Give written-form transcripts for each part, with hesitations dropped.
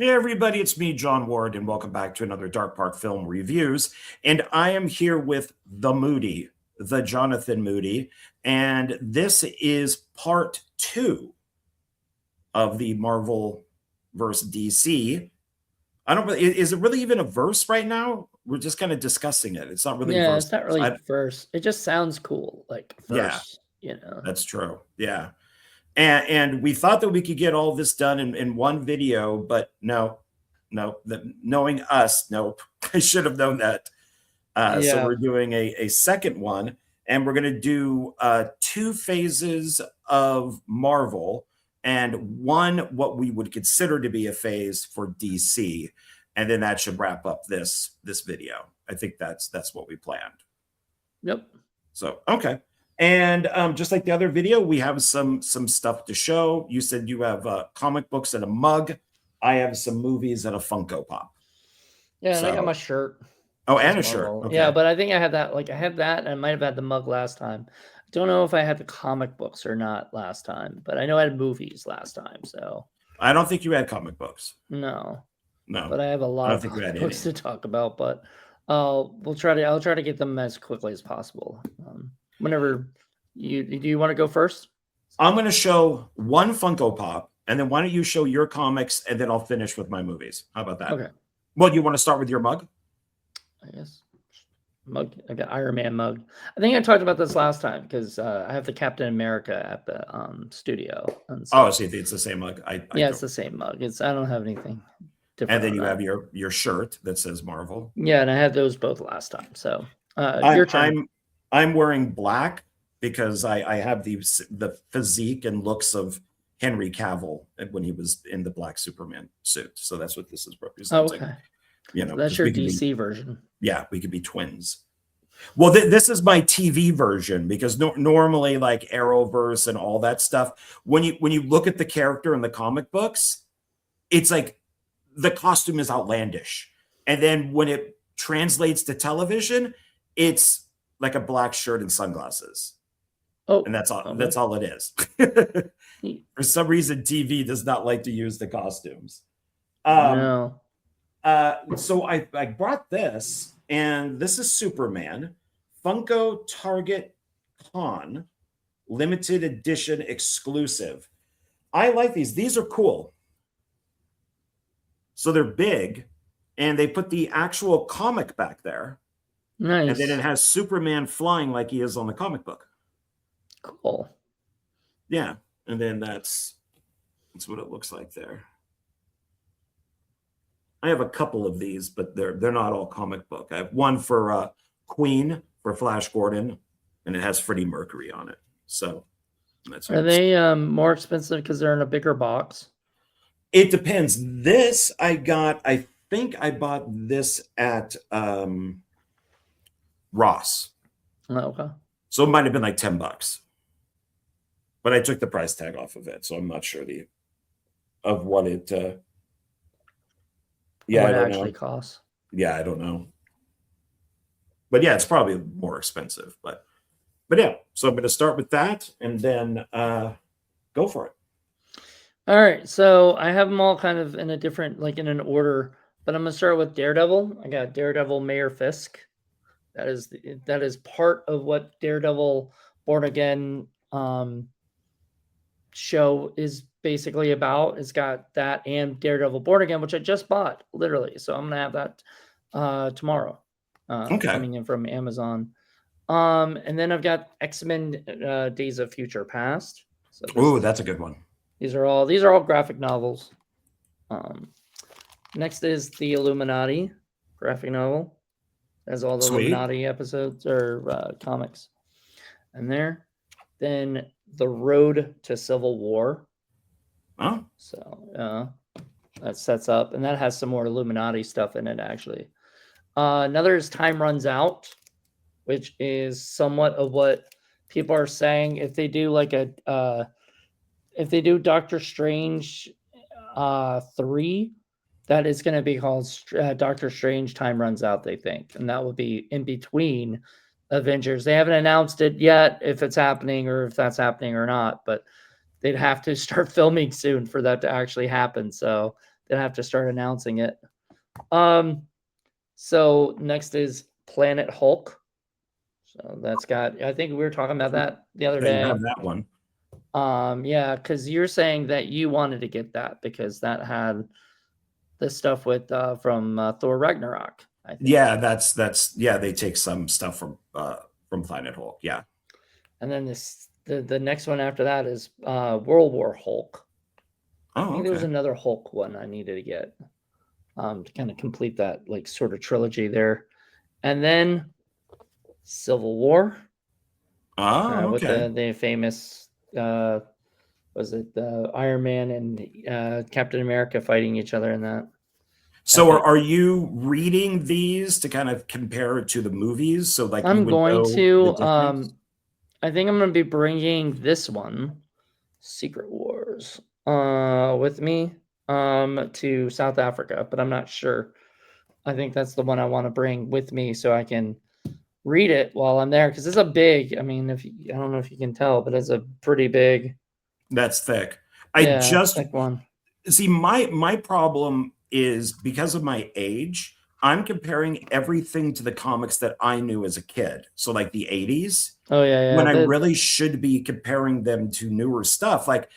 Hey everybody, it's me, John Ward, and welcome back to another Dark Park Film Reviews. And I am here with the Moody, the Jonathan Moody, and this is part 2 of the Marvel versus DC. I don't really, is it really even a verse right now? We're just kind of discussing it. It's not really Yeah, verse. it's not really verse. It just sounds cool, like verse, That's true. Yeah. And we thought that we could get all this done in one video, but no, knowing us, nope. I should have known that. So we're doing a second one, and we're going to do 2 phases of Marvel and one what we would consider to be a phase for DC, and then that should wrap up this video. I think that's what we planned. Yep. So okay. And just like the other video, we have some stuff to show. You said you have comic books and a mug. I have some movies and a Funko Pop. Yeah, and I got my shirt. Oh, and a shirt. Okay. Yeah, but I think I had that. Like I had that, and I might have had the mug last time. I don't know if I had the comic books or not last time, but I know I had movies last time. So I don't think you had comic books. No. No. But I have a lot of comic books to talk about. But I'll try to get them as quickly as possible. Whenever. Do you want to go first? I'm going to show one Funko Pop, and then why don't you show your comics, and then I'll finish with my movies. How about that? Okay. Well, you want to start with your mug? I guess. Mug. I got Iron Man mug. I think I talked about this last time because I have the Captain America at the studio. And so, oh, see, it's the same mug. It's the same mug. I don't have anything different. And then you have your shirt that says Marvel. Yeah, and I had those both last time. So your turn. I'm wearing black because I have the physique and looks of Henry Cavill when he was in the black Superman suit. So that's what this is representing. Oh, okay. You know, that's your DC version. Yeah, we could be twins. Well, this is my TV version because normally like Arrowverse and all that stuff, when you look at the character in the comic books, it's like the costume is outlandish. And then when it translates to television, it's like a black shirt and sunglasses. Oh, and that's all. Okay. That's all it is. For some reason, TV does not like to use the costumes. No. So I brought this, and this is Superman Funko Target Con limited edition exclusive. I like these. These are cool. So they're big, and they put the actual comic back there. Nice. And then it has Superman flying like he is on the comic book. Cool. Yeah, and then that's what it looks like there. I have a couple of these, but they're not all comic book. I have one for Queen for Flash Gordon, and it has Freddie Mercury on it. So that's. Are they more expensive because they're in a bigger box? It depends. This I think I bought this at Ross. Oh, okay. So it might have been like $10. But I took the price tag off of it, so I'm not sure of what it what it actually costs. Yeah, I don't know. But yeah, it's probably more expensive. But yeah, so I'm going to start with that and then go for it. All right, so I have them all kind of in a different, like in an order, but I'm going to start with Daredevil. I got Daredevil Mayor Fisk. That is part of what Daredevil Born Again show is basically about. It's got that and Daredevil Born Again, which I just bought literally. So I'm gonna have that tomorrow. Coming in from Amazon. And then I've got X-Men Days of Future Past. So that's a good one. These are all graphic novels. Next is the Illuminati graphic novel. Has all the Illuminati episodes or comics in there. Then The Road to Civil War. Oh. So that sets up, and that has some more Illuminati stuff in it, actually. Another is Time Runs Out, which is somewhat of what people are saying. If they do like if they do Doctor Strange 3, that is going to be called Doctor Strange Time Runs Out, they think. And that will be in between Avengers. They haven't announced it yet, if it's happening or if that's happening or not, but they'd have to start filming soon for that to actually happen. So They'll have to start announcing it. So next is Planet Hulk. So that's got, I think we were talking about that the other Yeah, you day. have that one. Yeah, because you're saying that you wanted to get that because that had the stuff with from Thor Ragnarok, I think. Yeah, that's yeah, they take some stuff from Planet Hulk. Yeah. And then the next one after that is World War Hulk. I think there was another Hulk one I needed to get to kind of complete that like sort of trilogy there. And then Civil War. With the famous was it Iron Man and Captain America fighting each other in that. So are you reading these to kind of compare it to the movies? So like I'm going to I think I'm going to be bringing this one, Secret Wars, with me to South Africa, but I'm not sure. I think that's the one I want to bring with me so I can read it while I'm there because it's a big. I mean, I don't know if you can tell, but it's a pretty big. That's thick. Thick one. See, my problem is because of my age, I'm comparing everything to the comics that I knew as a kid. So like the 80s. Oh yeah. When I really should be comparing them to newer stuff. Like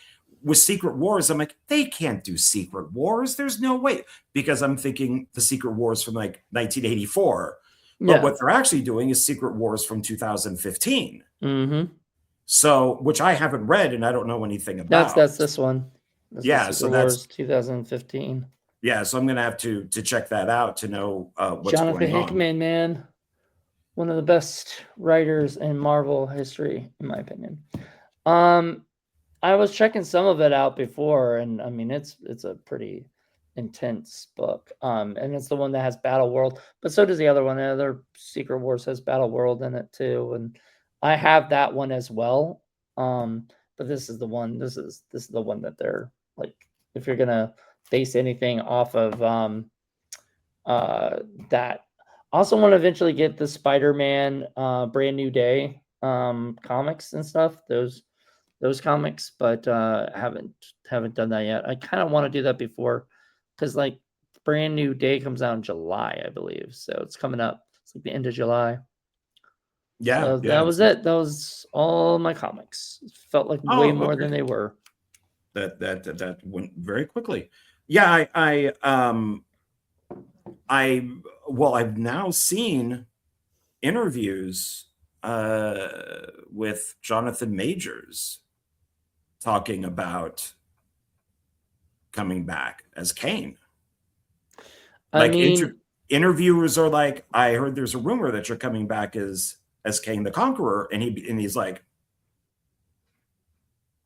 with Secret Wars, I'm like, they can't do Secret Wars. There's no way. Because I'm thinking the Secret Wars from like 1984. But what they're actually doing is Secret Wars from 2015. Mm-hmm. So, which I haven't read and I don't know anything about. That's this one. That's Secret Wars 2015. Yeah, so I'm gonna have to check that out to know what's Jonathan going on. Hickman, man, one of the best writers in Marvel history, in my opinion. I was checking some of it out before, and I mean it's a pretty intense book. And it's the one that has Battle World, but so does the other one. The other Secret Wars has Battle World in it too, and I have that one as well. But this is the one. This is the one that they're like. If you're gonna base anything off of that, I also want to eventually get the Spider-Man Brand New Day comics and stuff. Those comics, but haven't done that yet. I kind of want to do that before because like Brand New Day comes out in July, I believe. So it's coming up. It's like the end of July. Yeah, so that was it. That was all my comics. It felt like way more than they were. That went very quickly. Yeah, I've now seen interviews with Jonathan Majors talking about coming back as Kane. Like interviewers are like, I heard there's a rumor that you're coming back as Kane the Conqueror, and he's like,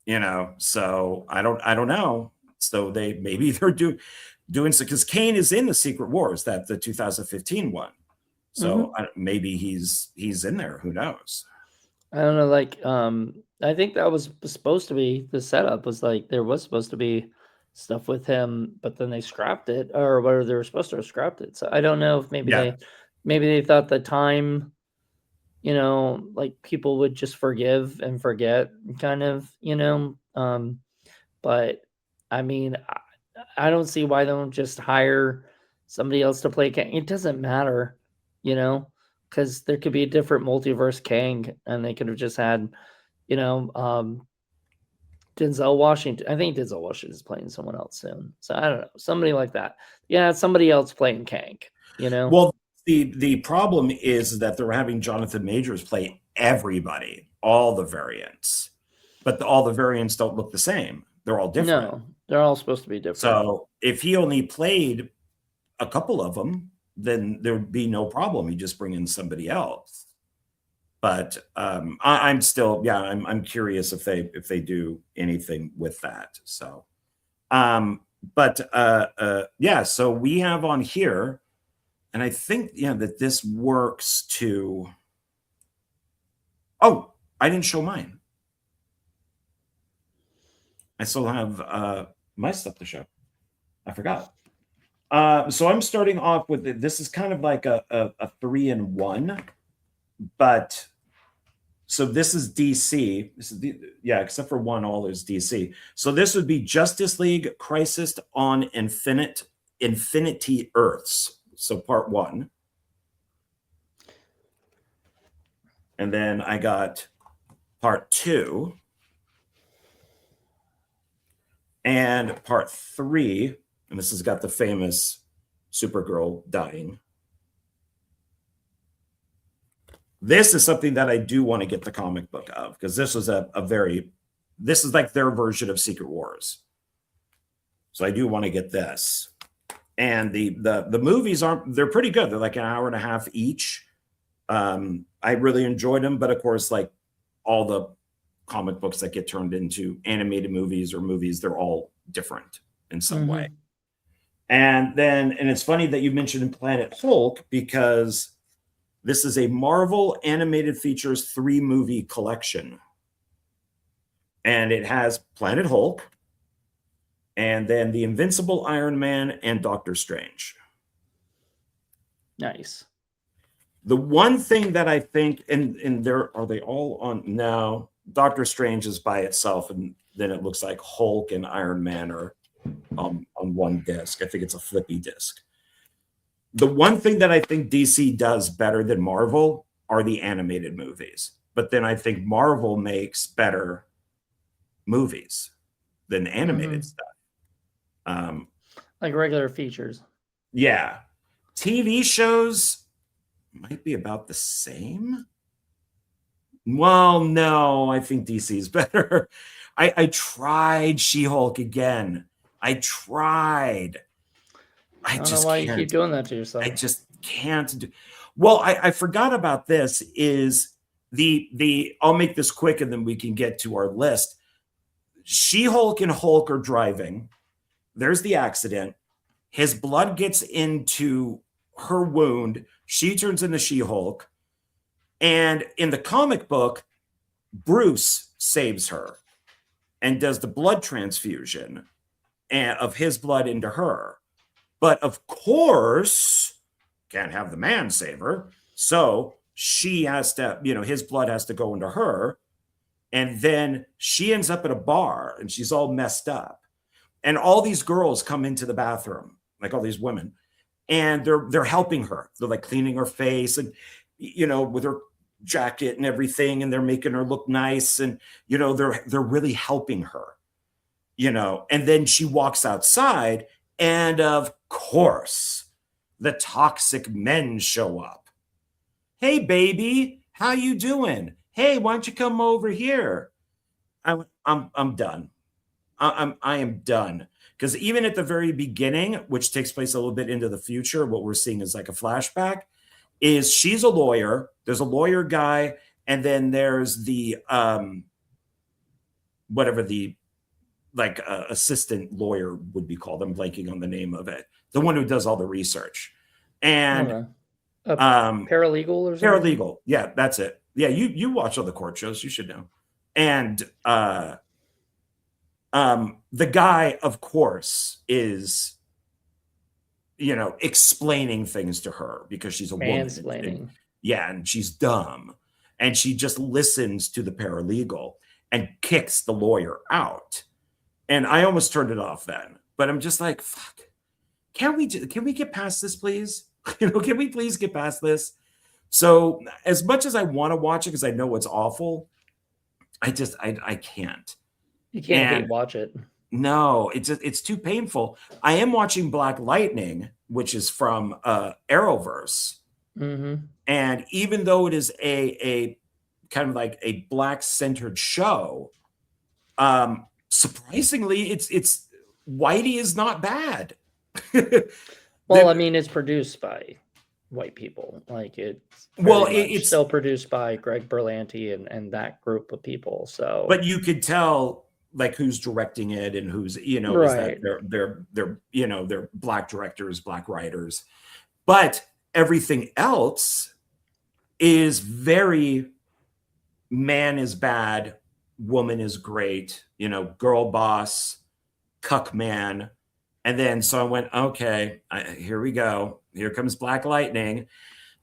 you know, so I don't know. So maybe they're doing so because Kane is in the Secret Wars, that the 2015 one. So maybe he's in there. Who knows? I don't know. Like, I think that was supposed to be the setup. Was like there was supposed to be stuff with him, but then they scrapped it, or whether they were supposed to have scrapped it. So I don't know if maybe they thought the time, you know, like people would just forgive and forget, kind of, you know. But I mean, I don't see why they don't just hire somebody else to play Kang. It doesn't matter, you know, because there could be a different multiverse Kang, and they could have just had, you know, Denzel Washington. I think Denzel Washington is playing someone else soon. So I don't know, somebody like that. Yeah, somebody else playing Kang, you know. Well, the problem is that they're having Jonathan Majors play everybody, all the variants, but all the variants don't look the same. They're all different. No, they're all supposed to be different. So if he only played a couple of them, then there would be no problem. You just bring in somebody else. But I'm still, I'm curious if they do anything with that. So, so we have on here, and I think that this works to. Oh, I didn't show mine. I still have my stuff to show. I forgot. So I'm starting off with this is kind of like a 3-in-1, but So this is DC. This is yeah, except for one, all is DC. So this would be Justice League Crisis on Infinity Earths. So part 1. And then I got part 2. And part 3, and this has got the famous Supergirl dying. This is something that I do want to get the comic book of, because this was this is like their version of Secret Wars. So I do want to get this. And the movies they're pretty good. They're like an hour and a half each. I really enjoyed them, but of course, like all the comic books that get turned into animated movies or movies, they're all different in some way. And it's funny that you mentioned Planet Hulk, because this is a Marvel Animated Features 3-movie collection. And it has Planet Hulk, and then the Invincible Iron Man and Doctor Strange. Nice. The one thing that I think, and there, are they all on? No, Doctor Strange is by itself, and then it looks like Hulk and Iron Man are on one disc. I think it's a flippy disc. The one thing that I think DC does better than Marvel are the animated movies. But then I think Marvel makes better movies than animated stuff. Like regular features. Yeah. TV shows might be about the same. Well, no, I think DC is better. I tried She-Hulk again. I tried. I don't know why you keep doing that to yourself. I just can't do. Well, I forgot about this. Is I'll make this quick and then we can get to our list. She-Hulk and Hulk are driving. There's the accident. His blood gets into her wound. She turns into She-Hulk. And in the comic book, Bruce saves her and does the blood transfusion of his blood into her. But of course, can't have the man save her. So she has to, his blood has to go into her. And then she ends up at a bar and she's all messed up. And all these girls come into the bathroom, like all these women, and they're helping her. They're like cleaning her face and, with her jacket and everything. And they're making her look nice. And, they're really helping her, and then she walks outside. And of course, the toxic men show up. Hey, baby, how you doing? Hey, why don't you come over here? I'm done. I am done. Because even at the very beginning, which takes place a little bit into the future, what we're seeing is like a flashback, is she's a lawyer. There's a lawyer guy, and then there's the assistant lawyer would be called. I'm blanking on the name of it. The one who does all the research. And paralegal or something? Paralegal. Yeah, that's it. Yeah, you watch all the court shows. You should know. And the guy, of course, is, explaining things to her because she's a woman. Mansplaining. And she's dumb. And she just listens to the paralegal and kicks the lawyer out. And I almost turned it off then. But I'm just like, fuck. Can we get past this, please? Can we please get past this? So as much as I want to watch it because I know it's awful, I can't. You can't watch it. No, it's too painful. I am watching Black Lightning, which is from Arrowverse. And even though it is a kind of like a Black-centered show, surprisingly, it's Whitey is not bad. Well, I mean, it's produced by white people. Like it's still produced by Greg Berlanti and that group of people. So, but you could tell like who's directing it and who's right. Is that they're Black directors, Black writers, but everything else is very man is bad, woman is great, girl boss, cuck man. And then, so I went, okay, here we go. Here comes Black Lightning.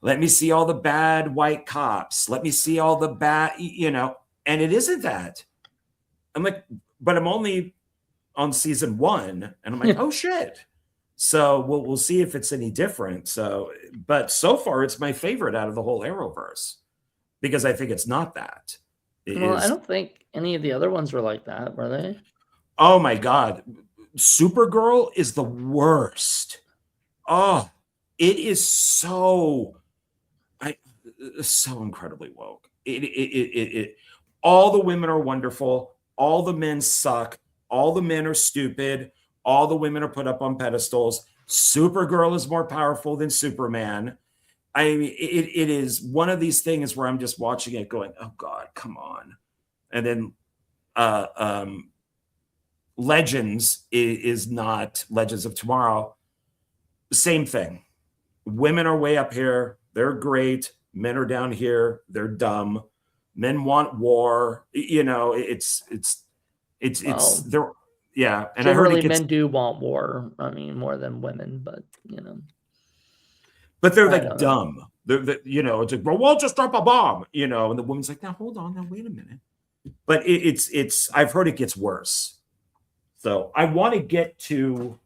Let me see all the bad white cops. Let me see all the bad, and it isn't that. I'm like, but I'm only on season 1, and I'm like, oh shit. So we'll see if it's any different. So, but so far it's my favorite out of the whole Arrowverse because I think it's not that. I don't think any of the other ones were like that, were they? Oh my God. Supergirl is the worst. Oh, it is so incredibly woke. All the women are wonderful. All the men suck. All the men are stupid. All the women are put up on pedestals. Supergirl is more powerful than Superman. I mean, it is one of these things where I'm just watching it going, oh God, come on. And then Legends is not Legends of Tomorrow. Same thing. Women are way up here. They're great. Men are down here. They're dumb. Men want war. It's they're, yeah. And I heard men do want war. I mean, more than women, but but they're like dumb. They're it's like, well, we'll just drop a bomb, and the woman's like, now hold on, now wait a minute. But it's I've heard it gets worse. So I want to get to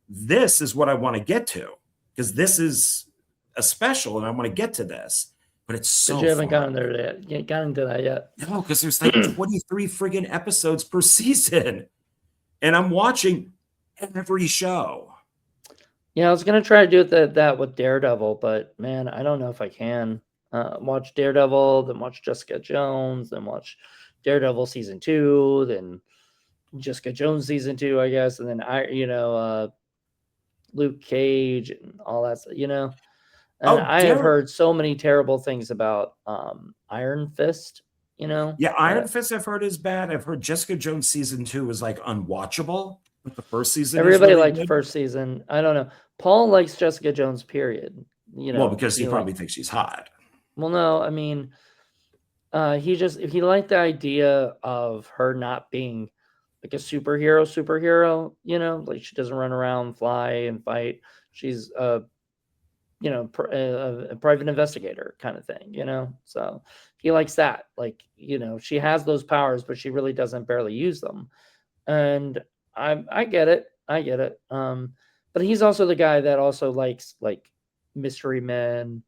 this is what I want to get to because this is a special and I want to get to this, but it's so but you haven't gotten there yet. You ain't gotten to that yet. No, because there's like 23 friggin' episodes per season, and I'm watching every show. Yeah, I was gonna try to do that with Daredevil, but man, I don't know if I can. Watch Daredevil, then watch Jessica Jones, then watch Daredevil season 2, then Jessica Jones season 2, I guess, and then Luke Cage and all that stuff, And I have heard so many terrible things about Iron Fist, Yeah, Iron Fist I've heard is bad. I've heard Jessica Jones season 2 is like unwatchable. But the first season everybody really liked the first season. I don't know. Paul likes Jessica Jones, period. Well, because he probably thinks she's hot. Well, no, I mean, he liked the idea of her not being like a superhero, like she doesn't run around, fly, and fight. She's a private investigator kind of thing, so he likes that. Like, she has those powers, but she really doesn't barely use them. And I get it. But he's also the guy that also likes like mystery men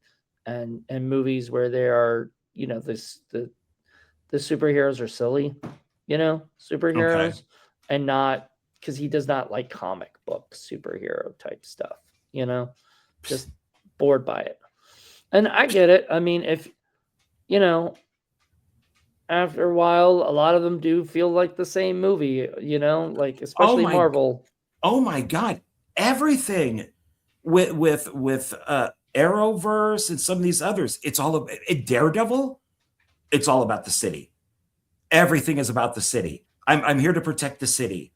and movies where they are, the superheroes are silly, superheroes, and not because he does not like comic book superhero type stuff, just bored by it. And I get it. I mean, if after a while, a lot of them do feel like the same movie, like especially Marvel. Oh my God. Everything with Arrowverse and some of these others, it's all about Daredevil. It's all about the city. Everything is about the city. I'm here to protect the city.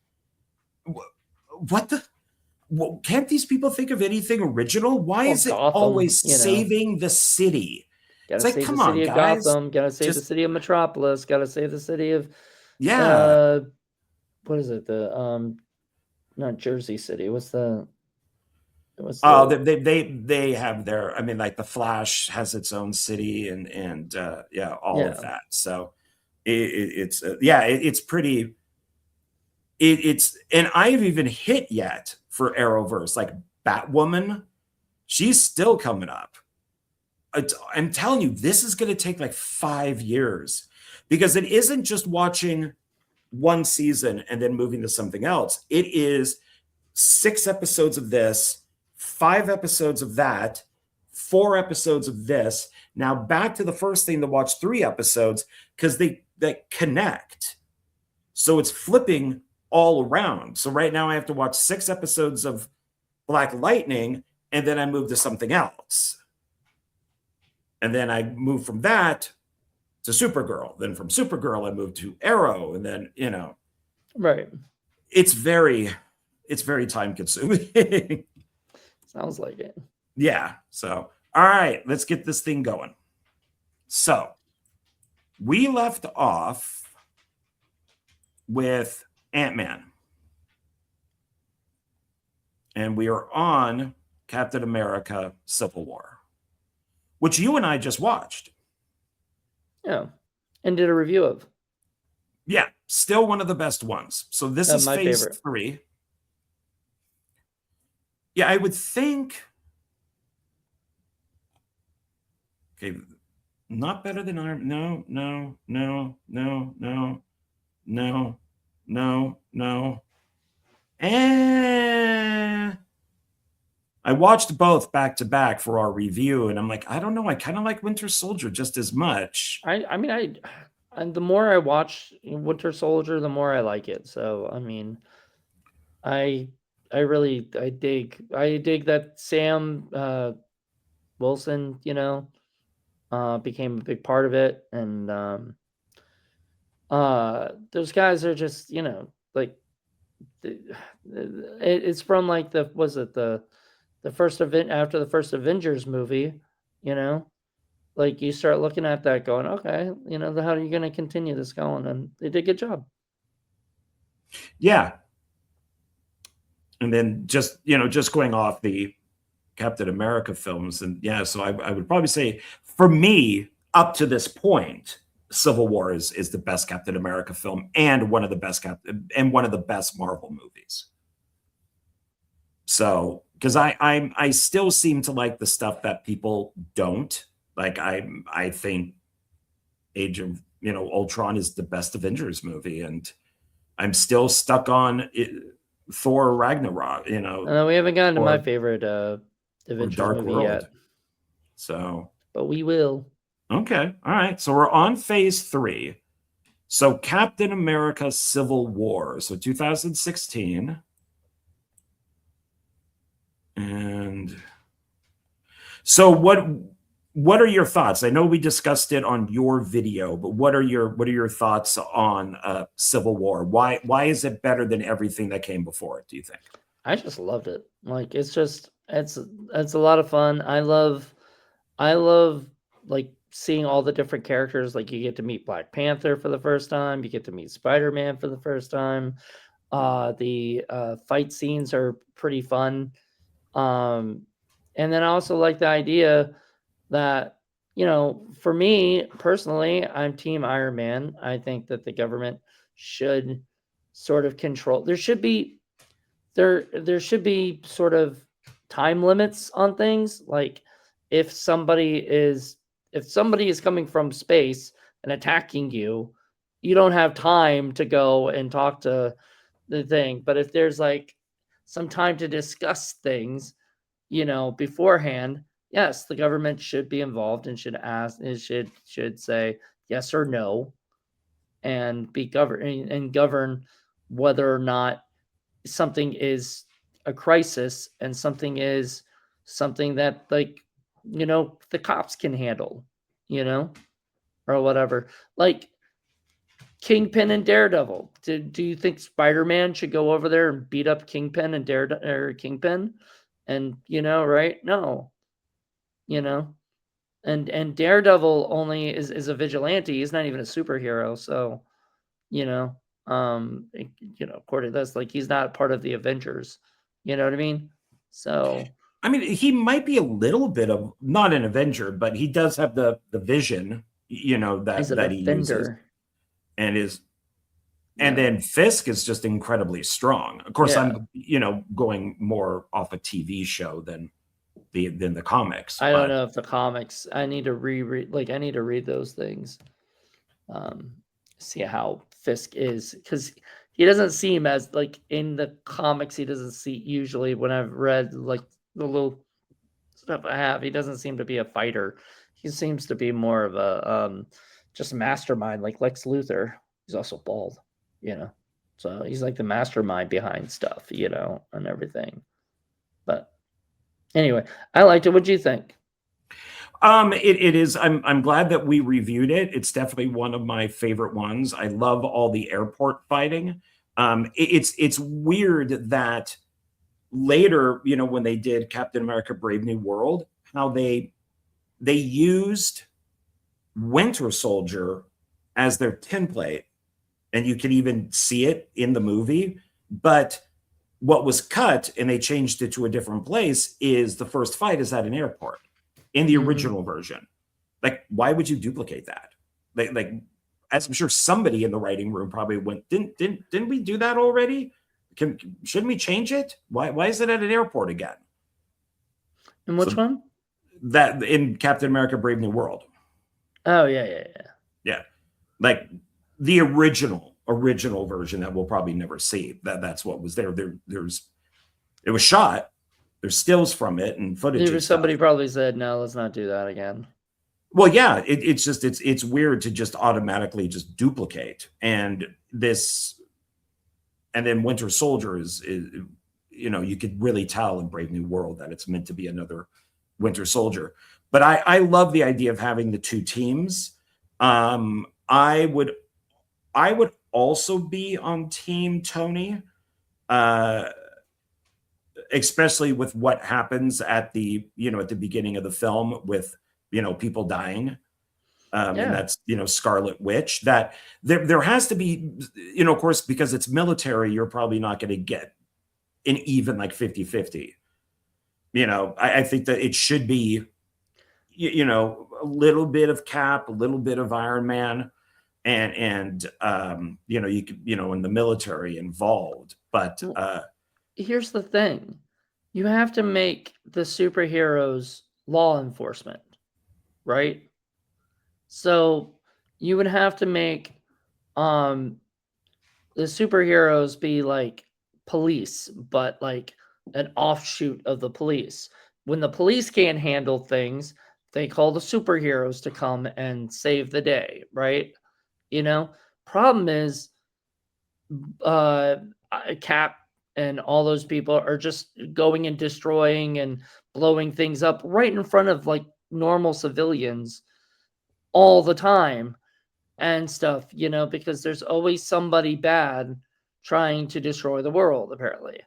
What the? Well, can't these people think of anything original? Why is it Gotham, always saving the city? Gotta save the city of Gotham. Gotta save the city of Metropolis. Gotta save the city of what is it? The not Jersey City. They have their. I mean, like the Flash has its own city, and all of that. So it's pretty. And I've even hit yet for Arrowverse, like Batwoman. She's still coming up. I'm telling you, this is going to take like 5 years because it isn't just watching one season and then moving to something else. It is 6 episodes of this, 5 episodes of that, 4 episodes of this. Now back to the first thing to watch 3 episodes because they connect. So it's flipping all around. So right now I have to watch 6 episodes of Black Lightning and then I move to something else. And then I move from that to Supergirl. Then from Supergirl, I move to Arrow. And then, right. It's very time consuming. Sounds like it. Yeah. So, all right, let's get this thing going. So we left off with Ant-Man. And we are on Captain America Civil War. which you and I just watched. Yeah, and did a review of. Yeah, still one of the best ones. So this is my phase favorite. 3. Yeah, I would think. Okay, not better than Iron. No, no, no, no, no, no, no, no. I watched both back to back for our review, and I'm like, I don't know. I kind of like Winter Soldier just as much. I mean, and the more I watch Winter Soldier, the more I like it. So I mean, I really I dig that Sam Wilson, became a big part of it, and those guys are just like it's from like the first event after the first Avengers movie, like you start looking at that going, okay, how are you going to continue this going? And they did a good job. Yeah. And then just going off the Captain America films, and yeah, so I would probably say for me, up to this point, Civil War is the best Captain America film and one of the best Marvel movies. So because I still seem to like the stuff that people don't like. I think Age of Ultron is the best Avengers movie, and I'm still stuck on Thor Ragnarok. We haven't gotten to my favorite Avengers Dark movie World yet. So, but we will. Okay, all right. So we're on phase 3. So Captain America: Civil War. So 2016. And so what are your thoughts? I know we discussed it on your video, but what are your thoughts on Civil War? Why is it better than everything that came before it, do you think? I just loved it. Like it's a lot of fun. I love like seeing all the different characters. Like you get to meet Black Panther for the first time, you get to meet Spider-Man for the first time. The fight scenes are pretty fun. And then I also like the idea that, for me personally, I'm Team Iron Man. I think that the government should sort of control. There should be sort of time limits on things. Like if somebody is coming from space and attacking you, you don't have time to go and talk to the thing. But if there's like some time to discuss things, beforehand, yes, the government should be involved and should ask, it should say yes or no, and govern whether or not something is a crisis and something that like the cops can handle, or whatever. Like Kingpin and Daredevil. Do you think Spider-Man should go over there and beat up Kingpin and Kingpin? And right? No. And Daredevil only is a vigilante. He's not even a superhero. So, according to this, like he's not part of the Avengers. You know what I mean? So I mean, he might be a little bit of not an Avenger, but he does have the vision, that he uses. And then Fisk is just incredibly strong. Of course, I'm going more off a TV show than the comics. I don't know if the comics. I need to reread. Like I need to read those things. See how Fisk is, because he doesn't seem as like in the comics. He doesn't see usually when I've read like the little stuff I have. He doesn't seem to be a fighter. He seems to be more of a just a mastermind, like Lex Luthor. He's also bald, so he's like the mastermind behind stuff, and everything. But anyway, I liked it. What do you think? It is. I'm glad that we reviewed it. It's definitely one of my favorite ones. I love all the airport fighting. It's weird that later, when they did Captain America: Brave New World, how they used Winter Soldier as their template, and you can even see it in the movie. But what was cut and they changed it to a different place is the first fight is at an airport in the Mhm. original version. Like, why would you duplicate that? Like, as I'm sure somebody in the writing room probably went, didn't we do that already? Shouldn't we change it? Why is it at an airport again? And which So one? that in Captain America: Brave New World. Oh yeah. Yeah, like the original version that we'll probably never see. That's what was there. It was shot. There's stills from it and footage and Somebody stuff. probably said, no, let's not do that again. Well, yeah, it's weird to just automatically just duplicate. And then Winter Soldier is you could really tell in Brave New World that it's meant to be another Winter Soldier. But I love the idea of having the two teams. I would also be on Team Tony, especially with what happens at the beginning of the film with people dying. And that's Scarlet Witch. That there has to be, of course, because it's military, you're probably not going to get an even like 50-50. I think that it should be a little bit of Cap, a little bit of Iron Man, and you could in the military involved. But here's the thing, you have to make the superheroes law enforcement, right? So you would have to make the superheroes be like police, but like an offshoot of the police. When the police can't handle things, they call the superheroes to come and save the day, right? Problem is Cap and all those people are just going and destroying and blowing things up right in front of like normal civilians all the time and stuff, because there's always somebody bad trying to destroy the world, apparently.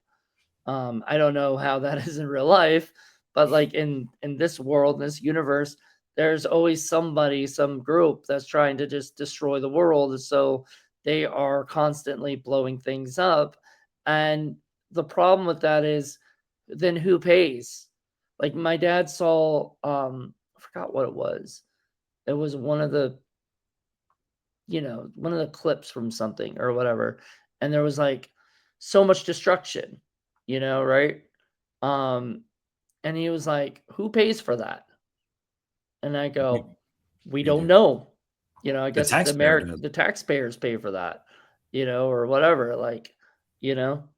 I don't know how that is in real life, but like in this world, in this universe, there's always somebody, some group that's trying to just destroy the world. So they are constantly blowing things up. And the problem with that is then who pays? Like my dad saw, I forgot what it was. It was one of the clips from something or whatever. And there was like so much destruction, right? And he was like, who pays for that? And I go, we don't know. I the guess taxpayer does. the taxpayers pay for that, or whatever. Like,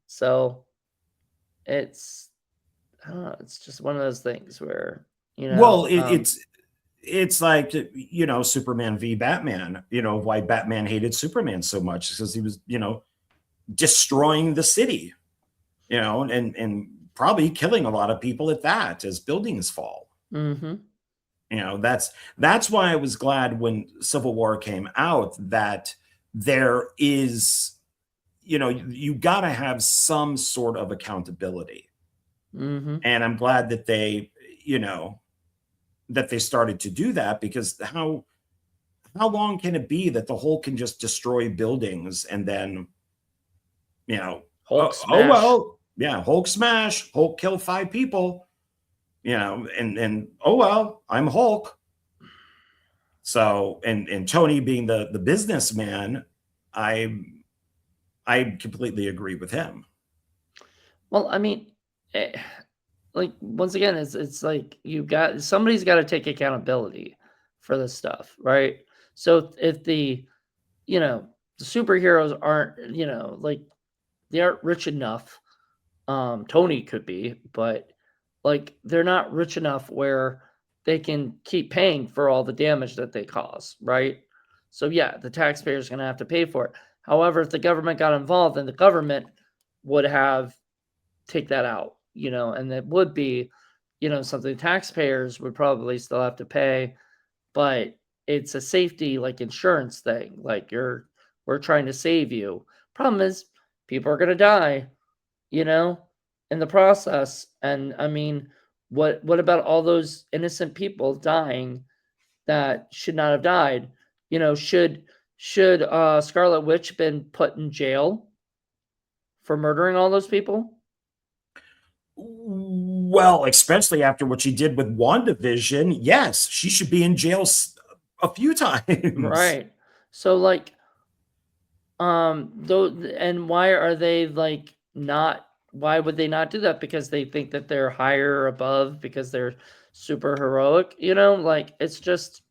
so it's, I don't know. It's just one of those things where, Well, it's like Superman v Batman. Why Batman hated Superman so much because he was destroying the city, and probably killing a lot of people at that as buildings fall. mm-hmm. That's why I was glad when Civil War came out that there is, you got to have some sort of accountability. Mm-hmm. And I'm glad that they started to do that, because how long can it be that the Hulk can just destroy buildings and then Hulk oh smash. well, yeah, Hulk smash, Hulk kill 5 people, and oh well, I'm Hulk. So and Tony being the businessman, I completely agree with him. Well, I mean, like once again, it's like somebody's got to take accountability for this stuff, right? So if the superheroes aren't like they aren't rich enough, Tony could be, but like they're not rich enough where they can keep paying for all the damage that they cause, right? So yeah, the taxpayer's going to have to pay for it. However, if the government got involved, then the government would have take that out, and that would be, something taxpayers would probably still have to pay, but it's a safety like insurance thing. Like we're trying to save you. Problem is people are going to die, in the process. And I mean, what about all those innocent people dying that should not have died? Should Scarlet Witch been put in jail for murdering all those people? Well, especially after what she did with WandaVision, yes, she should be in jail a few times. Right. So like, though, and why are they like not? Why would they not do that? Because they think that they're higher or above because they're super heroic. You know, like it's just,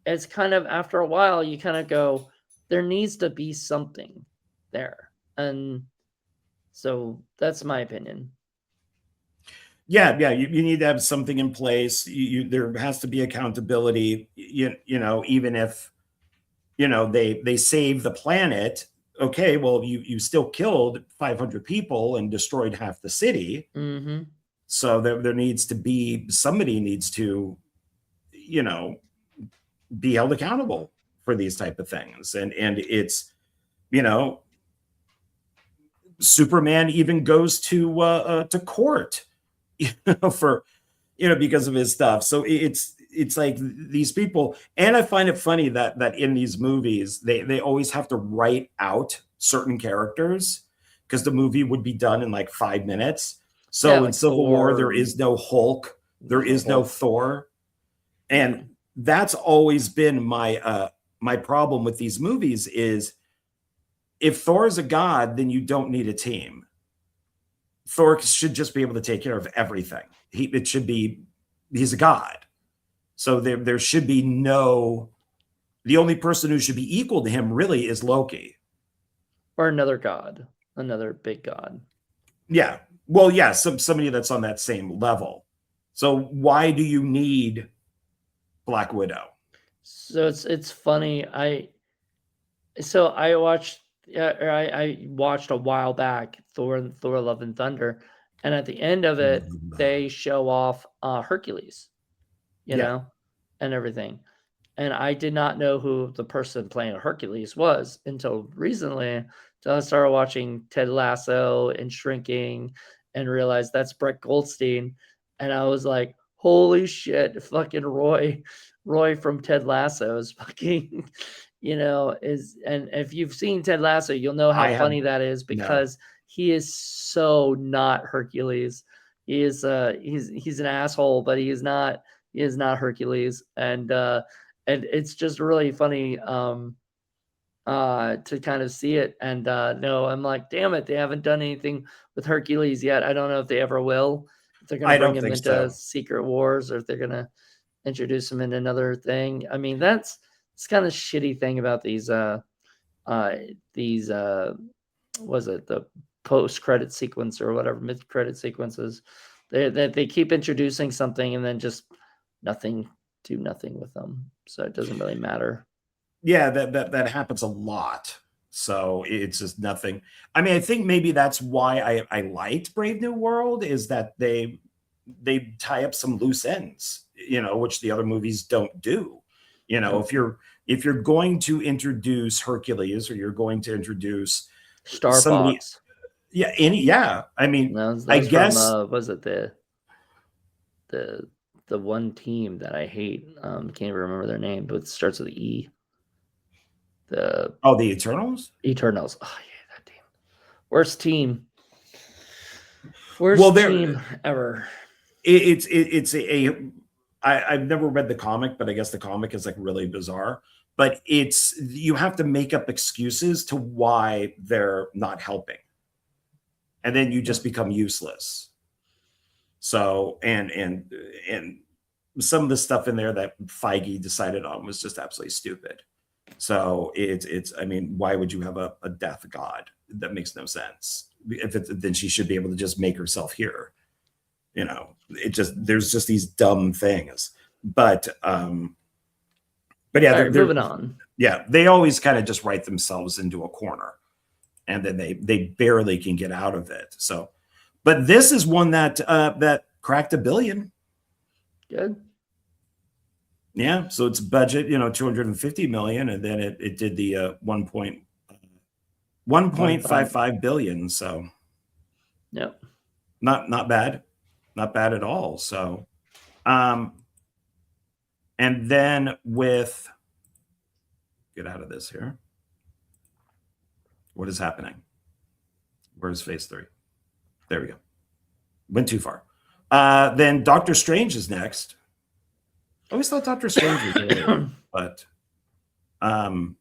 it's kind of after a while you kind of go, there needs to be something there, and so that's my opinion. Yeah, you need to have something in place. There has to be accountability. Even if they save the planet, okay, well, you still killed 500 people and destroyed half the city. Mm-hmm. So there needs to be, somebody needs to be held accountable for these type of things. And it's, Superman even goes to court for because of his stuff. So it's like these people. And I find it funny that in these movies they always have to write out certain characters because the movie would be done in like 5 minutes. So Yeah, in like Civil War, Thor. there is no Hulk, there is no Hulk. Thor. And that's always been my problem with these movies is, if Thor is a god, then you don't need a team. Thor should just be able to take care of everything. He's a god. So there should be the only person who should be equal to him really is Loki. Or another god, another big god. Yeah. Well, yeah, somebody that's on that same level. So why do you need Black Widow? So it's funny. I watched a while back Thor Love and Thunder, and at the end of it they show off Hercules, Yeah. and everything. And I did not know who the person playing Hercules was until recently. So I started watching Ted Lasso and Shrinking and realized that's Brett Goldstein. And I was like, holy shit, fucking Roy from Ted Lasso is fucking, and if you've seen Ted Lasso, you'll know how funny that is because he is so not Hercules. He is he's an asshole, but he is not Hercules. And it's just really funny to kind of see it. And no, I'm like, damn it, they haven't done anything with Hercules yet. I don't know if they ever will. If they're gonna bring him into Secret Wars, or if they're gonna introduce him in another thing. I mean, that's kind of shitty thing about these was it the post-credit sequence or whatever, mid-credit sequences. They keep introducing something and then just do nothing with them. So it doesn't really matter. Yeah, that happens a lot. So it's just nothing. I mean, I think maybe that's why I liked Brave New World, is that they tie up some loose ends, which the other movies don't do. If you're going to introduce Hercules, or you're going to introduce Star somebody, Fox. I mean, I guess from, was it the one team that I hate? Can't even remember their name, but it starts with E. The Eternals. Eternals. Oh yeah, that team. Worst team. Worst team ever. I've never read the comic, but I guess the comic is like really bizarre. But you have to make up excuses to why they're not helping, and then you just become useless. So and some of the stuff in there that Feige decided on was just absolutely stupid. So I mean, why would you have a death god? That makes no sense. Then she should be able to just make herself here. There's just these dumb things. But yeah, right, moving on. Yeah, they always kind of just write themselves into a corner, and then they barely can get out of it. So, but this is one that cracked $1 billion. Good. Yeah, so its budget, 250 million, and then it did the 1.55 billion. So, yep, not bad at all. So, and then get out of this here. What is happening? Where's phase 3? There we go. Went too far. Then Doctor Strange is next. I always thought Doctor Strange was earlier, but that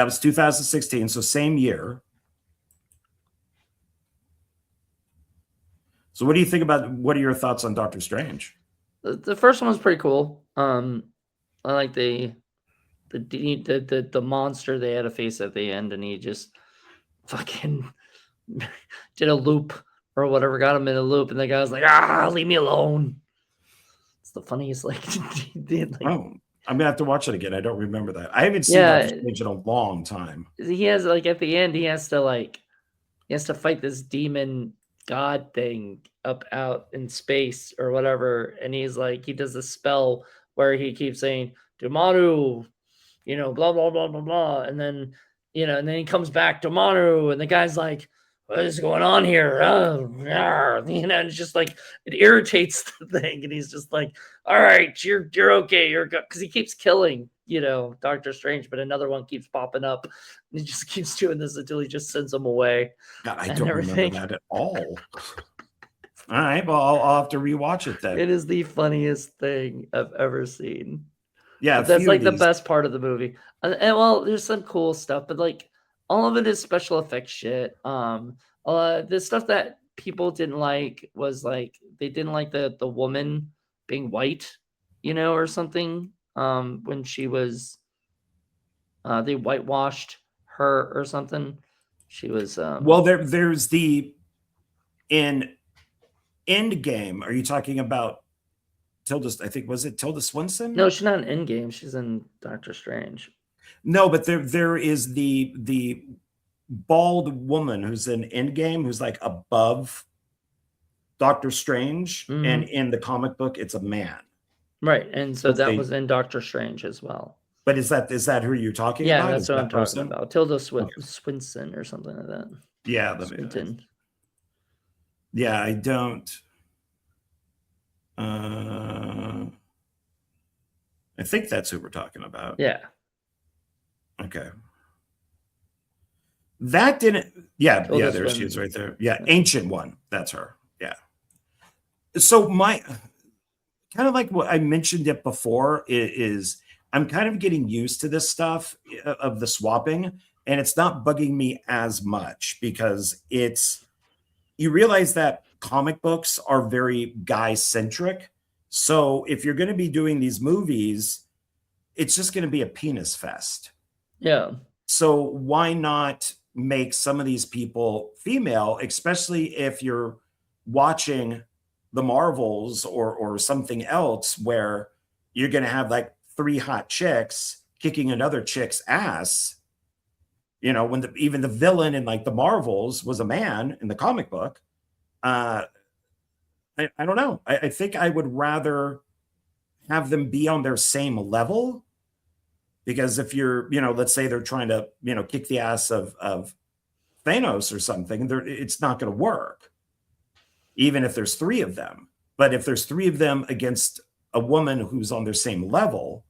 was 2016, so same year. So what do you think about, what are your thoughts on Doctor Strange? The first one was pretty cool. I like the monster they had to face at the end, and he just fucking did a loop or whatever, got him in a loop, and the guy was like, leave me alone. It's the funniest, like, oh, I'm gonna have to watch it again. I don't remember that. I haven't seen Doctor Strange in a long time. He has, like, at the end, he has to fight this demon god thing up out in space or whatever, and he's like, he does a spell where he keeps saying Domanu, blah blah blah blah blah, and then and then he comes back, Domanu, and the guy's like, what is going on here? And it's just like, it irritates the thing, and he's just like, all right, you're okay, you're good, because he keeps killing Doctor Strange, but another one keeps popping up, and he just keeps doing this until he just sends him away. God, I don't remember that at all. All right, well, I'll have to rewatch it then. It is the funniest thing I've ever seen. Yeah, that's like the best part of the movie. And well, there's some cool stuff, but like all of it is special effects shit. The stuff that people didn't like was like, they didn't like the woman being white, or something. When she was, they whitewashed her or something. She was. Well, there's in Endgame. Are you talking about Tilda? I think, was it Tilda Swinton? No, she's not in Endgame. She's in Doctor Strange. No, but there is the bald woman who's in Endgame, who's like above Doctor Strange, and in the comic book, it's a man. Right, and so that was in Doctor Strange as well. But is that who you're talking about? Yeah, that's what I'm talking about. Tilda Swinton or something like that. Yeah, Swinton. Yeah, I don't. I think that's who we're talking about. Yeah. Okay. That didn't. Yeah, there she is right there. Yeah, Ancient One. That's her. Yeah. So my kind of like what I mentioned it before is I'm kind of getting used to this stuff of the swapping, and it's not bugging me as much because you realize that comic books are very guy centric. So if you're going to be doing these movies, it's just going to be a penis fest. Yeah. So why not make some of these people female, especially if you're watching the Marvels or something else where you're going to have like 3 hot chicks kicking another chick's ass. When even the villain in like the Marvels was a man in the comic book. I don't know. I think I would rather have them be on their same level, because if you're, let's say they're trying to, kick the ass of Thanos or something, it's not going to work, even if there's 3 of them. But if there's 3 of them against a woman who's on their same level,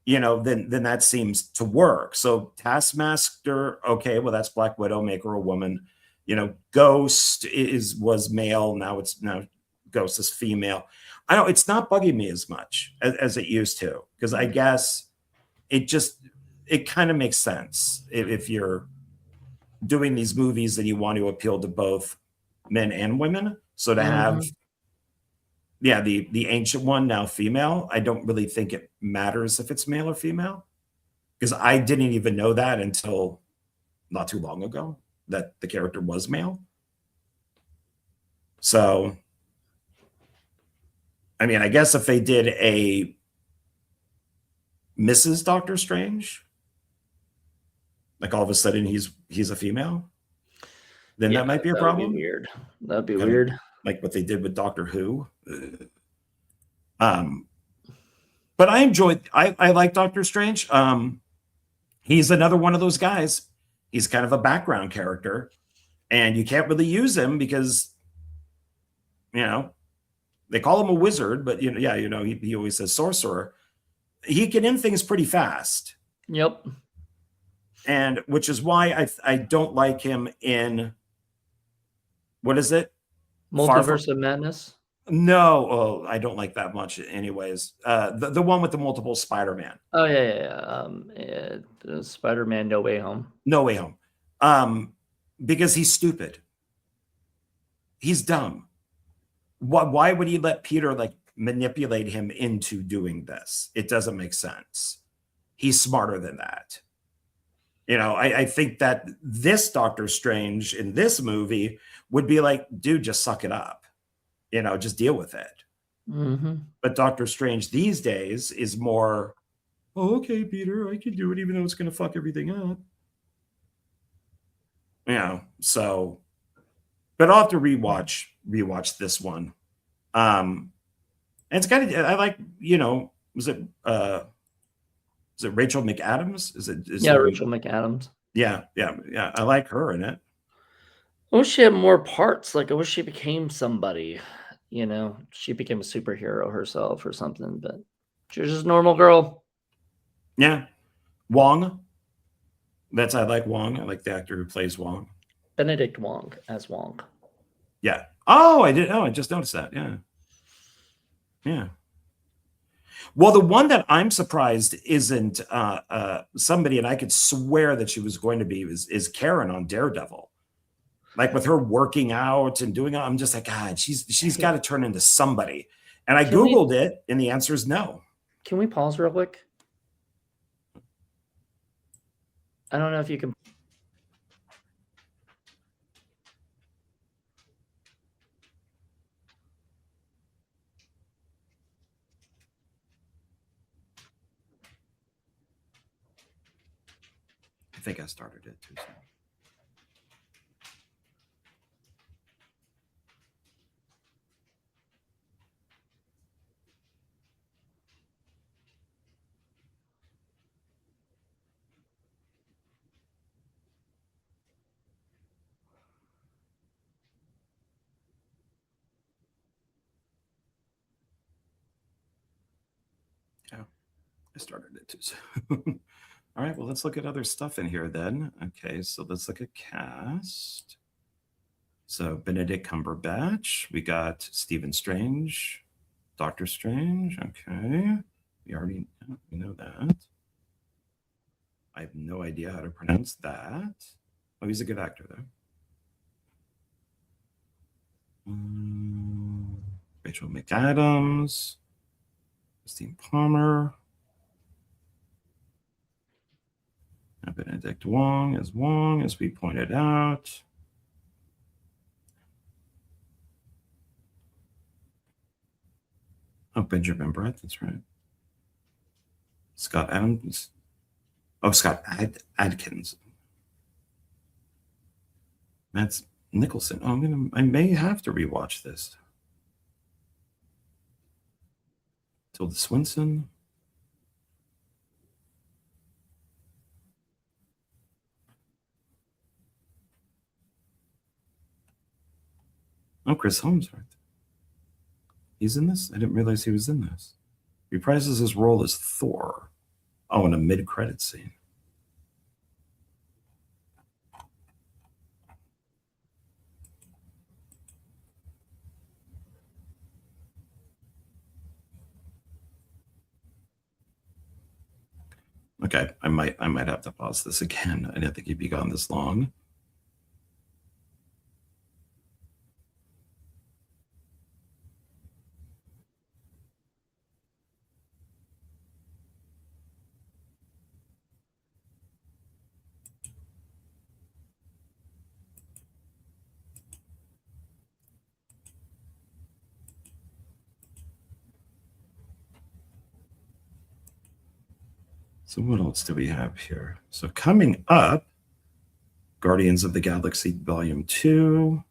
then that seems to work. So Taskmaster, okay, well, that's Black Widow, make her a woman. Ghost was male. Now Ghost is female. I know it's not bugging me as much as it used to, because I guess it kind of makes sense if you're doing these movies and you want to appeal to both men and women. So to have, the Ancient One now female, I don't really think it matters if it's male or female, because I didn't even know that until not too long ago, that the character was male. So, I mean, I guess if they did a Mrs. Doctor Strange, like all of a sudden he's a female, then that might be a problem. Be weird. That'd be weird. Like what they did with Doctor Who. But I like Doctor Strange. He's another one of those guys. He's kind of a background character, and you can't really use him because, they call him a wizard, but he always says sorcerer. He can end things pretty fast. Yep. And which is why I don't like him in, what is it? Multiverse of Madness? No, oh, I don't like that much anyways. The one with the multiple Spider-Man. Oh, Spider-Man No Way Home. No Way Home. Because he's stupid. He's dumb. Why would he let Peter like manipulate him into doing this? It doesn't make sense. He's smarter than that. You know, I think that this Doctor Strange in this movie would be like, dude, just suck it up. You know, just deal with it. Mm-hmm. But Doctor Strange these days is more, oh, okay, Peter, I can do it even though it's going to fuck everything up. You know, so, but I'll have to rewatch this one. And it's kind of, I like, you know, is it Rachel McAdams? Rachel McAdams. Yeah. I like her in it. I wish she had more parts. Like, I wish she became somebody, you know, she became a superhero herself or something, but she was just a normal girl. Yeah. Wong. I like Wong. I like the actor who plays Wong. Benedict Wong as Wong. Yeah. Oh, I just noticed that. Yeah. Yeah. Well, the one that I'm surprised isn't somebody, and I could swear that she was going to be, is Karen on Daredevil. Like with her working out and doing it, I'm just like, God, she's got to turn into somebody. And I Googled it, and the answer is no. Can we pause real quick? I don't know if you can. I think I started it too soon. Yeah, I started it too soon. All right, well, let's look at other stuff in here then. Okay, so let's look at cast. So Benedict Cumberbatch, we got Stephen Strange, Doctor Strange. Okay, we know that. I have no idea how to pronounce that. Oh, he's a good actor though. Rachel McAdams, Christine Palmer, Benedict Wong, as we pointed out. Oh, Benjamin Brett, that's right. Scott Adams. Oh, Scott Adkins. That's Nicholson. Oh, I may have to rewatch this. Tilda Swinton. Oh, Chris Holmes, right? He's in this? I didn't realize he was in this. Reprises his role as Thor. Oh, in a mid-credit scene. Okay, I might have to pause this again. I didn't think he'd be gone this long. So what else do we have here? So coming up, Guardians of the Galaxy Volume 2,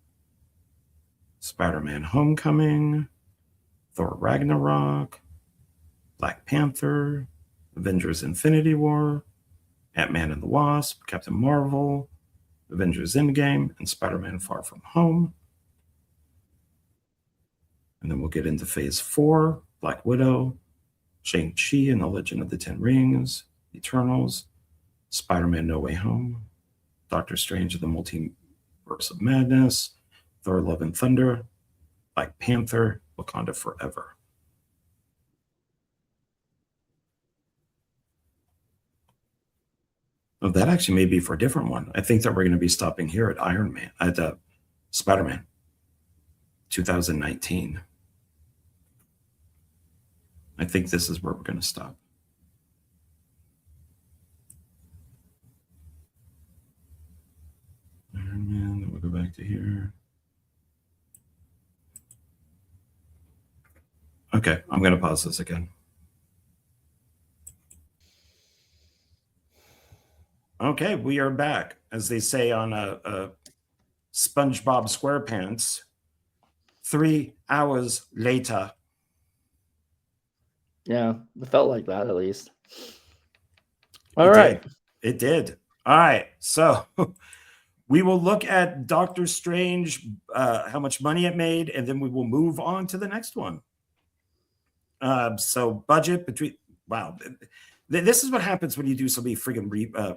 Spider-Man Homecoming, Thor Ragnarok, Black Panther, Avengers Infinity War, Ant-Man and the Wasp, Captain Marvel, Avengers Endgame, and Spider-Man Far From Home. And then we'll get into Phase 4, Black Widow, Shang-Chi and the Legend of the Ten Rings, Eternals, Spider-Man No Way Home, Doctor Strange and the Multiverse of Madness, Thor Love and Thunder, Black Panther, Wakanda Forever. Oh, that actually may be for a different one. I think that we're going to be stopping here at Iron Man, at Spider-Man 2019. I think this is where we're going to stop. Iron Man, then we'll go back to here. Okay, I'm going to pause this again. Okay, we are back. As they say on a SpongeBob SquarePants, 3 hours later. Yeah, it felt like that at least. All right. It did. All right, so we will look at Doctor Strange, how much money it made, and then we will move on to the next one. So budget between, wow. This is what happens when you do so many friggin'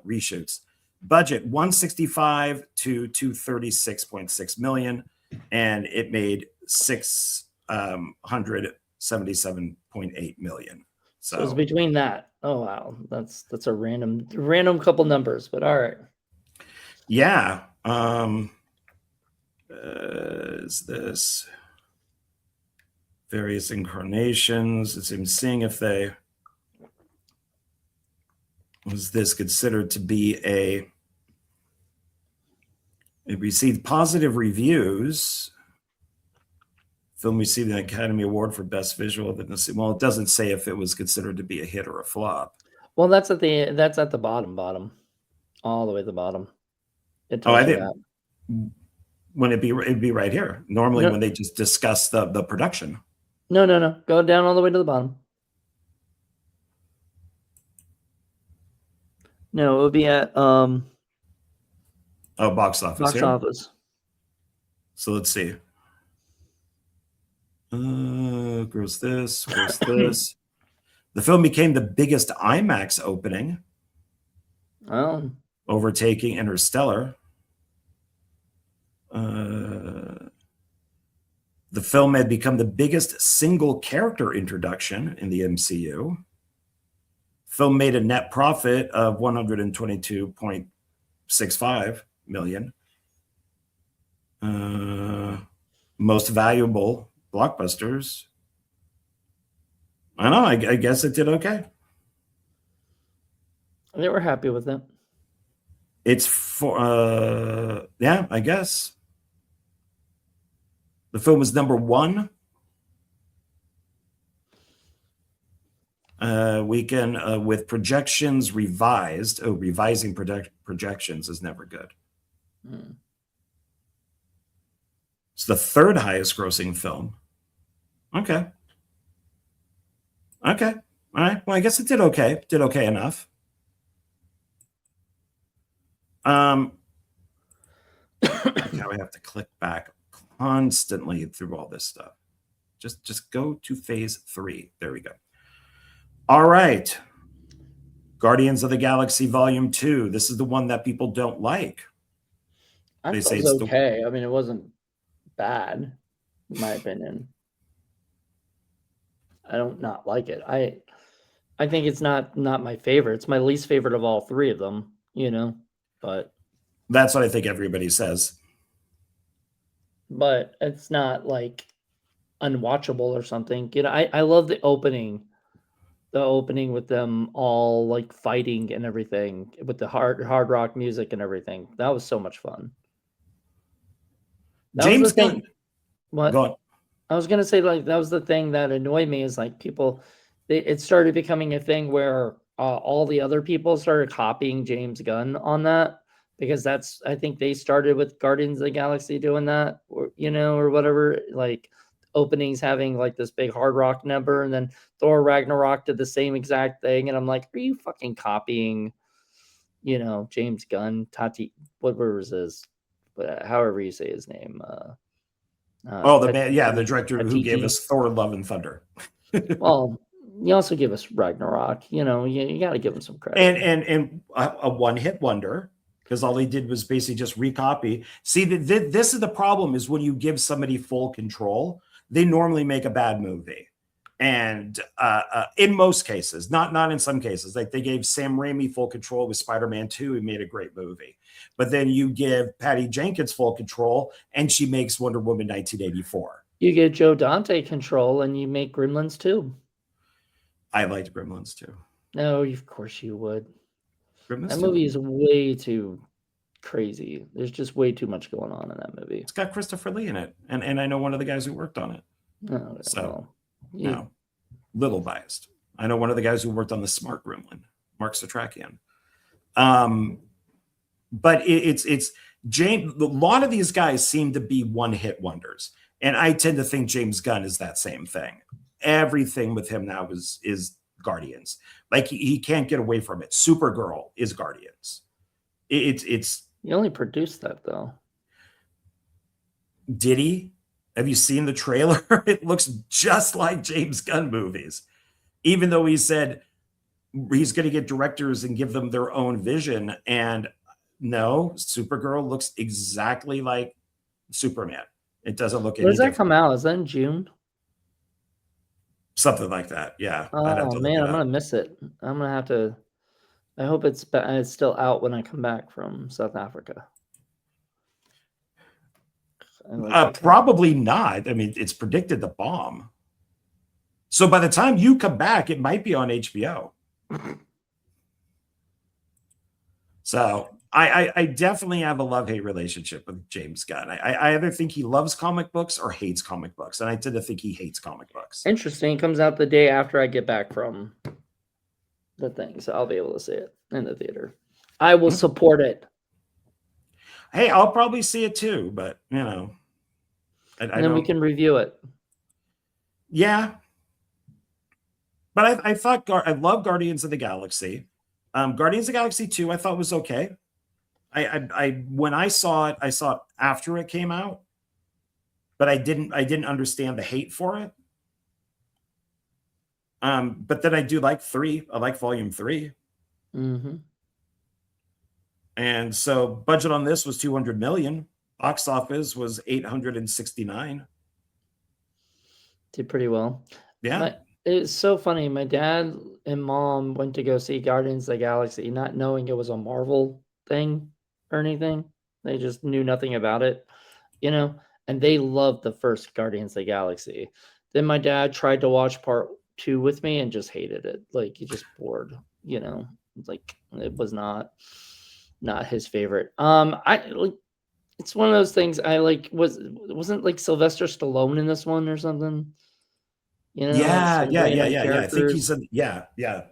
reshoots. Budget 165 to 236.6 million, and it made 677.8 million. So it's between that. Oh wow, that's a random couple numbers, but all right. Yeah. Is this various incarnations? I'm seeing if they. Was this considered to be it received positive reviews. Film received an Academy Award for Best Visual. Well, it doesn't say if it was considered to be a hit or a flop. Well, that's at the bottom, all the way at the bottom. Oh, I think it'd be right here. Normally, when they just discuss the production. No. Go down all the way to the bottom. No, it would be at box office. Box office. So let's see. Gross this. The film became the biggest IMAX opening. Oh. Overtaking Interstellar. The film had become the biggest single character introduction in the MCU. Film made a net profit of 122.65 million. Most valuable blockbusters. I know. I guess it did okay. They were happy with it. It's for yeah, I guess. The film was number 1. We can with projections revised. Oh, revising projections is never good. It's the 3rd highest grossing film. Okay. All right. Well, I guess it did okay. Did okay enough. Now I have to click back constantly through all this stuff. Just go to phase 3. There we go. All right. Guardians of the Galaxy Volume 2. This is the one that people don't like. I thought it was okay. I mean, it wasn't bad, in my opinion. I don't not like it. I think it's not my favorite. It's my least favorite of all 3 of them, but that's what I think everybody says. But it's not like unwatchable or something. I love the opening with them all like fighting and everything with the hard rock music and everything. That was so much fun. James Gunn. What? Go on. I was gonna say, like, that was the thing that annoyed me is like people. It started becoming a thing where all the other people started copying James Gunn on that, because I think they started with Guardians of the Galaxy doing that, or whatever, like openings having like this big hard rock number, and then Thor Ragnarok did the same exact thing, and I'm like, are you fucking copying James Gunn? Whatever was his, however you say his name, the director who gave us Thor Love and Thunder. Well, you also give us Ragnarok. You got to give him some credit. And a one-hit wonder, because all he did was basically just recopy. See, this is the problem, is when you give somebody full control. they normally make a bad movie. And in most cases, not in some cases, like they gave Sam Raimi full control with Spider-Man 2, he made a great movie. But then you give Patty Jenkins full control and she makes Wonder Woman 1984. You give Joe Dante control and you make Gremlins 2. I liked Gremlins 2. No, of course you would. Gremlins That 2. movie is way too crazy. There's just way too much going on in that movie. It's got Christopher Lee in it. And I know one of the guys who worked on it. Oh, So, well, no, little biased. I know one of the guys who worked on the Smart Gremlin, Mark Satrakian. But it's James. A lot of these guys seem to be one-hit wonders, and I tend to think James Gunn is that same thing. Everything with him now is Guardians. Like he can't get away from it. Supergirl is Guardians. It's. You only produced that though. Did he? Have you seen the trailer? It looks just like James Gunn movies, even though he said he's going to get directors and give them their own vision. And no, Supergirl looks exactly like Superman. It doesn't look. When does that come out? Is that in June? Something like that. Yeah. Oh man, I'm gonna miss it. I'm gonna have to. I hope it's still out when I come back from South Africa. Probably not. I mean, it's predicted to bomb. So by the time you come back, it might be on HBO. So I definitely have a love-hate relationship with James Gunn. I either think he loves comic books or hates comic books, and I tend to think he hates comic books. Interesting. It comes out the day after I get back from the thing, so I'll be able to see it in the theater. I will support it. Hey, I'll probably see it too, but you know, and then we can review it. Yeah, but I thought I love Guardians of the Galaxy. Guardians of the Galaxy 2, I thought was okay. I when I saw it after it came out, but I didn't understand the hate for it. But then I do like 3. I like Volume 3. Mm-hmm. And so budget on this was 200 million. Box office was 869. Did pretty well. Yeah. It's so funny. My dad and mom went to go see Guardians of the Galaxy, not knowing it was a Marvel thing or anything. They just knew nothing about it, you know, and they loved the first Guardians of the Galaxy. Then my dad tried to watch part 2 with me and just hated it. Like he just bored, you know, like it was not his favorite. I like, it's one of those things I like. Wasn't like Sylvester Stallone in this one or something? You know, yeah. I think he said, yeah. You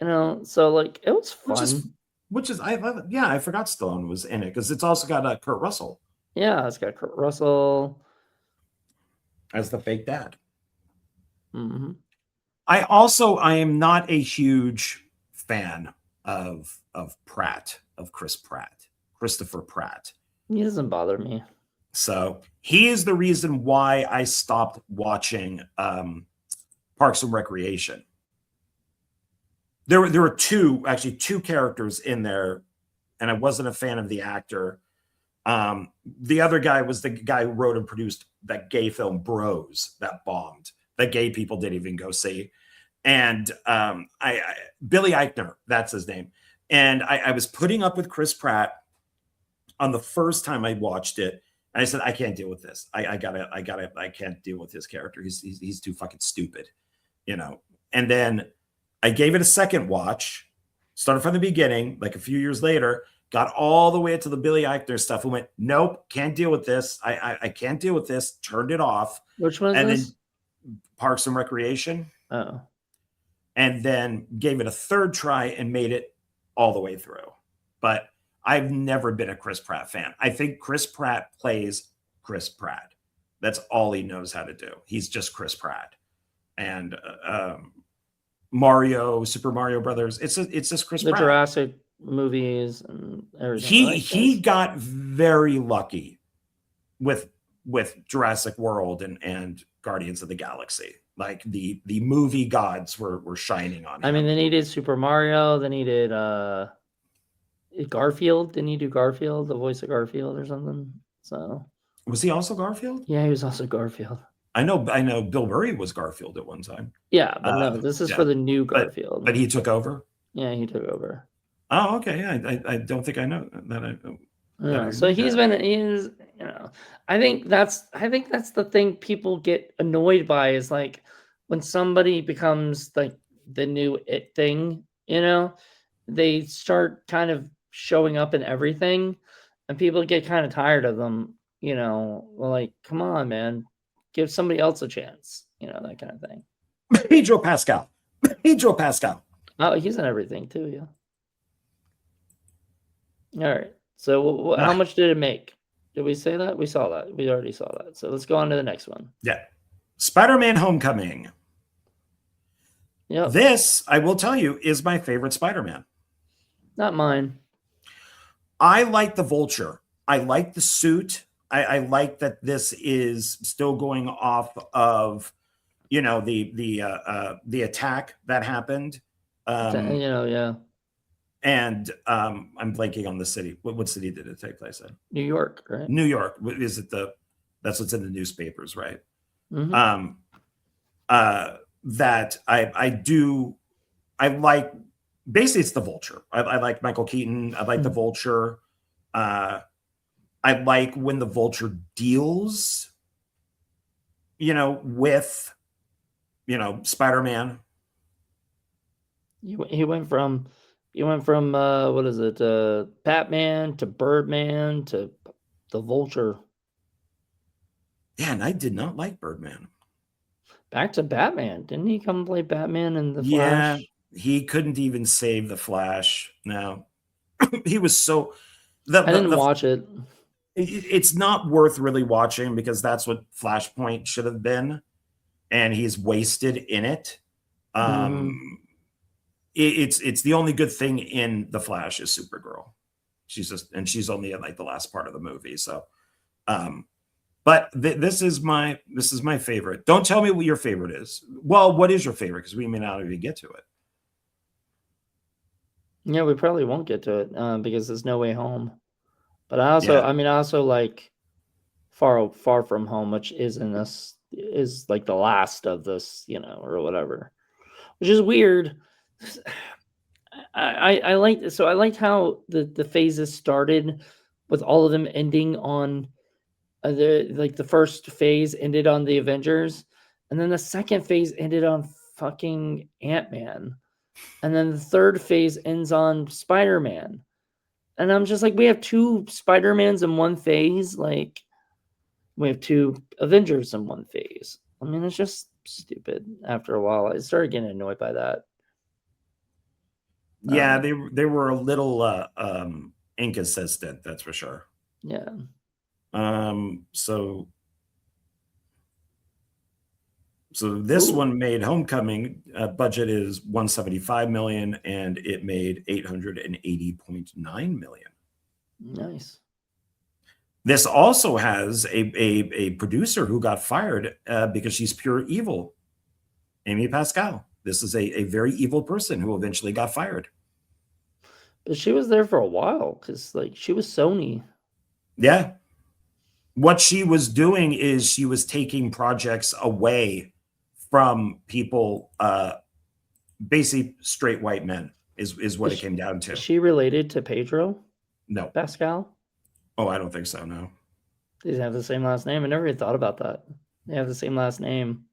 know, so like it was fun. Which is I love it. Yeah, I forgot Stallone was in it because it's also got Kurt Russell. Yeah, it's got Kurt Russell as the fake dad. Mm-hmm. I am not a huge fan of Pratt, of Christopher Pratt. He doesn't bother me. So he is the reason why I stopped watching Parks and Recreation. There were two characters in there, and I wasn't a fan of the actor. The other guy was the guy who wrote and produced that gay film Bros that bombed, that gay people didn't even go see. And Billy Eichner, that's his name. And I was putting up with Chris Pratt on the first time I watched it. And I said, I can't deal with this. I can't deal with his character. He's too fucking stupid, you know? And then I gave it a second watch, started from the beginning, like a few years later, got all the way to the Billy Eichner stuff and went, nope, can't deal with this. I can't deal with this. Turned it off. Which one is and this? Then Parks and Recreation. Oh. And then gave it a third try and made it all the way through. But I've never been a Chris Pratt fan. I think Chris Pratt plays Chris Pratt. That's all he knows how to do. He's just Chris Pratt. And Mario, Super Mario Brothers, it's just Chris Pratt. The Jurassic movies and everything. He got very lucky with Jurassic World and Guardians of the Galaxy. Like the movie gods were shining on him. I mean, they needed Super Mario. They needed Garfield. Didn't he do Garfield, the voice of Garfield or something? So was he also Garfield? Yeah, he was also Garfield. I know Bill Murray was Garfield at one time. Yeah, but no, this is for the new Garfield. But he took over? Yeah, he took over. Oh, okay. Yeah, I don't think I know that. Yeah, so he is, you know, I think that's the thing people get annoyed by is like when somebody becomes like the new it thing, you know, they start kind of showing up in everything and people get kind of tired of them, you know, like, come on, man, give somebody else a chance, you know, that kind of thing. Pedro Pascal. Pedro Pascal. Oh, he's in everything too, yeah. All right. So how much did it make? Did we say that? We saw that. We already saw that. So let's go on to the next one. Yeah. Spider-Man Homecoming. Yeah. This, I will tell you, is my favorite Spider-Man. Not mine. I like the Vulture. I like the suit. I like that this is still going off of, you know, the attack that happened. You know, yeah. And I'm blanking on the city. What city did it take place in? New York, right? New York. Is it that's what's in the newspapers, right? Mm-hmm. That I like, basically it's the Vulture. I like Michael Keaton. I like the Vulture. I like when the Vulture deals, you know, with, you know, Spider-Man. He went from what is it, Batman to Birdman to the Vulture. Yeah, and I did not like Birdman. Back to Batman. Didn't he come play Batman in the Flash? Yeah, he couldn't even save the Flash. No. He was so I didn't watch it. It's not worth really watching because that's what Flashpoint should have been, and he's wasted in it. It's the only good thing in the Flash is Supergirl. She's only in like the last part of the movie. So, but this is my favorite. Don't tell me what your favorite is. Well, what is your favorite? Because we may not even get to it. Yeah, we probably won't get to it because there's No Way Home. But I also like Far From Home, which is like the last of this, you know, or whatever, which is weird. I liked how the phases started with all of them ending on the first phase ended on the Avengers, and then the second phase ended on fucking Ant-Man, and then the third phase ends on Spider-Man. And I'm just like, we have two Spider-Mans in one phase. Like, we have two Avengers in one phase. I mean, it's just stupid. After a while, I started getting annoyed by that. Yeah, they were a little inconsistent, that's for sure. Yeah. So this one made Homecoming, budget is $175 million, and it made $880.9 million. Nice. This also has a producer who got fired because she's pure evil, Amy Pascal. This is a very evil person who eventually got fired. But she was there for a while because, like, she was Sony. Yeah. What she was doing is she was taking projects away from people, basically straight white men is what it came down to. Is she related to Pedro? No. Pascal? Oh, I don't think so, no. They have the same last name. I never even thought about that. They have the same last name.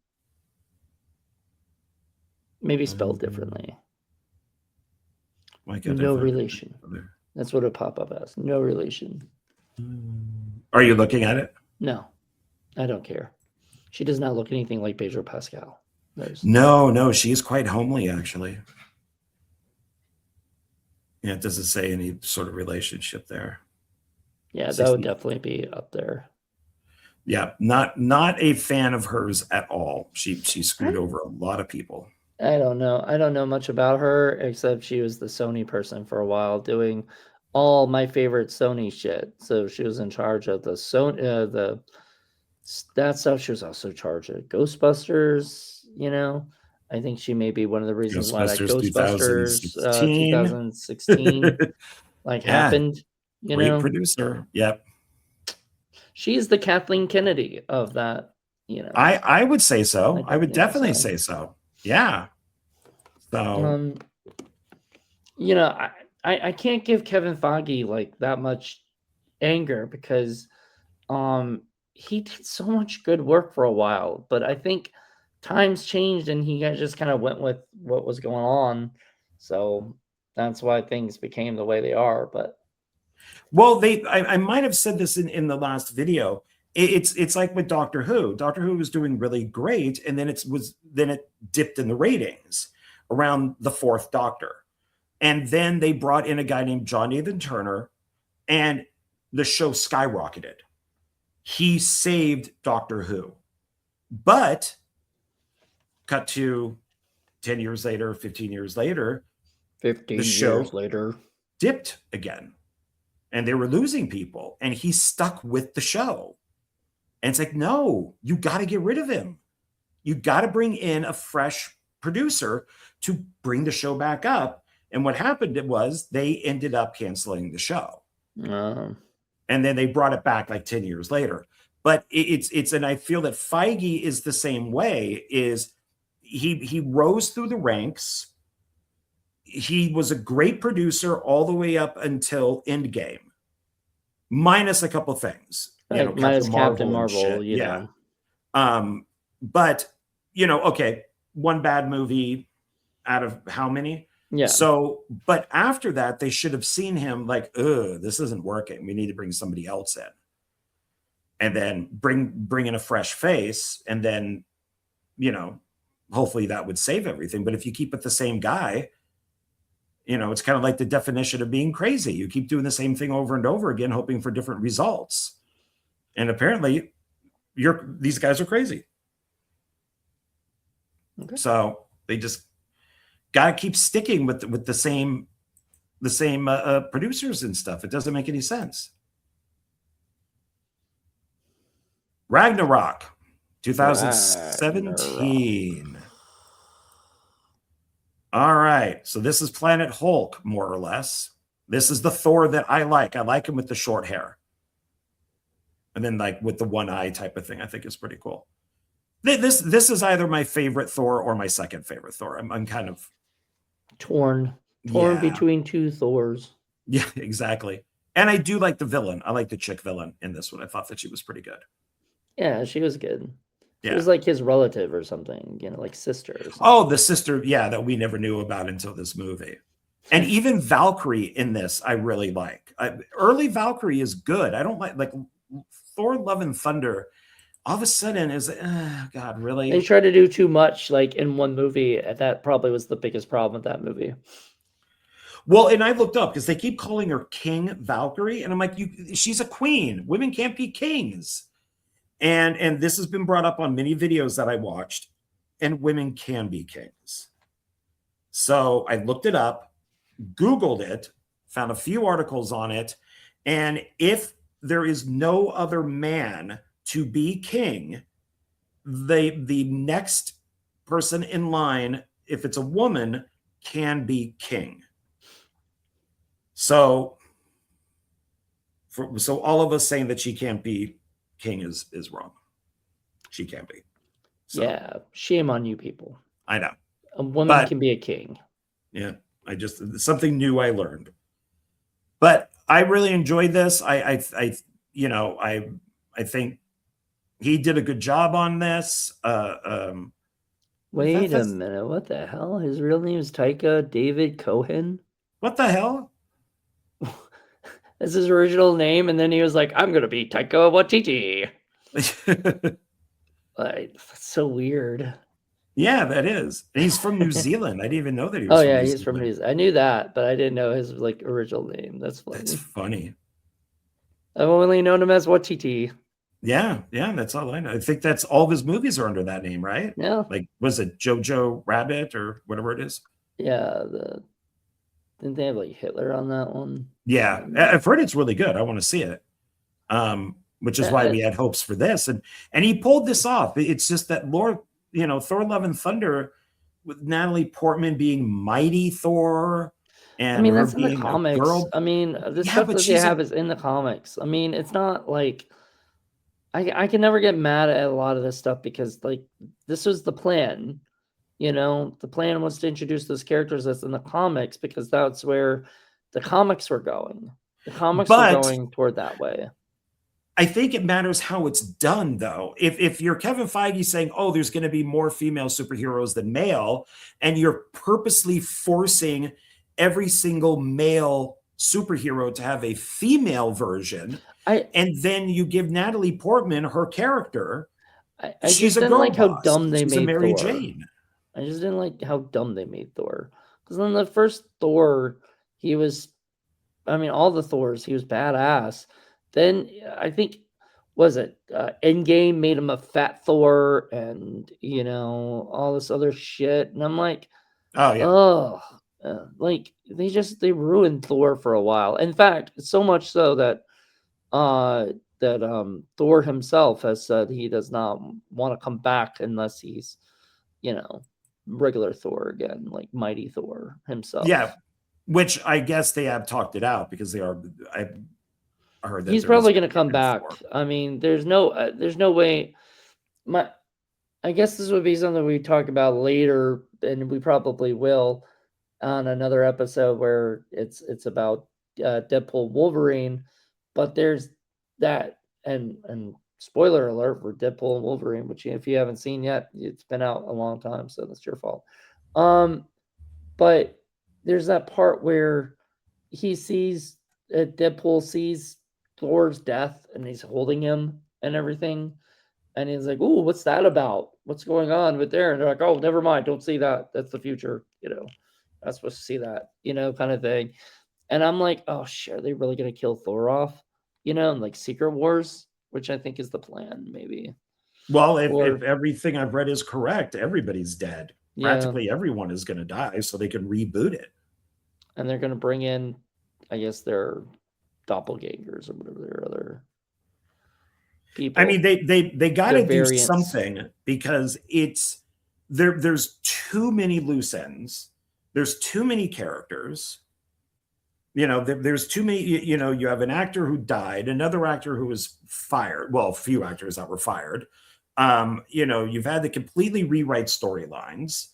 Maybe spelled differently. No relation. That's what it pop up as. No relation. Are you looking at it? No, I don't care. She does not look anything like Pedro Pascal. No, she's quite homely, actually. Yeah, it doesn't say any sort of relationship there. Yeah, that would definitely be up there. Yeah, not a fan of hers at all. She screwed over a lot of people. I don't know. I don't know much about her except she was the Sony person for a while doing all my favorite Sony shit. So she was in charge of the Sony, that stuff. She was also in charge of Ghostbusters, you know. I think she may be one of the reasons why that Ghostbusters 2016 like happened. You Great know, producer. Yep. She's the Kathleen Kennedy of that You know, I would say so. I would think definitely so. say so. Yeah. So you know, I can't give Kevin Feige like that much anger because he did so much good work for a while, but I think times changed and he just kind of went with what was going on. So that's why things became the way they are. But well, I might have said this in the last video. It's like with Doctor Who. Doctor Who was doing really great, and then it dipped in the ratings around the fourth Doctor. And then they brought in a guy named John Nathan Turner, and the show skyrocketed. He saved Doctor Who. But cut to 10 years later, 15 years later, 15 the show years later dipped again. And they were losing people. And he stuck with the show. And it's like, no, you got to get rid of him. You got to bring in a fresh producer to bring the show back up. And what happened was they ended up canceling the show. And then they brought it back like 10 years later. But and I feel that Feige is the same way, is he rose through the ranks. He was a great producer all the way up until Endgame, minus a couple things. Like minus Captain Marvel, you yeah. know. But, okay, one bad movie out of how many? Yeah. So, but after that, they should have seen him like, this isn't working. We need to bring somebody else in. And then bring in a fresh face. And then, hopefully that would save everything. But if you keep it the same guy, it's kind of like the definition of being crazy. You keep doing the same thing over and over again, hoping for different results. And apparently these guys are crazy. Okay. So they just got to keep sticking with the same producers and stuff. It doesn't make any sense. Ragnarok, 2017. All right. So this is Planet Hulk, more or less. This is the Thor that I like. I like him with the short hair. And then like with the one eye type of thing, I think is pretty cool. This is either my favorite Thor or my second favorite Thor. I'm kind of torn between two Thors. Yeah, exactly. And I do like the villain. I like the chick villain in this one. I thought that she was pretty good. Yeah, she was good. She was like his relative or something, like sister or something. Oh, the sister, yeah, that we never knew about until this movie. And even Valkyrie in this, I really like. Early Valkyrie is good. I don't like Thor Love and Thunder. All of a sudden is, God, really? They tried to do too much like in one movie. That probably was the biggest problem with that movie. Well, and I looked up because they keep calling her King Valkyrie. And I'm like, she's a queen. Women can't be kings. And this has been brought up on many videos that I watched, and women can be kings. So I looked it up, Googled it, found a few articles on it. And if there is no other man to be king, the next person in line, if it's a woman, can be king. So all of us saying that she can't be king is wrong. She can't be. So, yeah, shame on you people. I know. A woman can be a king. Yeah, something new I learned. But I really enjoyed this. I think he did a good job on this. Wait a minute, what the hell? His real name is Taika David Cohen? What the hell? That's his original name, and then he was like, I'm gonna be Taika Waititi. That's so weird. Yeah, that is. He's from New Zealand. I didn't even know that he was from New Zealand. From New Zealand. I knew that, but I didn't know his original name. That's funny. That's funny. I've only known him as Waititi. Yeah, that's all I know. I think that's all of his movies are under that name, right? Yeah. Like, was it Jojo Rabbit or whatever it is? Yeah, didn't they have like Hitler on that one? Yeah, I've heard it's really good. I want to see it. Which is why we had hopes for this, and he pulled this off. It's just that Thor Love and Thunder with Natalie Portman being mighty Thor, and I mean that's in the comics. I mean, this stuff that they have is in the comics. I mean, it's not like I can never get mad at a lot of this stuff because like this was the plan. You know, the plan was to introduce those characters that's in the comics because that's where the comics were going. The comics were But going toward that way. I think it matters how it's done, though. If you're Kevin Feige saying, "Oh, there's going to be more female superheroes than male," and you're purposely forcing every single male superhero to have a female version, and then you give Natalie Portman her character, I she's just a didn't girl like how boss. dumb they She's a made Mary Thor. Jane. I just didn't like how dumb they made Thor. Because in the first Thor, he was, I mean, all the Thors, he was badass. Then I think, was it Endgame made him a fat Thor and, you know, all this other shit. And I'm like, Oh, yeah. oh, like they ruined Thor for a while. In fact, so much so that Thor himself has said he does not want to come back unless he's, you know, regular Thor again, like Mighty Thor himself. Yeah, which I guess they have talked it out because they are. I heard that he's probably going to come back. I mean, there's no way. I guess this would be something we talk about later, and we probably will on another episode where it's about Deadpool Wolverine. But there's that, and spoiler alert for Deadpool and Wolverine, which if you haven't seen yet, it's been out a long time, so that's your fault. But there's that part where he sees Deadpool sees Thor's death, and he's holding him and everything, and he's like, "Ooh, what's that about? What's going on with there?" And they're like, "Oh, never mind, don't see that. That's the future. You know, not supposed to see that. You know, kind of thing." And I'm like, "Oh shit, are they really gonna kill Thor off? You know, in like Secret Wars, which I think is the plan, maybe." Well, if everything I've read is correct, everybody's dead. Yeah. Practically everyone is going to die, so they can reboot it. And they're going to bring in, I guess, their doppelgangers or whatever their other people. I mean, they got to do something because it's there's too many loose ends. There's too many characters. You know, there's too many. You know, you have an actor who died, another actor who was fired. Well, a few actors that were fired. You know, you've had to completely rewrite storylines.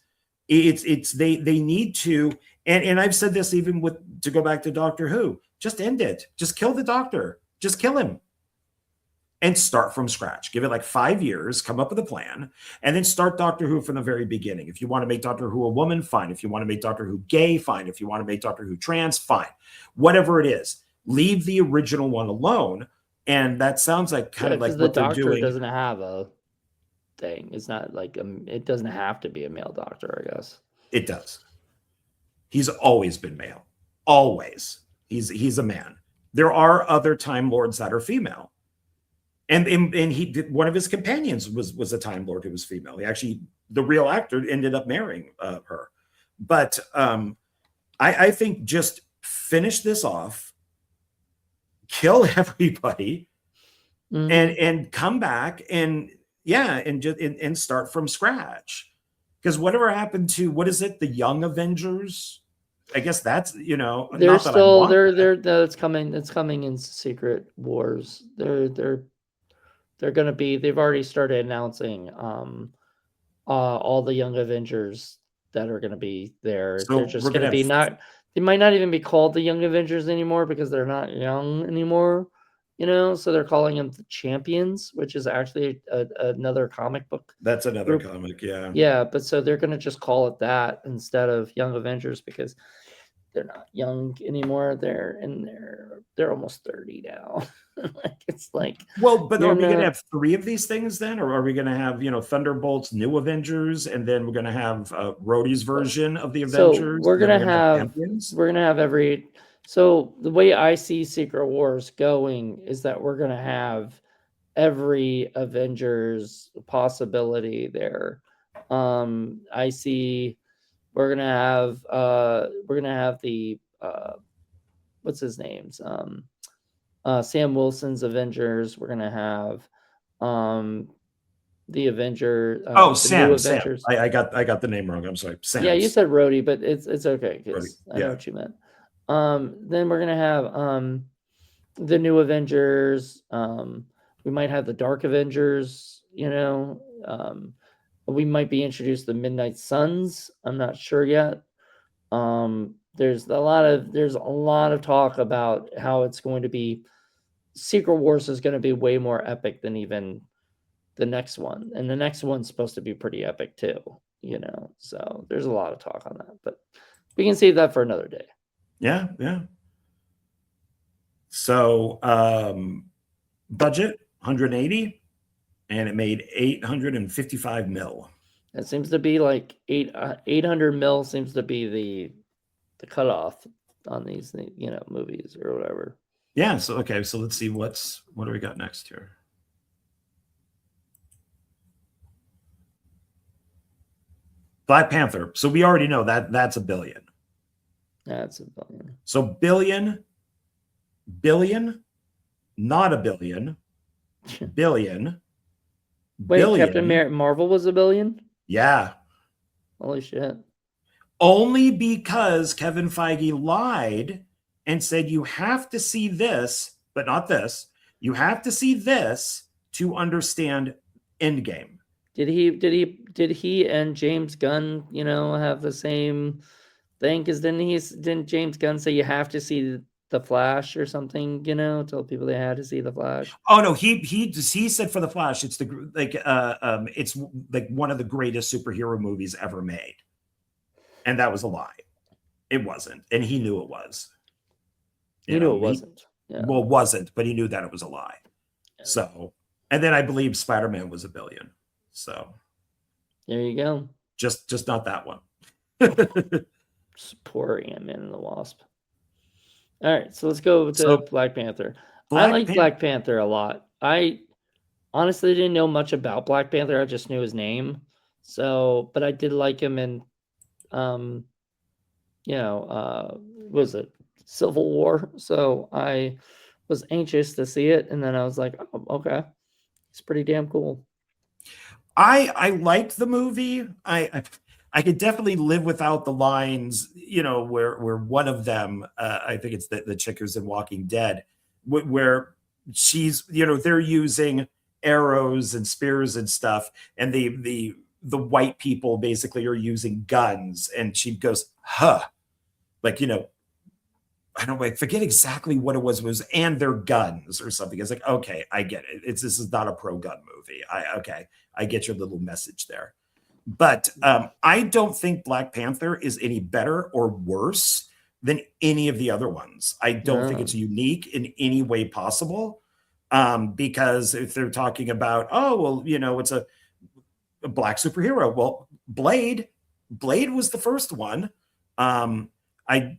They need to, and I've said this even to go back to Doctor Who, just end it. Just kill the Doctor. Just kill him. And start from scratch. Give it like 5 years, come up with a plan, and then start Doctor Who from the very beginning. If you want to make Doctor Who a woman, fine. If you want to make Doctor Who gay, fine. If you want to make Doctor Who trans, fine. Whatever it is, leave the original one alone. And that sounds like kind of like what they're doing. The Doctor doesn't have a thing. It's not like it doesn't have to be a male Doctor, I guess. It does. He's always been male. Always. He's a man. There are other Time Lords that are female. And he did, one of his companions was a Time Lord who was female. He actually, the real actor, ended up marrying her. But I think just finish this off, kill everybody, and come back and start from scratch. Because whatever happened to, what is it, the Young Avengers? I guess that's, you know, they're still it's coming in Secret Wars. They're going to be, they've already started announcing all the Young Avengers that are going to be there. So they're just going to be they might not even be called the Young Avengers anymore because they're not young anymore, you know? So they're calling them the Champions, which is actually another comic book. That's another comic, yeah. Yeah, but so they're going to just call it that instead of Young Avengers because they're not young anymore. They're almost 30 now. Like it's like, well, but are we going to have 3 of these things then, or are we going to have, you know, Thunderbolts, New Avengers, and then we're going to have Rhodey's version of the Avengers? So we're going to have every. So the way I see Secret Wars going is that we're going to have every Avengers possibility there. I see. We're gonna have the what's his name's Sam Wilson's Avengers. We're gonna have the Avenger. Sam. I got the name wrong. I'm sorry. Sam. Yeah, you said Rhodey, but it's okay because I know what you meant. Then we're gonna have the New Avengers. We might have the Dark Avengers, you know. We might be introduced to the Midnight Suns. I'm not sure yet. There's a lot of talk about how it's going to be. Secret Wars is going to be way more epic than even the next one, and the next one's supposed to be pretty epic too, you know. So there's a lot of talk on that, but we can save that for another day. Yeah, yeah. So budget 180, and it made 855 mil. It seems to be like 800 mil seems to be the cutoff on these, you know, movies or whatever. Yeah. So okay. So let's see what do we got next here. Black Panther. So we already know that that's $1 billion. That's $1 billion. So billion, not $1 billion, billion. Wait, billion. Captain Marvel was $1 billion? Yeah. Holy shit. Only because Kevin Feige lied and said you have to see this, but not this. You have to see this to understand Endgame. Did he and James Gunn, you know, have the same thing? Because didn't James Gunn say you have to see the Flash or something? You know, tell people they had to see the Flash. Oh no, he said for the Flash, it's it's like one of the greatest superhero movies ever made, and that was a lie. It wasn't, and he knew it was. He knew it wasn't. Yeah. Well, it wasn't, but he knew that it was a lie. Yeah. So, and then I believe Spider-Man was $1 billion. So there you go. Just not that one. Poor Ant-Man and the Wasp. All right, so let's go to Black Panther. I like Black Panther a lot. I honestly didn't know much about Black Panther. I just knew his name. So, but I did like him in, you know, was it Civil War? So I was anxious to see it, and then I was like, oh, okay, it's pretty damn cool. I liked the movie. I could definitely live without the lines, you know, where one of them, I think it's the chick who's in Walking Dead, where she's, you know, they're using arrows and spears and stuff, and the white people basically are using guns, and she goes, huh, like, you know, I forget exactly what it was, and their guns or something. It's like, okay, I get it. This is not a pro-gun movie. I get your little message there. But I don't think Black Panther is any better or worse than any of the other ones. I don't think it's unique in any way possible. Because if they're talking about, oh, well, you know, it's a black superhero. Well, Blade was the first one. I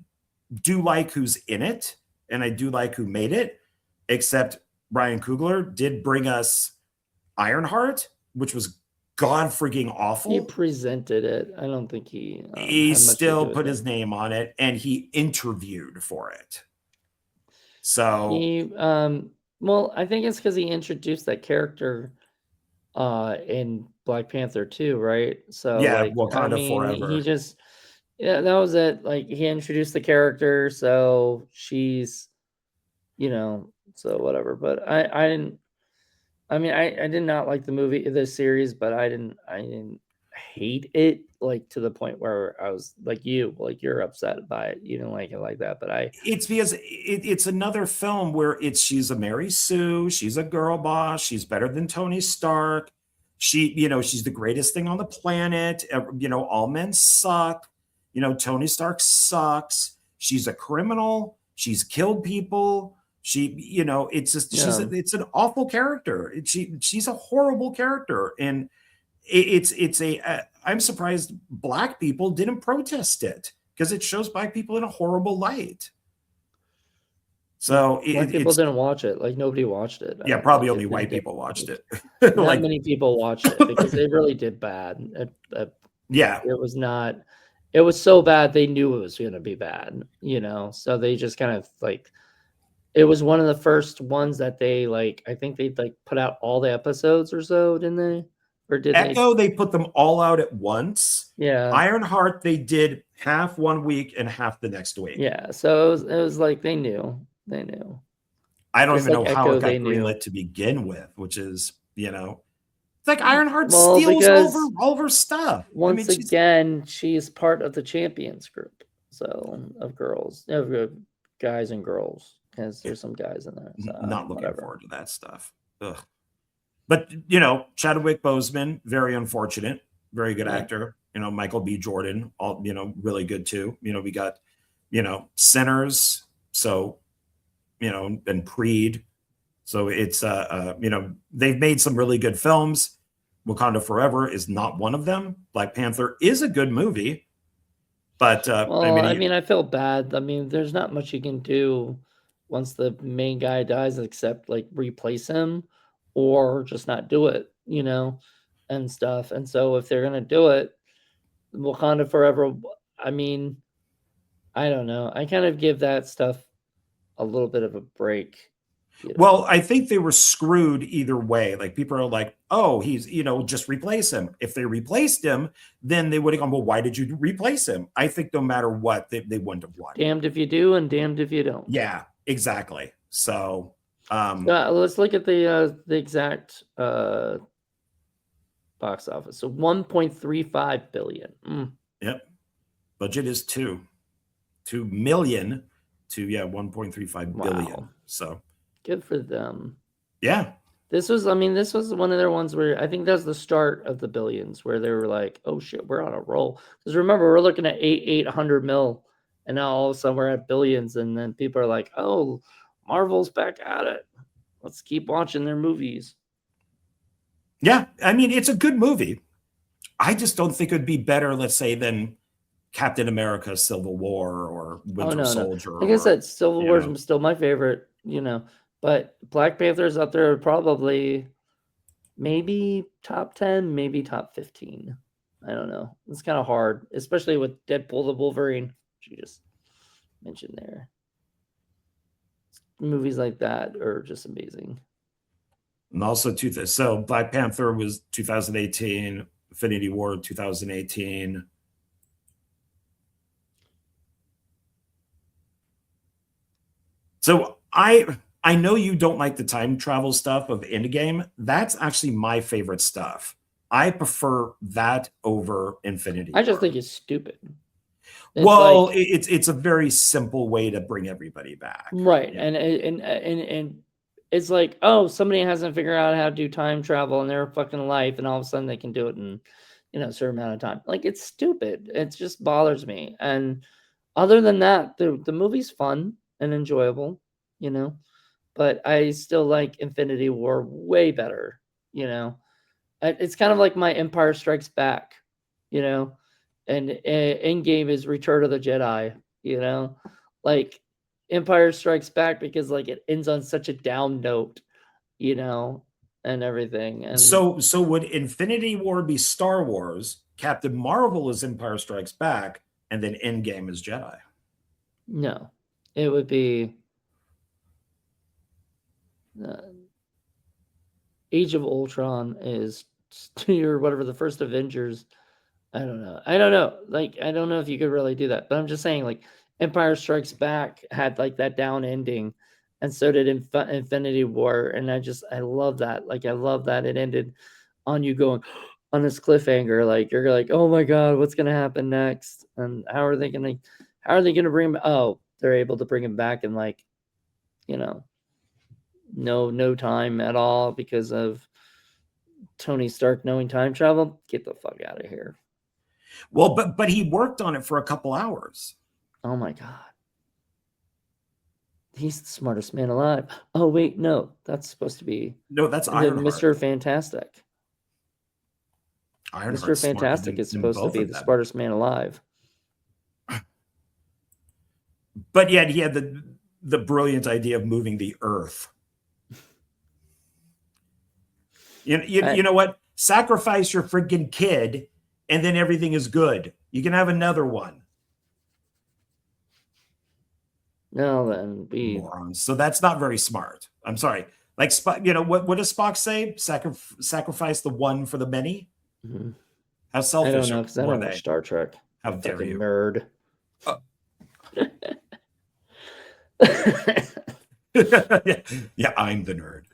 do like who's in it, and I do like who made it, except Ryan Coogler did bring us Ironheart, which was god frigging awful. He presented it. I don't think he still put his name on it, and he interviewed for it. So he well, I think it's because he introduced that character in Black Panther 2, right? So yeah, like, Wakanda Forever. He just, yeah, that was it. Like, he introduced the character, so she's, you know, so whatever. But I didn't. I mean, I did not like the series, but I didn't hate it, like, to the point where I was like you're upset by it. You didn't like it like that, but it's because it's another film where she's a Mary Sue, she's a girl boss, she's better than Tony Stark. She, you know, she's the greatest thing on the planet. You know, all men suck. You know, Tony Stark sucks. She's a criminal. She's killed people. She, you know, it's just it's an awful character. She's a horrible character, and I'm surprised black people didn't protest it, because it shows black people in a horrible light. So black people didn't watch it. Like, nobody watched it. Yeah, probably only white people watched it. Not like, many people watched it because they really did bad. Yeah, it was not. It was so bad they knew it was going to be bad. You know, so they just kind of like. It was one of the first ones that they, like, I think they like put out all the episodes or so, didn't they? Or did Echo, they put them all out at once. Yeah. Ironheart, they did half one week and half the next week. Yeah. So it was like they knew. I don't Just even like know how Echo, it got they knew. greenlit to begin with, which is, you know, it's like Ironheart Well, steals because all of her stuff. once again, she's part of the champions group. So of girls, of guys and girls, because there's some guys in there. So not looking whatever. forward to that stuff. Ugh. But, you know, Chadwick Boseman, very unfortunate, very good actor. You know, Michael B. Jordan, all, you know, really good too. You know, we got, you know, Sinners. So, you know, and Creed. So it's, you know, they've made some really good films. Wakanda Forever is not one of them. Black Panther is a good movie. But, well, I mean, I feel bad. I mean, there's not much you can do once the main guy dies except like replace him or just not do it, you know, and stuff. And so if they're going to do it, Wakanda Forever, I mean, I don't know. I kind of give that stuff a little bit of a break. You know? Well, I think they were screwed either way. Like people are like, oh, he's, you know, just replace him. If they replaced him, then they would have gone, well, why did you replace him? I think no matter what, they wouldn't have won. Damned if you do and damned if you don't. Yeah, exactly. So let's look at the exact box office. So 1.35 billion. Yep. Budget is 2 million to 1.35 billion. So good for them. Yeah. This was one of their ones where I think that's the start of the billions where they were like, oh shit, we're on a roll. Because remember, we're looking at 800 mil, and now all of a sudden we're at billions, and then people are like, oh, Marvel's back at it. Let's keep watching their movies. Yeah, I mean, it's a good movie. I just don't think it would be better, let's say, than Captain America: Civil War or Winter Soldier. Like I said, Civil War is still my favorite, you know, but Black Panther's up there probably maybe top 10, maybe top 15. I don't know. It's kind of hard, especially with Deadpool the Wolverine, which you just mentioned there. Movies like that are just amazing. And also, so Black Panther was 2018, Infinity War 2018. So I know you don't like the time travel stuff of Endgame. That's actually my favorite stuff. I prefer that over Infinity War. I just think it's stupid. It's a very simple way to bring everybody back. Right. And it's like, oh, somebody hasn't figured out how to do time travel in their fucking life, and all of a sudden they can do it in, you know, a certain amount of time. Like, it's stupid. It just bothers me. And other than that, the movie's fun and enjoyable, you know, but I still like Infinity War way better, you know. It's kind of like my Empire Strikes Back, you know, and Endgame is Return of the Jedi, you know, like Empire Strikes Back because like it ends on such a down note, you know, and everything. And so would Infinity War be Star Wars, Captain Marvel is Empire Strikes Back, and then Endgame is Jedi? No, it would be Age of Ultron is or whatever, the first Avengers. I don't know. Like, I don't know if you could really do that, but I'm just saying, like, Empire Strikes Back had like that down ending, and so did Infinity War. And I love that. Like, I love that it ended on you going on this cliffhanger. Like, you're like, oh my God, what's going to happen next? And how are they going to bring him? Oh, they're able to bring him back in like, you know, no time at all because of Tony Stark knowing time travel. Get the fuck out of here. Well, but he worked on it for a couple hours. Oh my God. He's the smartest man alive. Oh wait, no, that's supposed to be that's Ironheart. Mr. Fantastic. Mr. Fantastic is supposed to be the smartest man alive. But yet he had the brilliant idea of moving the Earth. You know what? Sacrifice your freaking kid, and then everything is good. You can have another one. No, then morons. So that's not very smart. I'm sorry. Like, you know, what does Spock say? Sacrifice the one for the many. Mm-hmm. How selfish? I don't know, because I don't watch Star Trek. How dare you, nerd? Yeah, I'm the nerd.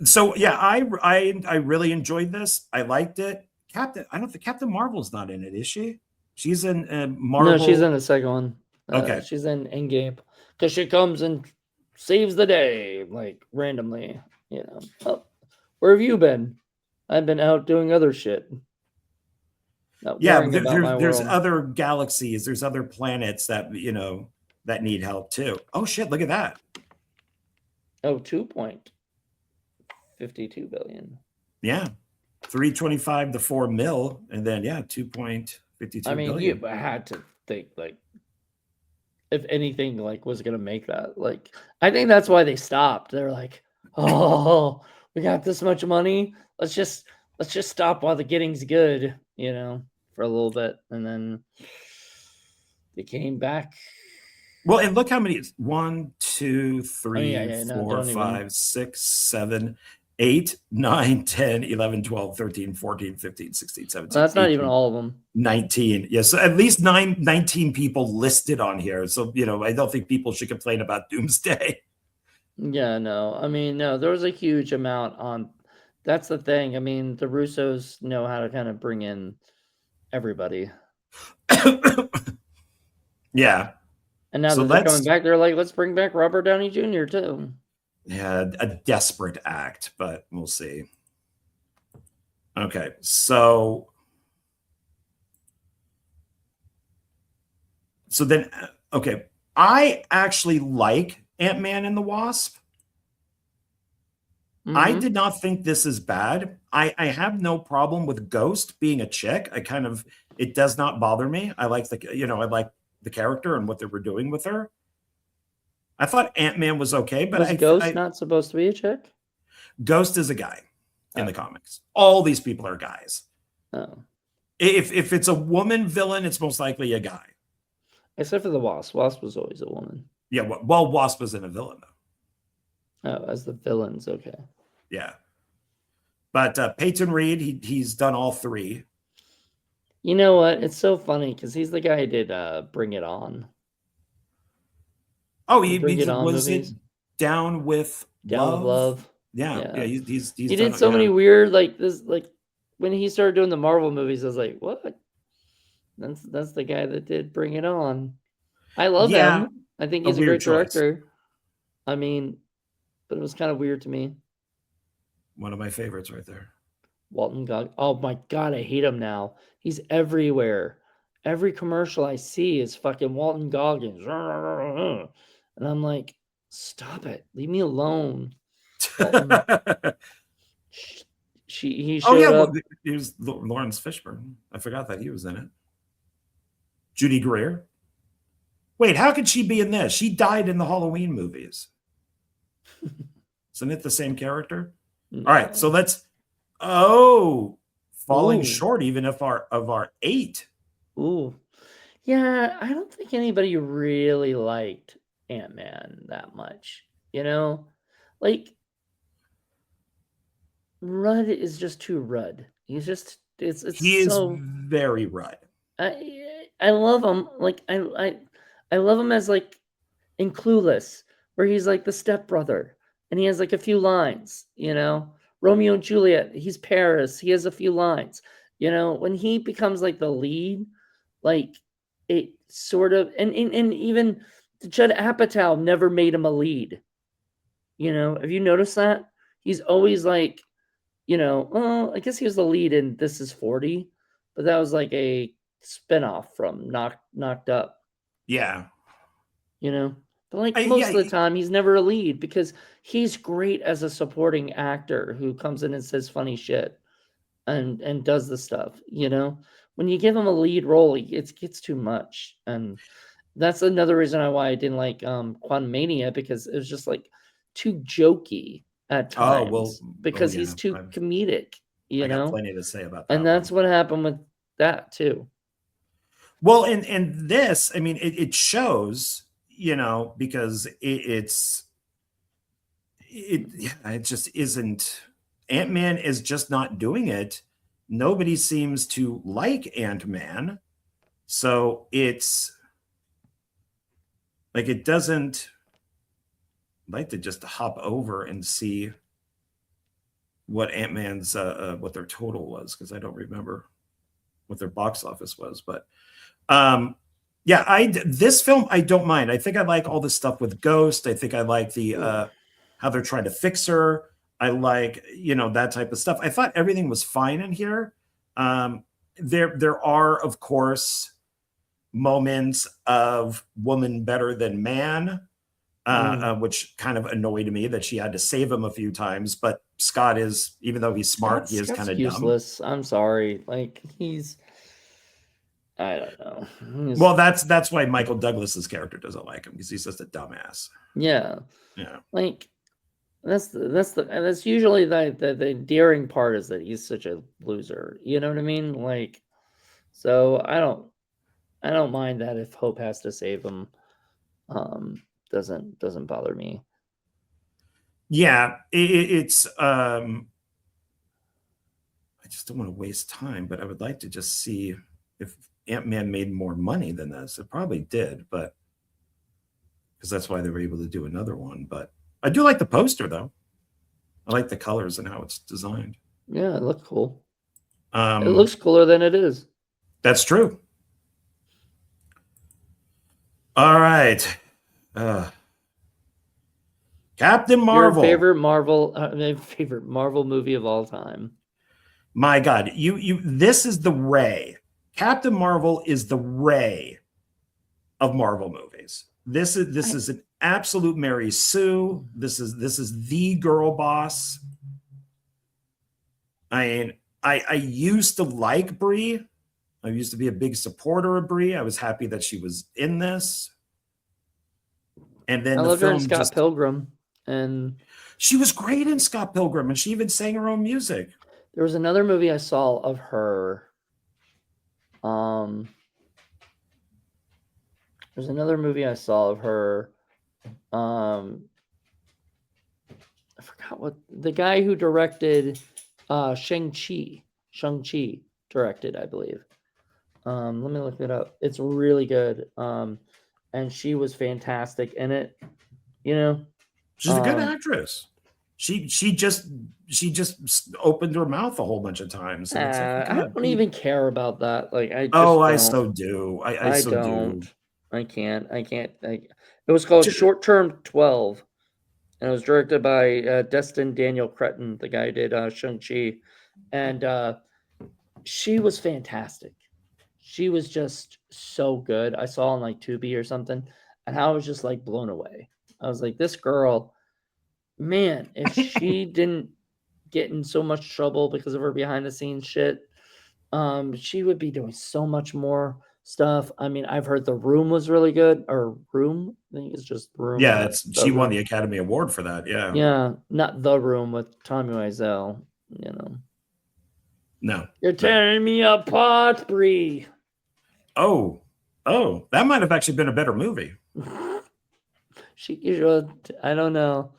So yeah, I really enjoyed this. I liked it. I don't think Captain Marvel's not in it, is she? She's in Marvel. No, she's in the second one. Okay. She's in Endgame because she comes and saves the day like randomly. You know, oh, where have you been? I've been out doing other shit. Not Yeah, worrying about my there's world. other galaxies, there's other planets that that need help too. Oh shit, look at that. Oh, 2.52 billion. Yeah. 325 to 4 mil, and then yeah, 2.52 I mean, billion. you had to think like if anything like was gonna make that. Like, I think that's why they stopped. They're like, oh, we got this much money. Let's just stop while the getting's good, you know, for a little bit, and then they came back. Well, and look how many. 1, 2, 3, yeah, no, 4, don't even. 5, 6, 7, 8, 9, 10, 11, 12, 13, 14, 15, 16, 17. Well, that's not 18, even all of them. 19. Yes, at least 19 people listed on here. So, I don't think people should complain about Doomsday. Yeah, no. I mean, no, there was a huge amount on. That's the thing. I mean, the Russos know how to kind of bring in everybody. Yeah. And now So that they're coming back, they're like, let's bring back Robert Downey Jr. too. Yeah, a desperate act, but we'll see. Okay, so then, okay, I actually like Ant-Man and the Wasp. I did not think this is bad. I have no problem with Ghost being a chick. It does not bother me. I like I like the character and what they were doing with her. I thought Ant-Man was okay, but was Ghost not supposed to be a chick? Ghost is a guy in the comics. All these people are guys. Oh. If it's a woman villain, it's most likely a guy. Except for the Wasp. Wasp was always a woman. Yeah, well, Wasp wasn't a villain, though. Oh, as the villains, okay. Yeah. But Peyton Reed, he's done all three. You know what? It's so funny because he's the guy who did Bring It On. Oh, was it Down with Love? Yeah. He's he did so many weird when he started doing the Marvel movies, I was like, what? That's the guy that did Bring It On. I love him. I think he's a great director. I mean, but it was kind of weird to me. One of my favorites right there. Walton Goggins. Oh my god, I hate him now. He's everywhere. Every commercial I see is fucking Walton Goggins. And I'm like, stop it. Leave me alone. He showed up. He was Lawrence Fishburne. I forgot that he was in it. Judy Greer. Wait, how could she be in this? She died in the Halloween movies. Isn't it the same character? No. All right, so let's. Falling short even of our 8. Ooh, yeah. I don't think anybody really liked Ant-Man that much. Like Rudd is just too Rudd. He's just he so, is very Rudd. I love him. Like I love him as like in Clueless, where he's like the stepbrother and he has like a few lines, Romeo and Juliet, he's Paris, he has a few lines. When he becomes like the lead, like it sort of and even Judd Apatow never made him a lead. Have you noticed that? He's always like, I guess he was the lead in This Is 40, but that was like a spinoff from Knocked Up. Yeah. But like most of the time, he's never a lead because he's great as a supporting actor who comes in and says funny shit and does the stuff. When you give him a lead role, it gets too much, and that's another reason why I didn't like Quantumania, because it was just like too jokey at times because he's too comedic. I got plenty to say about that. And that's what happened with that too. Well, and this, I mean, it shows. Because it just isn't. Ant-Man is just not doing it. Nobody seems to like Ant-Man, so it's like it doesn't. like to just hop over and see what Ant-Man's what their total was, because I don't remember what their box office was. But yeah, this film I don't mind. I think I like all the stuff with Ghost. I think I like the how they're trying to fix her. I like, you know, that type of stuff. I thought everything was fine in here. There are, of course, moments of woman better than man, which kind of annoyed me that she had to save him a few times. But Scott is, even though he's smart, he is kind of useless. Dumb. I'm sorry. Like, I don't know. Well, that's why Michael Douglas's character doesn't like him, because he's just a dumbass. Yeah. Yeah. Like, that's usually the endearing part, is that he's such a loser. You know what I mean? Like, so I don't mind that if Hope has to save him. Doesn't bother me. Yeah, it's I just don't want to waste time, but I would like to just see if Ant-Man made more money than this. It probably did, but because that's why they were able to do another one. But I do like the poster, though. I like the colors and how it's designed. Yeah, it looks cool. It looks cooler than it is. That's true. All right. Captain Marvel. Your favorite Marvel movie of all time. My God, this is the Ray. Captain Marvel is the Ray of Marvel movies. This is an absolute Mary Sue. This is the girl boss. I mean, I used to like Brie. I used to be a big supporter of Brie. I was happy that she was in this. And then I loved her in Scott Pilgrim, and she was great in Scott Pilgrim, and she even sang her own music. There was another movie I saw of her. There's another movie I saw of her. I forgot what the guy who directed Shang-Chi directed, I believe. Let me look it up. It's really good. And she was fantastic in it. You know, she's a good actress. She just opened her mouth a whole bunch of times. And it's like, I don't even care about that. Like, I so do. I so don't. do. I can't. It was called Short Term 12, and it was directed by Destin Daniel Cretton, the guy who did Shang-Chi, and she was fantastic. She was just so good. I saw on like Tubi or something, and I was just like blown away. I was like, this girl, man, if she didn't get in so much trouble because of her behind the scenes shit, she would be doing so much more stuff. I mean, I've heard The Room was really good, or Room. I think it's just Room. Yeah, she won the Academy Award for that. Yeah. Yeah, not The Room with Tommy Wiseau. You know. No. You're tearing me apart, Brie. Oh, that might have actually been a better movie. I don't know.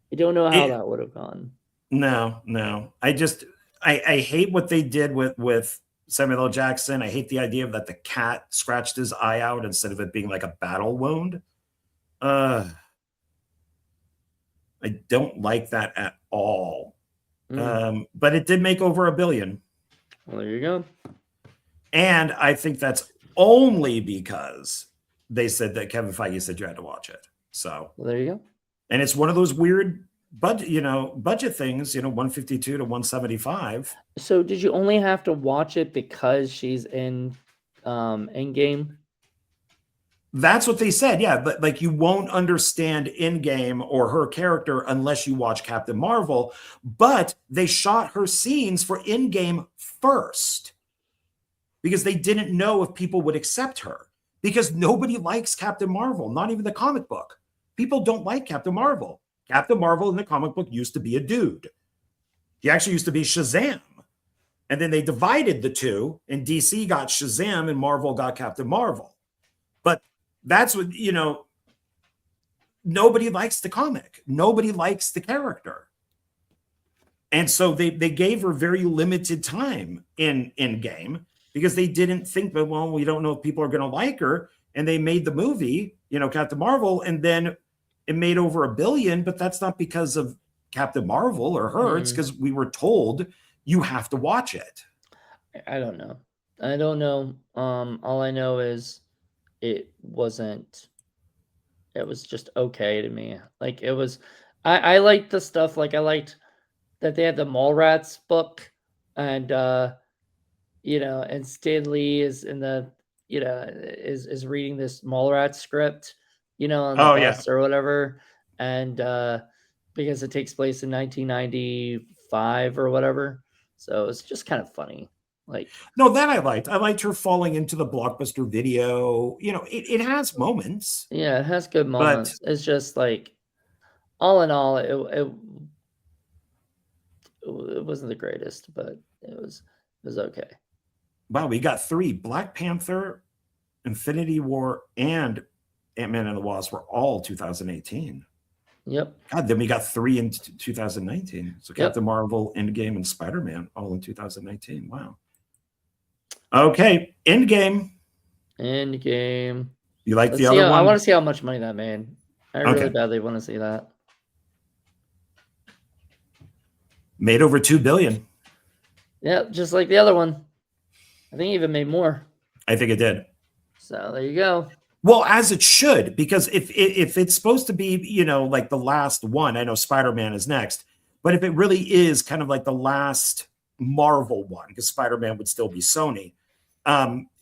I don't know how that would have gone. No. I hate what they did with Samuel L. Jackson. I hate the idea of that the cat scratched his eye out instead of it being like a battle wound. I don't like that at all. But it did make over $1 billion. Well, there you go. And I think that's only because they said that Kevin Feige said you had to watch it. So there you go. And it's one of those weird budget things, 152 to 175. So did you only have to watch it because she's in Endgame? That's what they said. Yeah, but like you won't understand Endgame or her character unless you watch Captain Marvel. But they shot her scenes for Endgame first because they didn't know if people would accept her, because nobody likes Captain Marvel, not even the comic book. People don't like Captain Marvel. Captain Marvel in the comic book used to be a dude. He actually used to be Shazam. And then they divided the two, and DC got Shazam and Marvel got Captain Marvel. But that's what, nobody likes the comic. Nobody likes the character. And so they gave her very limited time in Endgame. because they didn't think, but well, we don't know if people are going to like her. And they made the movie, you know, Captain Marvel, and then it made over $1 billion, but that's not because of Captain Marvel or her. It's because we were told you have to watch it. I don't know. I don't know. All I know is it was just okay to me. Like it was, I liked the stuff. Like I liked that they had the Mallrats book, and you know, and Stan Lee is in the, you know, is reading this Mallrats script, you know, on the bus or whatever, and because it takes place in 1995 or whatever, so it's just kind of funny. Like, no, that I liked. I liked her falling into the Blockbuster Video. You know, it has moments. Yeah, it has good moments. It's just like, all in all, it wasn't the greatest, but it was okay. Wow, we got 3. Black Panther, Infinity War, and Ant-Man and the Wasp were all 2018. Yep. God, then we got 3 in 2019. So Captain Marvel, Endgame, and Spider-Man all in 2019. Wow. Okay, Endgame. You like the other one? I want to see how much money that made. I really badly want to see that. Made over $2 billion. Yeah, just like the other one. I think it even made more. I think it did. So there you go. Well, as it should, because if it's supposed to be, you know, like the last one, I know Spider-Man is next, but if it really is kind of like the last Marvel one, because Spider-Man would still be Sony,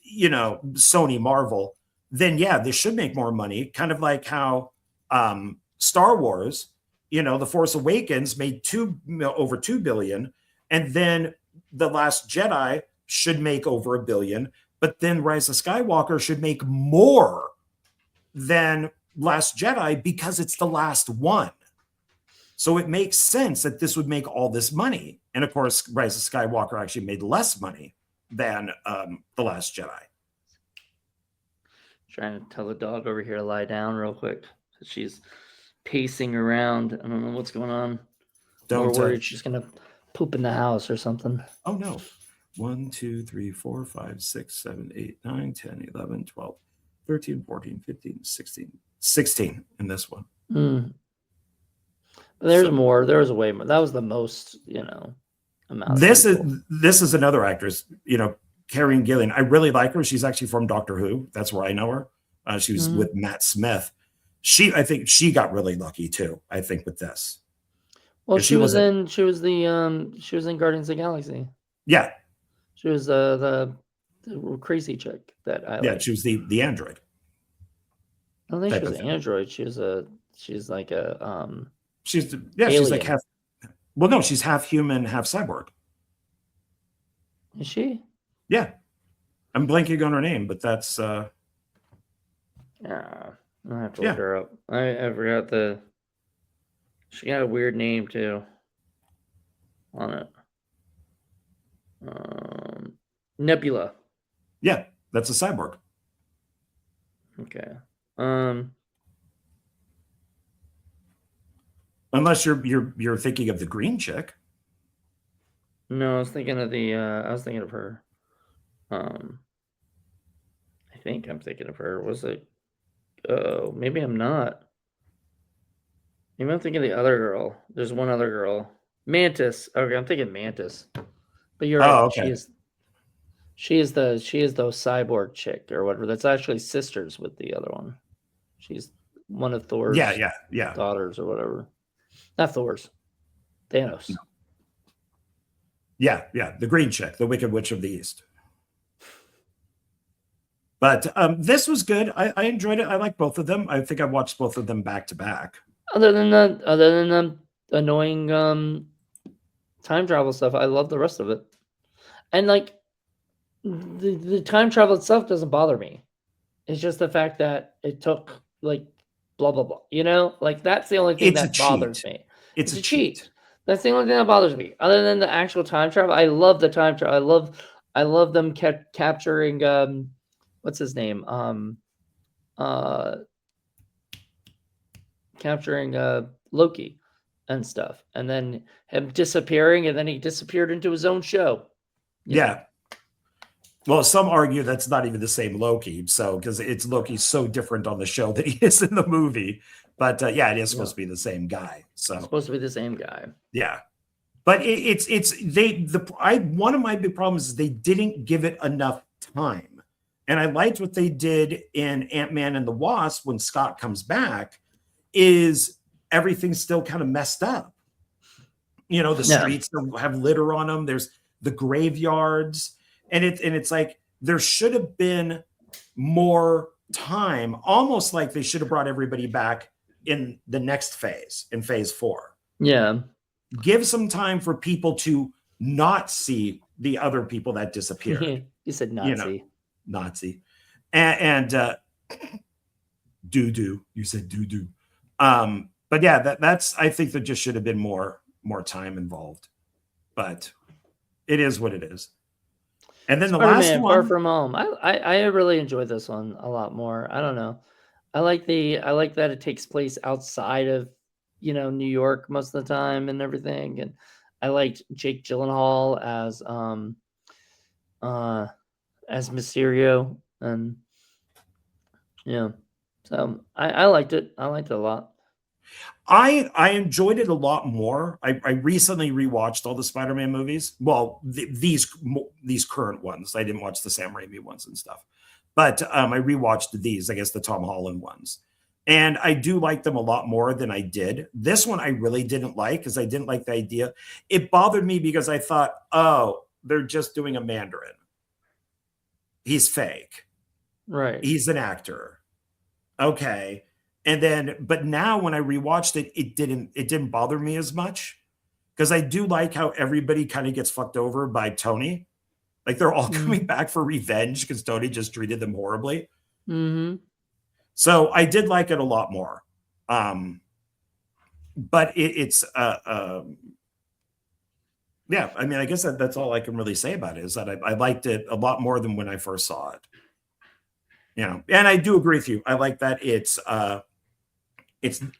you know, Sony Marvel, then yeah, this should make more money. Kind of like how Star Wars, you know, The Force Awakens made over $2 billion, and then The Last Jedi should make over $1 billion, but then Rise of Skywalker should make more than Last Jedi because it's the last one. So it makes sense that this would make all this money. And of course, Rise of Skywalker actually made less money than The Last Jedi. Trying to tell the dog over here to lie down real quick. She's pacing around. I don't know what's going on. We're worried she's going to poop in the house or something. Oh, no. 1, 2, 3, 4, 5, 6, 7, 8, 9, 10, 11, 12, 13, 14, 15, 16 in this one. But there's more. There was way more. That was the most, you know, amount. This is another actress, you know, Karen Gillan. I really like her. She's actually from Doctor Who. That's where I know her. She was with Matt Smith. I think she got really lucky too. I think with this. Well, she was in Guardians of the Galaxy. Yeah. She was the crazy chick that I liked. She was the android. I don't think she was an android. She's like a she's alien. She's like half. Well, no, she's half human, half cyborg. Is she? Yeah, I'm blanking on her name, but that's. Yeah, I have to look her up. I forgot she got a weird name too. On it. Nebula. Yeah, that's a cyborg. Okay. Unless you're thinking of the green chick. No, I was thinking of her. I think I'm thinking of her. Was it? Oh, maybe I'm not. Maybe I'm thinking of the other girl. There's one other girl. Mantis. Okay, I'm thinking Mantis. But you're right. Okay. She is the cyborg chick or whatever. That's actually sisters with the other one. She's one of Thor's daughters or whatever. Not Thor's. Thanos. No. Yeah, the green chick, the Wicked Witch of the East. But this was good. I enjoyed it. I like both of them. I think I watched both of them back to back. Other than the annoying time travel stuff, I love the rest of it. And like the time travel itself doesn't bother me. It's just the fact that it took like blah blah blah. You know, like that's the only thing that bothers me. It's a cheat. That's the only thing that bothers me. Other than the actual time travel, I love the time travel. I love them capturing what's his name? Capturing Loki and stuff, and then him disappearing, and then he disappeared into his own show. Yeah. Well, some argue that's not even the same Loki, so because it's Loki's so different on the show that he is in the movie. But yeah, it is supposed to be the same guy. So it's supposed to be the same guy. Yeah, but one of my big problems is they didn't give it enough time, and I liked what they did in Ant-Man and the Wasp when Scott comes back. Is everything's still kind of messed up? You know, the streets have litter on them. There's the graveyards. And it's like there should have been more time, almost like they should have brought everybody back in the next phase, in phase 4. Yeah. Give some time for people to not see the other people that disappeared. You said Nazi. You know, Nazi. And doo-doo. You said doo-doo. But yeah, that's I think there just should have been more time involved. But it is what it is. And then Spider-Man, the last one, Far From Home. I really enjoyed this one a lot more. I don't know. I like that it takes place outside of, you know, New York most of the time and everything. And I liked Jake Gyllenhaal as Mysterio, and yeah. So I liked it. I liked it a lot. I enjoyed it a lot more. I recently rewatched all the Spider-Man movies. Well, these current ones. I didn't watch the Sam Raimi ones and stuff, but I rewatched these. I guess the Tom Holland ones, and I do like them a lot more than I did. This one I really didn't like because I didn't like the idea. It bothered me because I thought, oh, they're just doing a Mandarin. He's fake. Right. He's an actor. Okay. And then, but now when I rewatched it, it didn't bother me as much because I do like how everybody kind of gets fucked over by Tony. Like they're all coming back for revenge because Tony just treated them horribly. Mm-hmm. So I did like it a lot more. But it's yeah, I mean, I guess that's all I can really say about it is that I liked it a lot more than when I first saw it. You know, and I do agree with you. I like that it's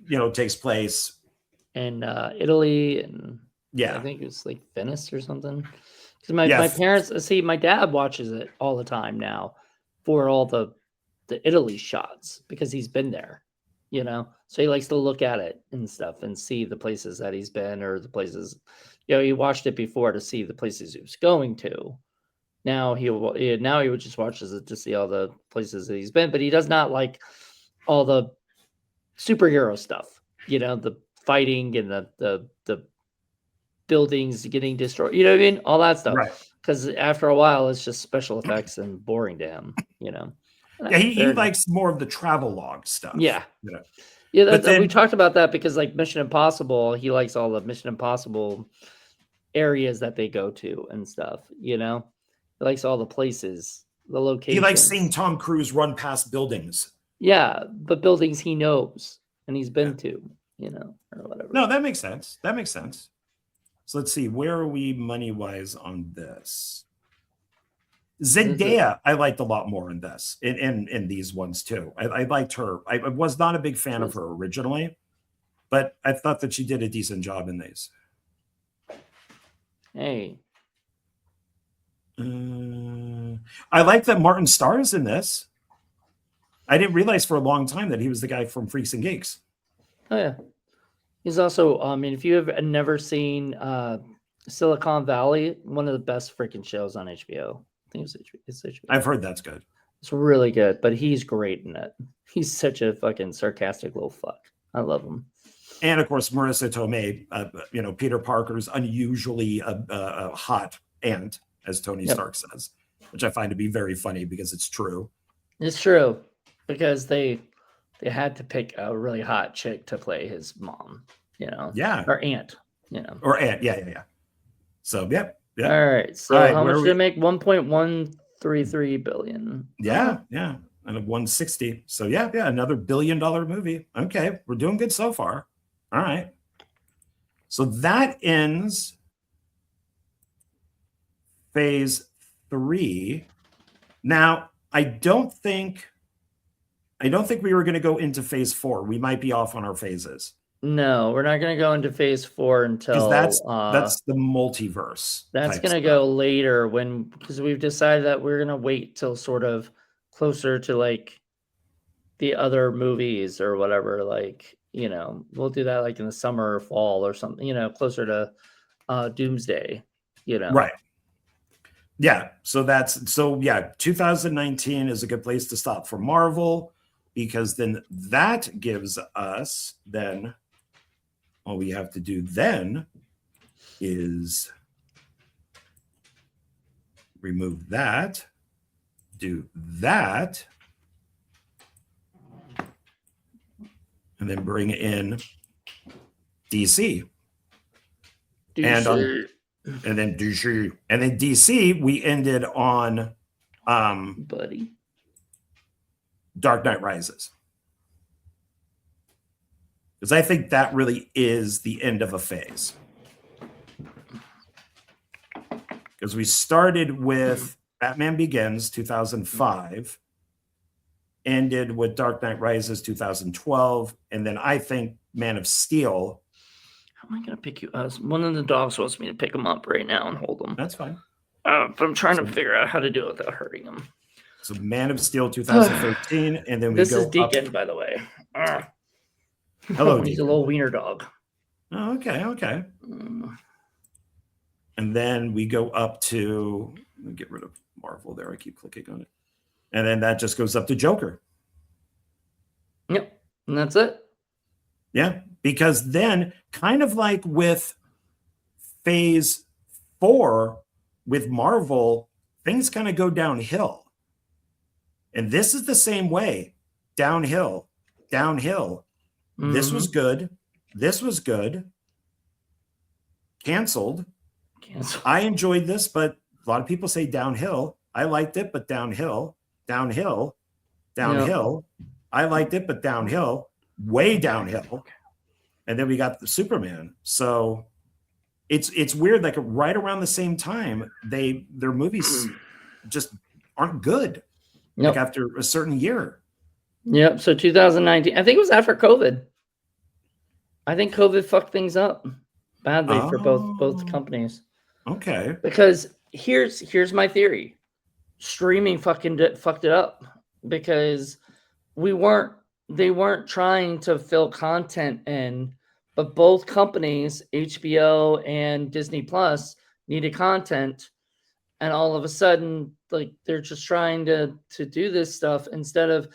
you know, takes place in Italy, and yeah, I think it was like Venice or something. Because my parents, see, my dad watches it all the time now for all the Italy shots because he's been there, you know. So he likes to look at it and stuff and see the places that he's been or the places, you know, he watched it before to see the places he was going to. Now he just watches it to see all the places that he's been, but he does not like all the superhero stuff, you know, the fighting and the buildings getting destroyed, you know what I mean, all that stuff, right? Because after a while it's just special effects and boring to him, you know. Yeah, he likes more of the travel log stuff. Yeah, you know? Yeah, we talked about that because like Mission Impossible, he likes all the Mission Impossible areas that they go to and stuff, you know. He likes all the places, the locations. He likes seeing Tom Cruise run past buildings. Yeah, but buildings he knows and he's been to, you know, or whatever. No, that makes sense. That makes sense. So let's see, where are we money-wise on this? Zendaya, I liked a lot more in this, in these ones too. I liked her. I was not a big fan of her originally, but I thought that she did a decent job in these. Hey. I like that Martin Starr's in this. I didn't realize for a long time that he was the guy from Freaks and Geeks. Oh yeah, he's also. I mean, if you have never seen Silicon Valley, one of the best freaking shows on HBO. I think it's HBO. I've heard that's good. It's really good, but he's great in it. He's such a fucking sarcastic little fuck. I love him. And of course, Marissa Tomei, you know, Peter Parker's unusually hot aunt, as Tony Stark says, which I find to be very funny because it's true. It's true because they had to pick a really hot chick to play his mom, you know, or aunt, you know, or aunt, yeah. So yeah. All right. So how much did it make? 1.133 billion. Yeah, and a 160. So yeah, another $1 billion movie. Okay, we're doing good so far. All right. So that ends phase 3. Now, I don't think we were going to go into phase 4. We might be off on our phases. No, we're not going to go into phase 4 Because until that's the multiverse. that's type going to stuff. go later because we've decided that we're going to wait till sort of closer to like the other movies or whatever. Like, you know, we'll do that like in the summer or fall or something, you know, closer to Doomsday, you know. Right. Yeah. So 2019 is a good place to stop for Marvel, because then that gives us then all we have to do then is remove that, do that, and then bring in DC. DC. And then DC, we ended on Buddy. Dark Knight Rises. Because I think that really is the end of a phase. Because we started with Batman Begins 2005, ended with Dark Knight Rises 2012, and then I think Man of Steel. How am I going to pick you up? One of the dogs wants me to pick him up right now and hold him. That's fine. But I'm trying to figure out how to do it without hurting him. So Man of Steel 2013, and then we this go is Deacon, up. by the way. Hello, He's Deacon. a little wiener dog. Oh, okay. And then we go up to, let me get rid of Marvel there. I keep clicking on it. And then that just goes up to Joker. Yep. And that's it. Yeah. Because then, kind of like with phase 4 with Marvel, things kind of go downhill. And this is the same way. Downhill. This was good. This was good. Canceled. I enjoyed this, but a lot of people say downhill. I liked it, but downhill. Yep. I liked it, but downhill. Way downhill. And then we got the Superman. So it's weird. Like right around the same time, their movies just aren't good. Like after a certain year. Yep. So 2019, I think it was after COVID. I think COVID fucked things up badly for both companies. Okay. Because here's my theory. Streaming fucked it up because they weren't trying to fill content in, but both companies, HBO and Disney Plus, needed content, and all of a sudden, like they're just trying to do this stuff instead of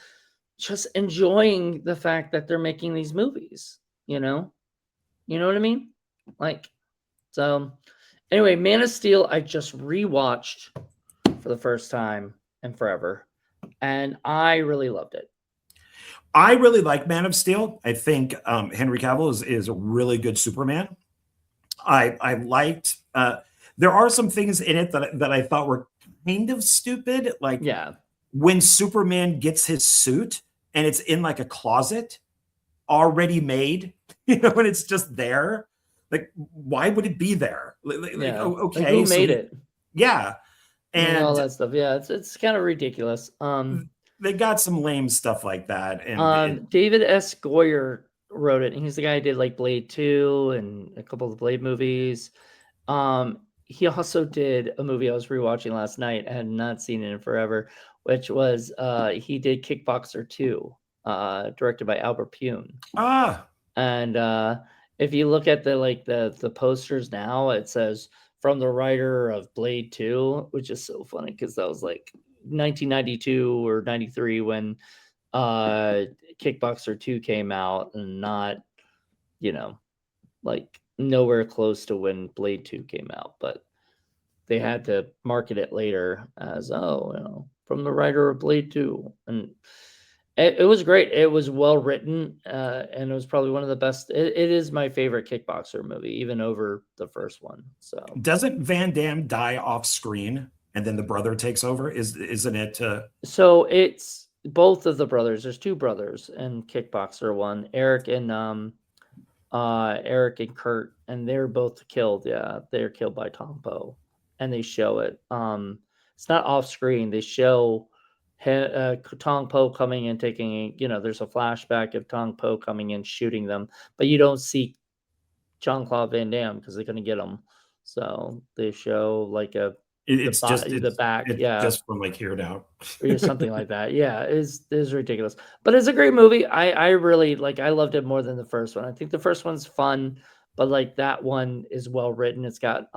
just enjoying the fact that they're making these movies, you know what I mean? Like, so anyway, Man of Steel, I just rewatched for the first time in forever, and I really loved it. I really like Man of Steel. I think Henry Cavill is a really good Superman. I liked. There are some things in it that I thought were kind of stupid. Like when Superman gets his suit and it's in like a closet already made, and it's just there. Like, why would it be there? Okay, like, who made it? Yeah, and all that stuff. Yeah, it's kind of ridiculous. They got some lame stuff like that. And David S. Goyer wrote it, and he's the guy who did like Blade 2 and a couple of the Blade movies. He also did a movie I was rewatching last night. I had not seen it in forever, which was he did Kickboxer 2, directed by Albert Pune. And if you look at the posters now, it says from the writer of Blade 2, which is so funny because that was like 1992 or 93 when Kickboxer 2 came out, and not, like nowhere close to when Blade 2 came out, but they had to market it later as, from the writer of Blade 2. And it was great. It was well written, and it was probably one of the best. It is my favorite Kickboxer movie, even over the first one. So doesn't Van Damme die off screen and then the brother takes over? Isn't it? So it's both of the brothers. There's two brothers in Kickboxer 1, Eric and Kurt, and they're both killed. Yeah, they're killed by Tom Poe, and they show it. It's not off screen. They show Tong Po coming in, taking, there's a flashback of Tong Po coming in, shooting them, but you don't see Jean-Claude Van Damme because they're going to get him. So they show like It's the back, it's yeah, just from like here down. or something like that. Yeah, is ridiculous, but it's a great movie. I really I loved it more than the first one. I think the first one's fun, but like that one is well written. It's got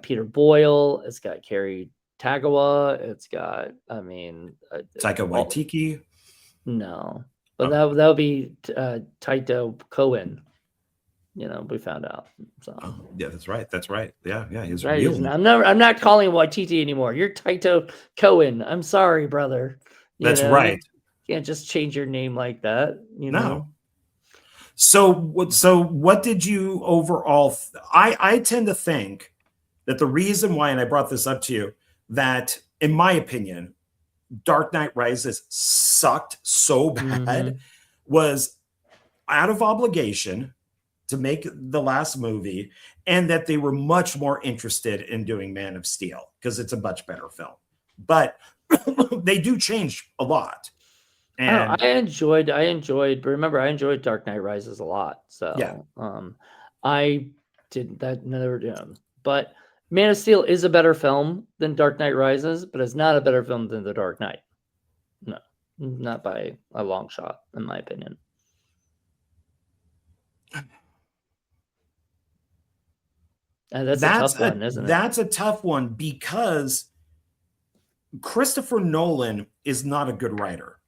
Peter Boyle, it's got Carrie Tagawa, it's got Taika Waititi. No, but that would be Taito Cohen. We found out. So Yeah, that's right. That's right. Yeah, he's right. real. I'm not calling him Waititi anymore. You're Taito Cohen. I'm sorry, brother. That's right. You can't just change your name like that. No. So what did you overall? I tend to think that the reason why, and I brought this up to you, that in my opinion, Dark Knight Rises sucked so bad was out of obligation to make the last movie, and that they were much more interested in doing Man of Steel because it's a much better film. But they do change a lot. And I enjoyed, but remember, I enjoyed Dark Knight Rises a lot. So yeah. I did that never did. But Man of Steel is a better film than Dark Knight Rises, but it's not a better film than The Dark Knight. No, not by a long shot, in my opinion. And that's a tough one, isn't it? That's a tough one because Christopher Nolan is not a good writer.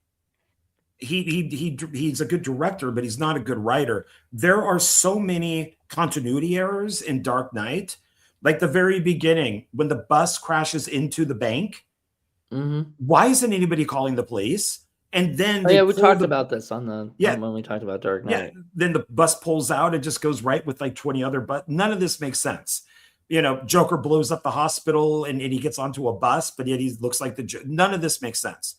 He's a good director, but he's not a good writer. There are so many continuity errors in Dark Knight, like the very beginning when the bus crashes into the bank. Why isn't anybody calling the police? And then we talked about this on when we talked about Dark Knight. Yeah, then the bus pulls out and just goes right with like 20 other, but none of this makes sense. Joker blows up the hospital and he gets onto a bus, but yet he looks like none of this makes sense.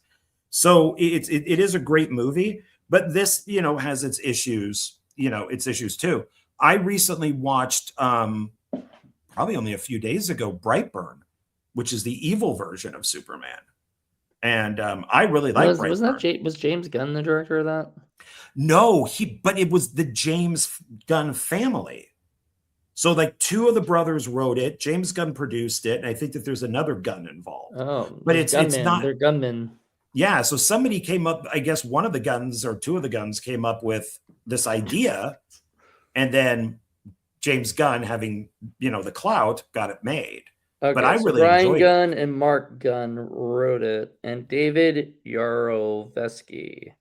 So it is a great movie, but this, has its issues, too. I recently watched, probably only a few days ago, Brightburn, which is the evil version of Superman. And I really like Brightburn. Was James Gunn the director of that? No, but it was the James Gunn family. So like two of the brothers wrote it. James Gunn produced it, and I think that there's another Gunn involved. Oh, but it's not. They're gunmen. Yeah, so somebody came up. I guess one of the Gunns or two of the Gunns came up with this idea, and then James Gunn, having the clout, got it made. Okay, but I really Brian Gunn and Mark Gunn wrote it, and David Yarovesky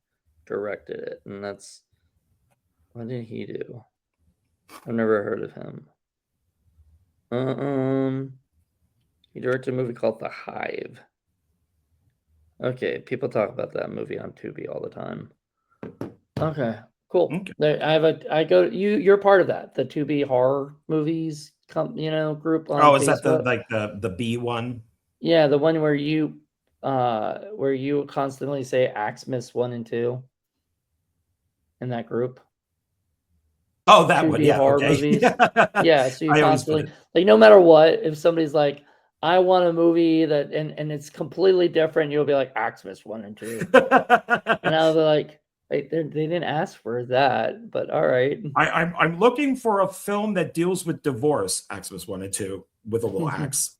directed it, and that's what did he do? I've never heard of him. He directed a movie called The Hive. Okay, people talk about that movie on Tubi all the time. Okay, cool. Okay. You're part of that, the Tubi horror movies group on is Facebook. that the B one? Yeah, the one where you constantly say AXEMAS 1 and 2 in that group. Oh, that one, yeah. Horror okay. movies. Yeah, so you constantly no matter what, if somebody's like, I want a movie that and it's completely different, you'll be like AXEMAS 1 and 2. And I'll be like, they didn't ask for that, but all right. I'm looking for a film that deals with divorce, AXEMAS 1 and 2, with a little axe.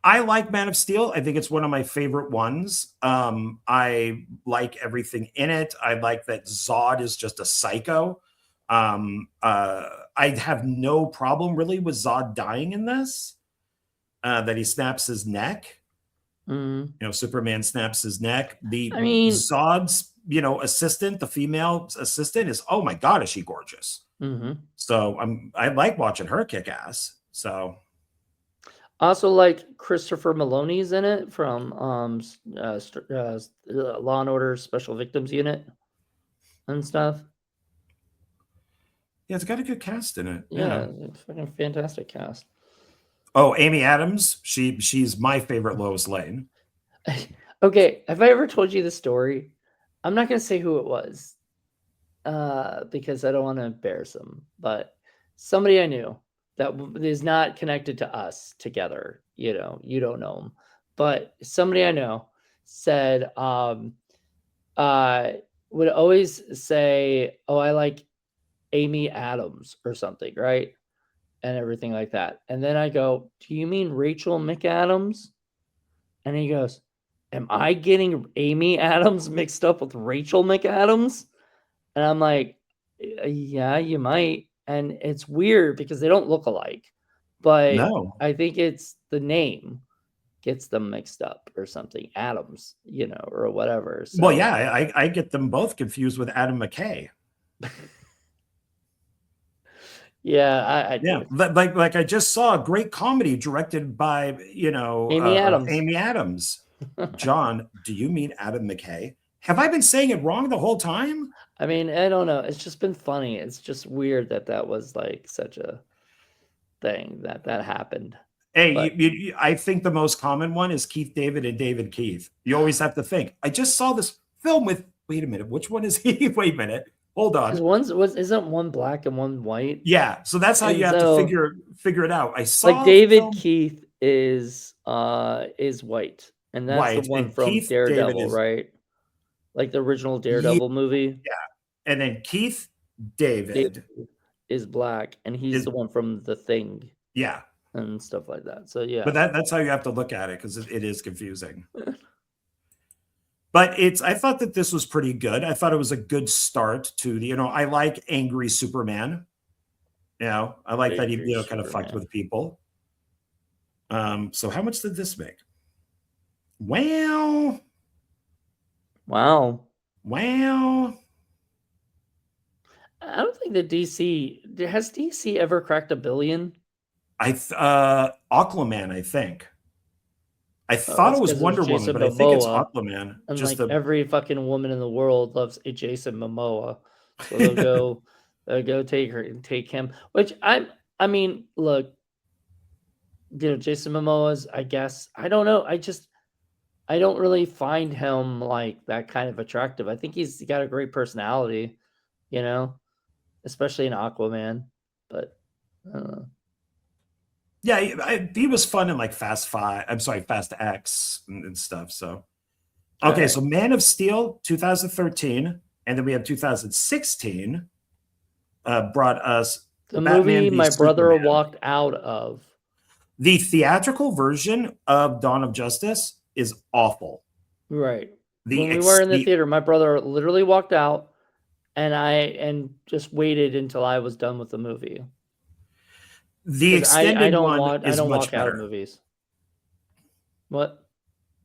I like Man of Steel. I think it's one of my favorite ones. I like everything in it. I like that Zod is just a psycho. I have no problem really with Zod dying in this. That he snaps his neck. Superman snaps his neck. Zod's, assistant, the female assistant is, oh my God, is she gorgeous? So I like watching her kick ass. So also like Christopher Maloney's in it from Law and Order Special Victims Unit and stuff. Yeah, it's got a good cast in it. Yeah. It's fucking fantastic cast. Oh, Amy Adams. She's my favorite Lois Lane. Okay, have I ever told you the story? I'm not gonna say who it was, because I don't want to embarrass them. But somebody I knew that is not connected to us together. You don't know them, but somebody I know said would always say, "Oh, I like Amy Adams or something," right? And everything like that. And then I go, "Do you mean Rachel McAdams?" And he goes, "Am I getting Amy Adams mixed up with Rachel McAdams?" And I'm like, Yeah, you might." And it's weird because they don't look alike, but No. I think it's the name gets them mixed up or something. Adams, or whatever. Well, So yeah, I get them both confused with Adam McKay. yeah, I Yeah, do. like I just saw a great comedy directed by Amy Adams. Amy Adams. John, do you mean Adam McKay? Have I been saying it wrong the whole time? I mean, I don't know. It's just been funny. It's just weird that was like such a thing that happened. Hey, But I think the most common one is Keith David and David Keith. You always have to think. I just saw this film with. Wait a minute, which one is he? Wait a minute, hold on. because isn't one black and one white? Yeah, so that's how And you have to so, figure it out. I like saw a David film Keith is white, and that's the white, one and from Keith David Daredevil, is right? Like the original yeah, Daredevil movie. and then Keith David David is black, and he's is the one from The Thing yeah. and stuff like that. So yeah. But that's how you have to look at it because it is confusing. But I thought that this was pretty good. I thought it was a good start to I like angry Superman. I like that he, Angry kind of fucked Superman. with people. So how much did this make? Well, Wow. I don't think that has DC ever cracked $1 billion? Aquaman, I think. I thought That's it was because it was Wonder Woman, Jason but I think it's Momoa, Aquaman. and Just like every fucking woman in the world loves a Jason Momoa, so they'll go take him. Which I mean, look, Jason Momoa's. I guess I don't know. I don't really find him like that kind of attractive. I think he's got a great personality, especially in Aquaman. But I don't know. Yeah, he was fun in like Fast X and stuff. So, okay, so Man of Steel 2013, and then we have 2016 brought us The Batman movie v my brother Superman. walked out of. The theatrical version of Dawn of Justice is awful. Right. When we were in the theater, my brother literally walked out, and just waited until I was done with the movie. The extended one is I don't much walk out of better. movies. What?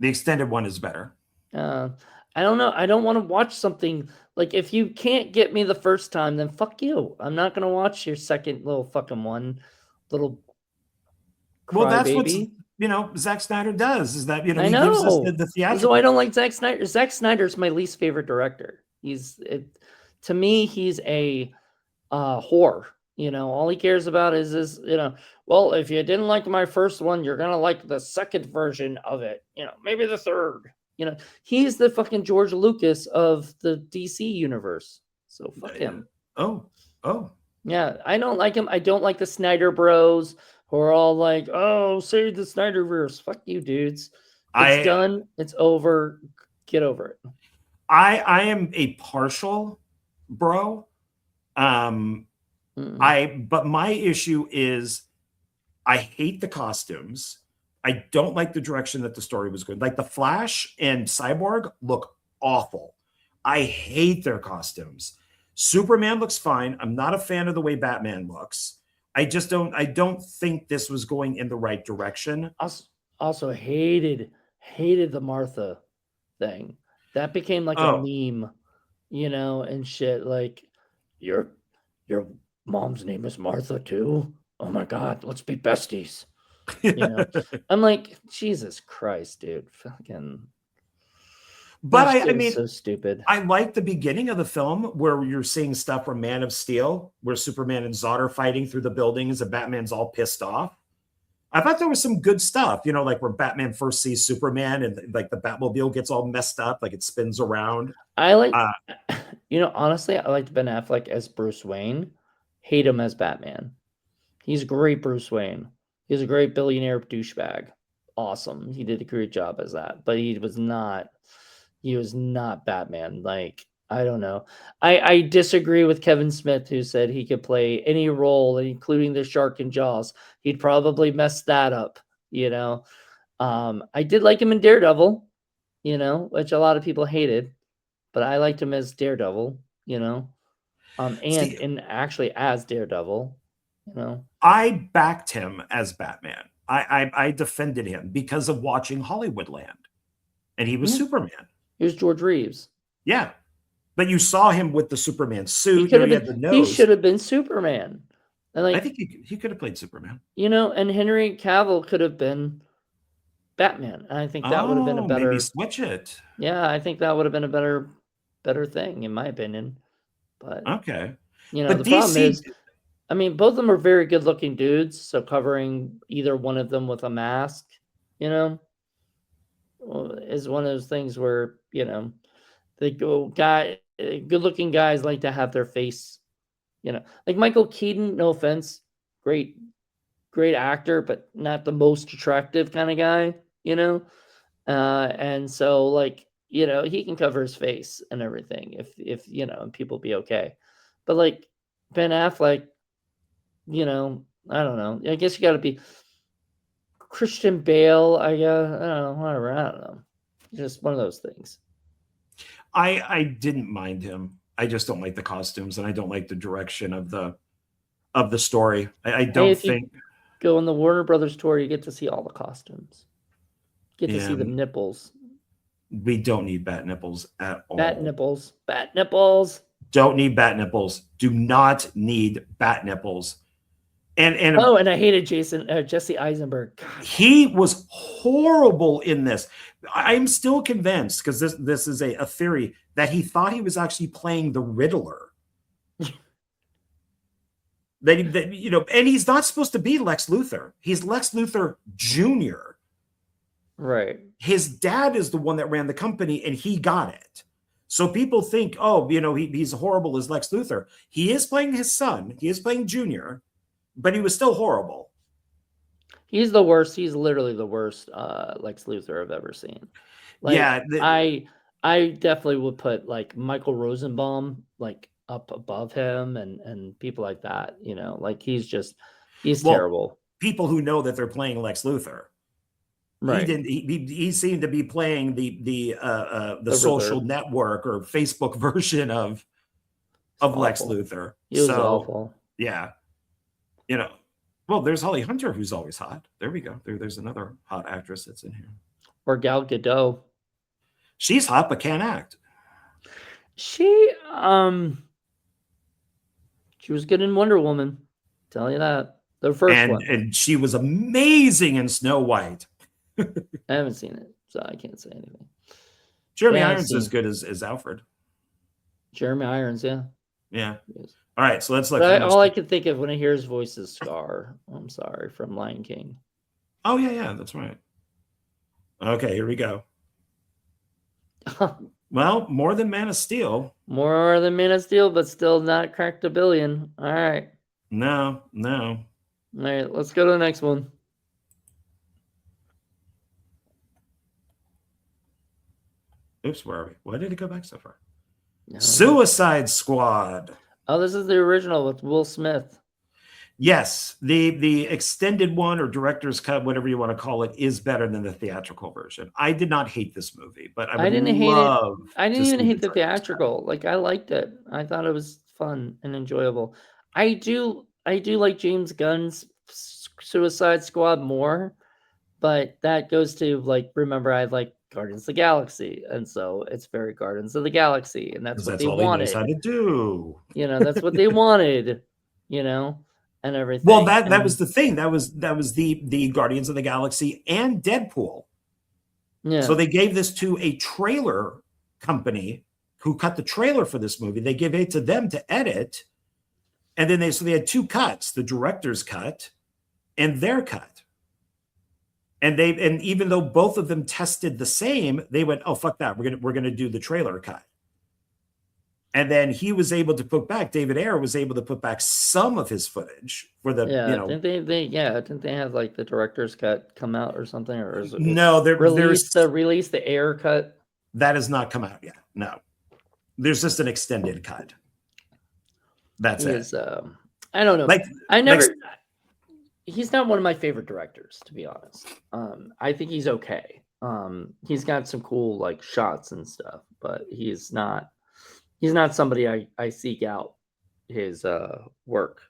The extended one is better. I don't know. I don't want to watch something like if you can't get me the first time, then fuck you. I'm not gonna watch your second little fucking one, little. Well, that's what's baby. Zack Snyder does is that I he gives us know. the theatrical. So I don't like Zack Snyder. Zack Snyder's my least favorite director. To me, he's a whore. All he cares about is this. Well, if you didn't like my first one, you're gonna like the second version of it. Maybe the third. He's the fucking George Lucas of the DC universe. So fuck him. Oh. Yeah, I don't like him. I don't like the Snyder Bros who are all like, "Oh, save the Snyderverse." Fuck you, dudes. It's done. It's over. Get over it. I am a partial bro. But my issue is I hate the costumes. I don't like the direction that the story was going. Like the Flash and Cyborg look awful. I hate their costumes. Superman looks fine. I'm not a fan of the way Batman looks. I don't think this was going in the right direction. Also hated the Martha thing. That became like a meme, and shit. Like, your mom's name is Martha too? Oh my God, let's be besties. I'm like, Jesus Christ, dude. Fucking. But I mean, so stupid. I like the beginning of the film where you're seeing stuff from Man of Steel, where Superman and Zod are fighting through the buildings and Batman's all pissed off. I thought there was some good stuff, like where Batman first sees Superman and like the Batmobile gets all messed up, like it spins around. I like, honestly, I liked Ben Affleck as Bruce Wayne. Hate him as Batman. He's a great Bruce Wayne. He's a great billionaire douchebag. awesome. He did a great job as that, but he was not Batman. Like, I don't know. I disagree with Kevin Smith, who said he could play any role, including the shark in Jaws. He'd probably mess that up, you know. I did like him in Daredevil, you know, which a lot of people hated, but I liked him as Daredevil, you know. And actually as Daredevil, you know. I backed him as Batman. I defended him because of watching Hollywoodland, and he was Superman. He was George Reeves. Yeah, but you saw him with the Superman suit. He should have been Superman. And like, I think he could have played Superman. You know, and Henry Cavill could have been Batman. And I think that would have been a better. Maybe switch it. Yeah, I think that would have been a better thing, in my opinion. But okay, you know, the problem is, I mean, both of them are very good-looking dudes. So covering either one of them with a mask, you know, is one of those things where, you know, good-looking guys like to have their face, you know, like Michael Keaton. No offense, great actor, but not the most attractive kind of guy, you know. And so, like, you know, he can cover his face and everything if you know, and people be okay. But like Ben Affleck, you know, I don't know. I guess you got to be Christian Bale. I don't know, whatever. I don't know. Just one of those things. I didn't mind him. I just don't like the costumes, and I don't like the direction of the story. I don't think. Go on the Warner Brothers tour, you get to see all the costumes. Get to see the nipples. We don't need bat nipples at all. Bat nipples. Bat nipples. Don't need bat nipples. Do not need bat nipples. And I hated Jesse Eisenberg. God. He was horrible in this. I'm still convinced, because this is a theory, that he thought he was actually playing the Riddler. that you know, and he's not supposed to be Lex Luthor. He's Lex Luthor Jr. Right. His dad is the one that ran the company, and he got it. So people think, oh, you know, he's horrible as Lex Luthor. He is playing his son. He is playing Junior, but he was still horrible. He's the worst. He's literally the worst Lex Luthor I've ever seen. Like, yeah, I definitely would put like Michael Rosenbaum like up above him and people like that. You know, like he's terrible. People who know that they're playing Lex Luthor. Right. He seemed to be playing the social network or Facebook version of Lex Luthor. He was awful. Yeah. You know, well, there's Holly Hunter, who's always hot. There we go. There's another hot actress that's in here. Or Gal Gadot. She's hot but can't act. She was good in Wonder Woman. Tell you that. The first one. And she was amazing in Snow White. I haven't seen it, so I can't say anything. Jeremy Irons is good as Alfred. Jeremy Irons, yeah. Yeah. All right, so let's look. All I can think of when I hear his voice is Scar. I'm sorry, from Lion King. Oh, yeah, that's right. Okay, here we go. Well, more than Man of Steel. More than Man of Steel, but still not cracked $1 billion. All right. No. All right, let's go to the next one. Oops, where are we? Why did it go back so far? Suicide Squad. Oh, this is the original with Will Smith. Yes, the extended one or director's cut, whatever you want to call it, is better than the theatrical version. I did not hate this movie, but I didn't hate it. I didn't even hate the theatrical. Like, I liked it. I thought it was fun and enjoyable. I do like James Gunn's Suicide Squad more, but that goes to, like, remember, I like Guardians of the Galaxy, and so it's very Guardians of the Galaxy, and that's what they wanted. He knows how to do. You know, that's what they wanted. You know, and everything. Well, that was the thing. That was the Guardians of the Galaxy and Deadpool. Yeah. So they gave this to a trailer company who cut the trailer for this movie. They gave it to them to edit, and then they had two cuts: the director's cut and their cut. And even though both of them tested the same, they went, "Oh, fuck that! We're gonna do the trailer cut." And then he was able to put back, David Ayer was able to put back some of his footage for the, Yeah, you know. didn't they have like the director's cut come out or something? Or is it No, release the Ayer cut? That has not come out yet. No. There's just an extended cut. That's it. I don't know. Like, he's not one of my favorite directors, to be honest. I think he's okay. He's got some cool like shots and stuff, but he's not somebody I seek out his work.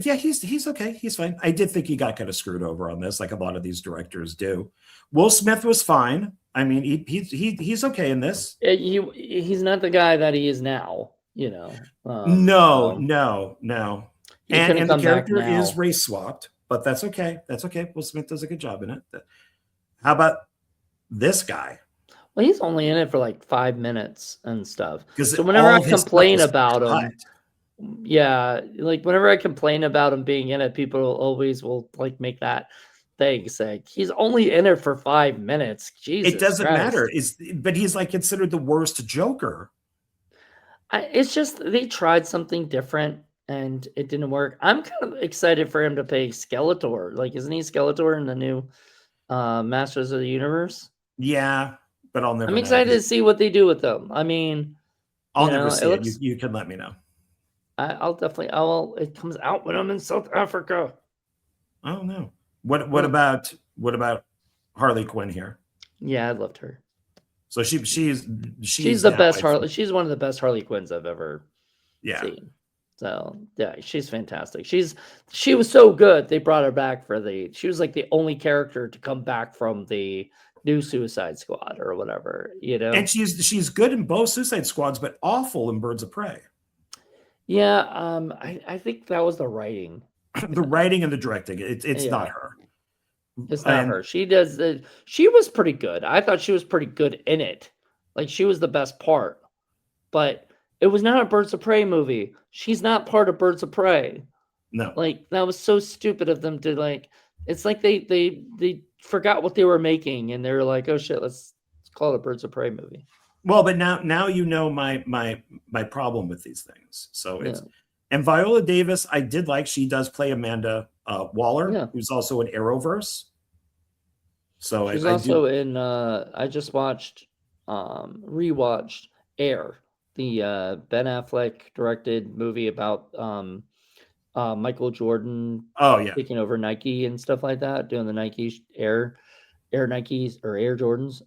Yeah, he's okay. He's fine. I did think he got kind of screwed over on this, like a lot of these directors do. Will Smith was fine. I mean, he's okay in this. He's not the guy that he is now, you know. No. And the character is now. race swapped, but that's okay. That's okay. Will Smith does a good job in it. How about this guy? Well, he's only in it for like 5 minutes and stuff. So whenever I complain about him, yeah, like whenever I complain about him being in it, people always will like make that thing say he's only in it for 5 minutes. Jesus, it doesn't Christ. matter. But he's like considered the worst Joker. It's just they tried something different and it didn't work. I'm kind of excited for him to play Skeletor. Like, isn't he Skeletor in the new Masters of the Universe? Yeah, but I'll never. I'm excited to see what they do with them. I mean, I'll never see it. You can let me know. I'll definitely. It comes out when I'm in South Africa. Oh no. What about Harley Quinn here? Yeah, I loved her. So she's the best Harley. She's one of the best Harley Quinns I've ever seen. So yeah, she's fantastic. She was so good. They brought her back she was like the only character to come back from the new Suicide Squad or whatever, you know. And she's good in both Suicide Squads, but awful in Birds of Prey. Yeah, I think that was the writing. The writing and the directing. It's not her. It's not her. She was pretty good. I thought she was pretty good in it. Like, she was the best part. But it was not a Birds of Prey movie. She's not part of Birds of Prey. No. Like, that was so stupid of them to like. It's like they forgot what they were making and they were like, oh shit, let's call it a Birds of Prey movie. Well, but now you know my problem with these things. So it's and Viola Davis, I did like. She does play Amanda Waller, who's also in Arrowverse. So she's also in. I just rewatched Air, the Ben Affleck directed movie about Michael Jordan. Taking over Nike and stuff like that, doing the Nike Air Nikes or Air Jordans.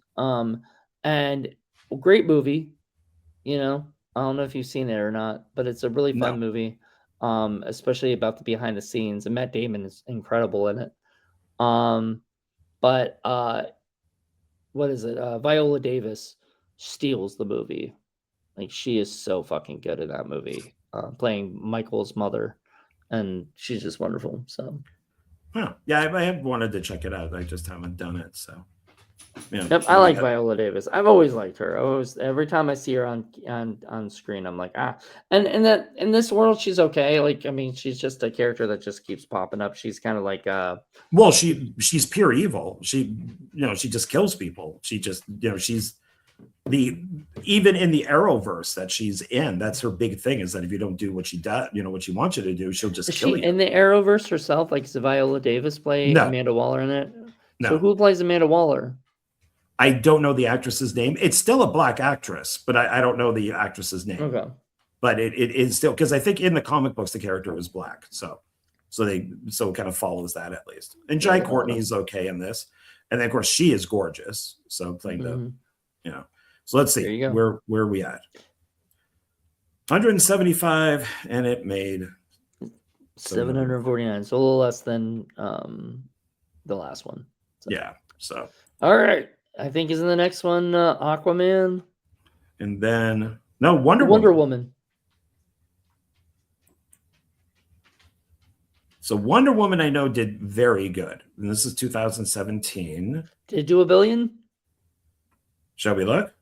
And great movie. You know, I don't know if you've seen it or not, but it's a really fun movie. Especially about the behind the scenes, and Matt Damon is incredible in it. But what is it? Viola Davis steals the movie. Like, she is so fucking good in that movie, playing Michael's mother, and she's just wonderful. So, yeah, I have wanted to check it out. I just haven't done it. So, I like Viola Davis. I've always liked her. Every time I see her on screen, I'm like, and in this world, she's okay. Like, I mean, she's just a character that just keeps popping up. She's kind of like well, she's pure evil. She just kills people. She just, she's even in the Arrowverse that she's in, that's her big thing, is that if you don't do what she does, what she wants you to do, she'll just kill you. In the Arrowverse herself, like, does Viola Davis play Amanda Waller in it? No. So who plays Amanda Waller? I don't know the actress's name. It's still a black actress, but I don't know the actress's name. Okay. But it is still, because I think in the comic books the character was black, so it kind of follows that at least. And Jai Courtney is okay in this, and then of course she is gorgeous. So playing So let's see where are we at? 175, and it made 749, so a little less than the last one. So. Yeah. So all right, I think is in the next one Aquaman, and then Wonder Woman. So Wonder Woman, I know, did very good, and this is 2017. Did it do $1 billion? Shall we look?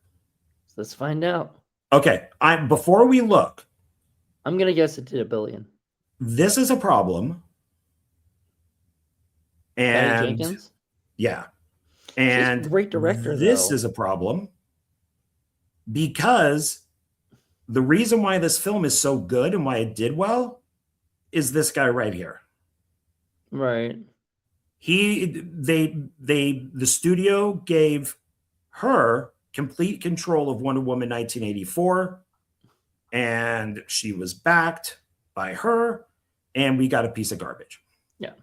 Let's find out. Okay, before we look, I'm gonna guess it did $1 billion. This is a problem. And Patty Jenkins? Yeah. And she's a great director. This is a problem because the reason why this film is so good and why it did well is this guy right here. Right. The studio gave her complete control of Wonder Woman 1984, and she was backed by her, and we got a piece of garbage. Yeah.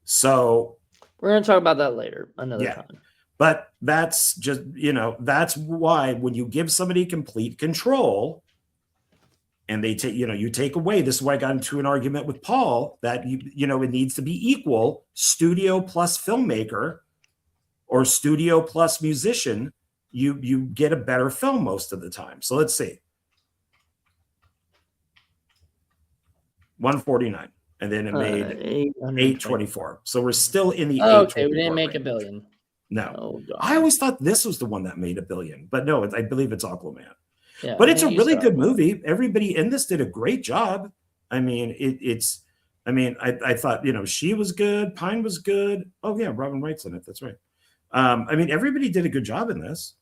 So we're going to talk about that later, another time. But that's just, that's why when you give somebody complete control and they take, you take away, this is why I got into an argument with Paul that, it needs to be equal, studio plus filmmaker or studio plus musician, you get a better film most of the time. So let's see. 149. And then it made 824. So we're still in the 824 okay, we didn't make range. $1 billion. No. Oh, I always thought this was the one that made $1 billion, but no, I believe it's Aquaman. Yeah, but it's a really good movie. Everybody in this did a great job. I mean, I thought, she was good. Pine was good. Oh yeah, Robin Wright's in it. That's right. I mean, everybody did a good job in this.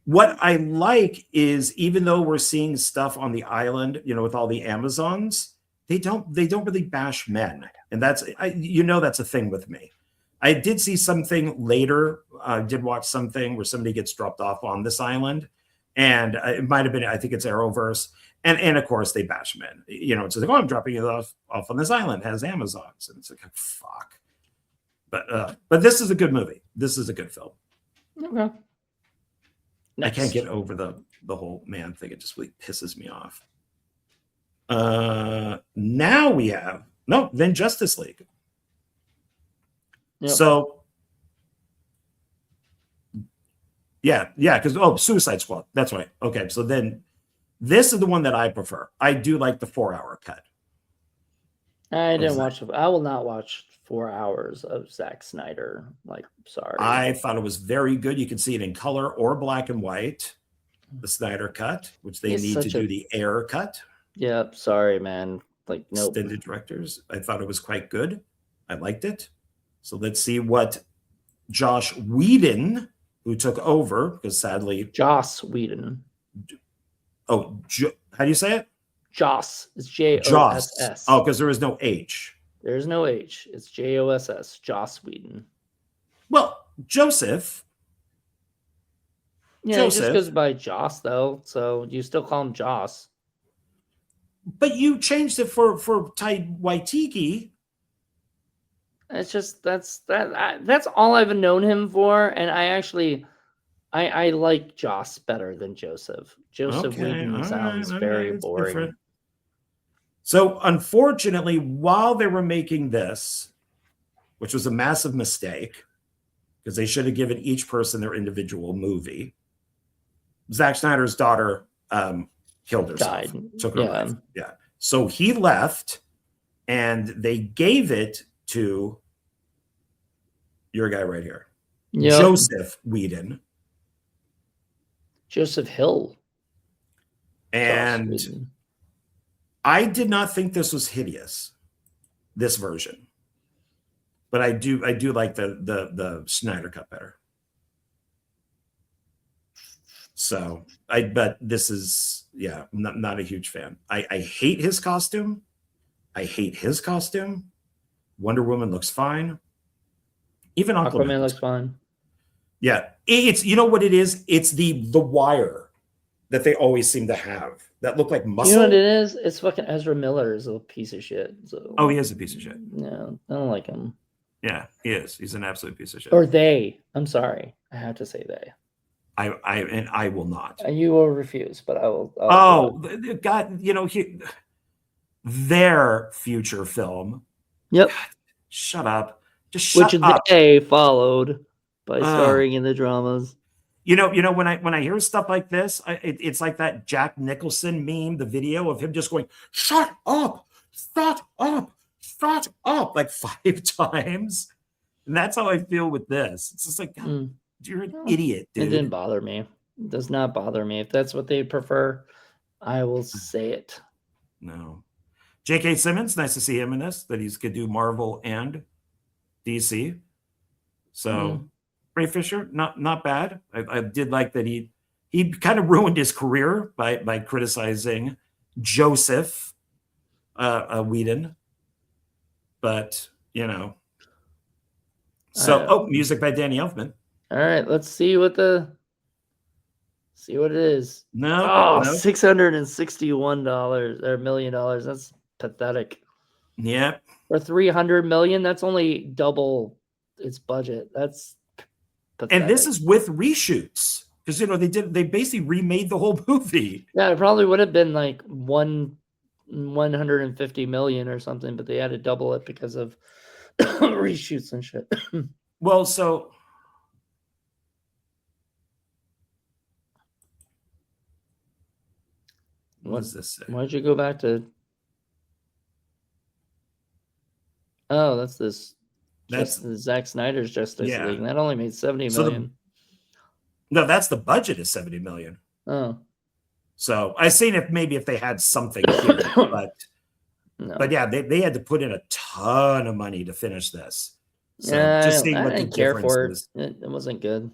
What I like is, even though we're seeing stuff on the island, with all the Amazons, they don't really bash men. And that's a thing with me. I did see something later. I did watch something where somebody gets dropped off on this island, and it might have been, I think it's Arrowverse. And of course they bash men, it's like, oh, I'm dropping you off on this island, has Amazons. And it's like, fuck. But this is a good movie. This is a good film. Okay. Next. I can't get over the whole man thing. It just really pisses me off. Now we have then Justice League. Yep. So because Suicide Squad. That's right. Okay, so then this is the one that I prefer. I do like the 4-hour cut. I didn't watch it. I will not watch 4 hours of Zack Snyder. Sorry. I thought it was very good. You can see it in color or black and white. The Snyder cut, which they need to do the air cut. Yep. Sorry, man. Nope. Extended directors. I thought it was quite good. I liked it. So let's see what Josh Whedon, who took over, because sadly, Joss Whedon. Oh, how do you say it? Joss. It's Joss. Oh, because there is no H. There's no H. It's Joss. Joss Whedon. Well, Joseph. Yeah, Joseph. He just goes by Joss, though. So you still call him Joss. But you changed it for Taika Waititi. It's just that's all I've known him for, and I like Joss better than Joseph. Joseph Whedon sounds very boring. Different. So unfortunately, while they were making this, which was a massive mistake, because they should have given each person their individual movie, Zack Snyder's daughter killed herself. Died. Took her life. Yeah. So he left, and they gave it to your guy right here, Joseph Whedon. Joseph Hill. And I did not think this was hideous, this version. But I do like the Snyder cut better. So but this is not a huge fan. I hate his costume. Wonder Woman looks fine. Even Aquaman looks fine. Yeah, it's what it is. It's the wire that they always seem to have that look like muscle. You know what it is? It's fucking Ezra Miller is a piece of shit. So oh, he is a piece of shit. No, I don't like him. Yeah, he is. He's an absolute piece of shit. Or they. I'm sorry, I have to say they. I will not. You will refuse, but I will. God, their future film. Yep. God, shut up. Just shut up. Which they followed by starring in the dramas. When I hear stuff like this, it's like that Jack Nicholson meme, the video of him just going, "Shut up, shut up, shut up," like 5 times, and that's how I feel with this. It's just like, God, you're an idiot, dude. It didn't bother me. It does not bother me. If that's what they prefer, I will say it. No. J.K. Simmons, nice to see him in this. That he's could do Marvel and DC. So Ray Fisher, not bad. I did like that he kind of ruined his career by criticizing Joseph Whedon, but you know. So music by Danny Elfman. All right, let's see what it is. No, oh, no. $661 or $1 million. That's pathetic. Yeah. For 300 million, that's only double its budget. That's pathetic. And this is with reshoots because they basically remade the whole movie. Yeah, it probably would have been like 150 million or something, but they had to double it because of reshoots and shit. Well, so what does this say? Why'd you go back to? Oh, that's this. That's Zack Snyder's Justice League. That only made 70 million. No, that's the budget is 70 million. Oh. So I seen if they had something here, but yeah, they had to put in a ton of money to finish this. So yeah, just seeing I what the didn't care difference for it. is. It wasn't good.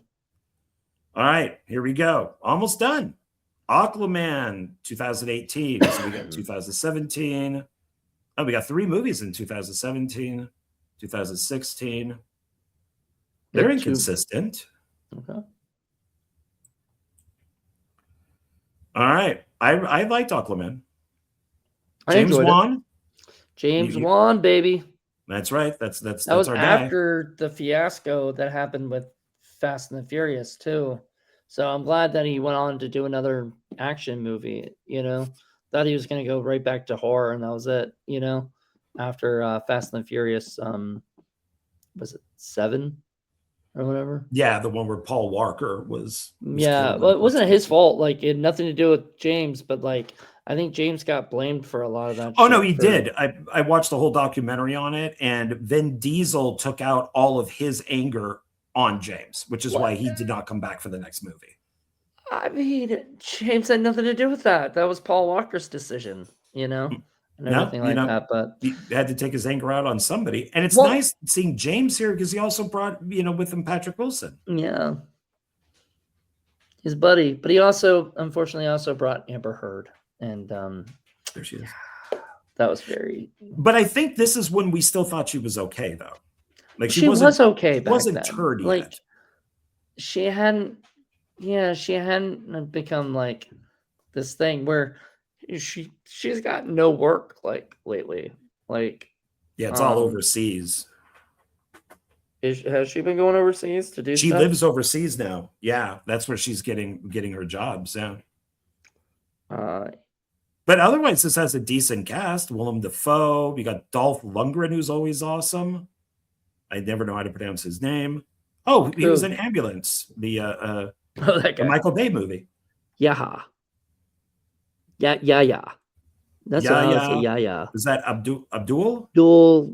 All right, here we go. Almost done. Aquaman 2018. So we got 2017. Oh, we got 3 movies in 2017, 2016. They're inconsistent. Okay. All right. I liked Aquaman. James Wan. James Wan, baby. That's right. That was our after guy. the fiasco that happened with Fast and the Furious too. So I'm glad that he went on to do another action movie, Thought he was going to go right back to horror and that was it, after Fast and the Furious, was it 7 or whatever? Yeah, the one where Paul Walker was yeah, well, it wasn't his fault. Like, it had nothing to do with James, but like, I think James got blamed for a lot of that. Oh, no, he did. I watched the whole documentary on it, and Vin Diesel took out all of his anger on James, which is why he did not come back for the next movie. I mean, James had nothing to do with that. That was Paul Walker's decision, and everything like that. But he had to take his anger out on somebody. And it's nice seeing James here because he also brought, with him Patrick Wilson. Yeah. His buddy. But he also, unfortunately, brought Amber Heard. And there she is. That was very. But I think this is when we still thought she was okay, though. Like she was okay back wasn't then. turd like, yet. She hadn't become like this thing where she's got no work like lately. Like, yeah, it's all overseas. Has she been going overseas to do? She stuff? lives overseas now. Yeah, that's where she's getting her jobs. Yeah. But otherwise, this has a decent cast. Willem Dafoe. We got Dolph Lundgren, who's always awesome. I never know how to pronounce his name. Oh, he was in Ambulance, the Michael Bay movie. Yeah. That's what I was saying. Yeah. Is that Abdul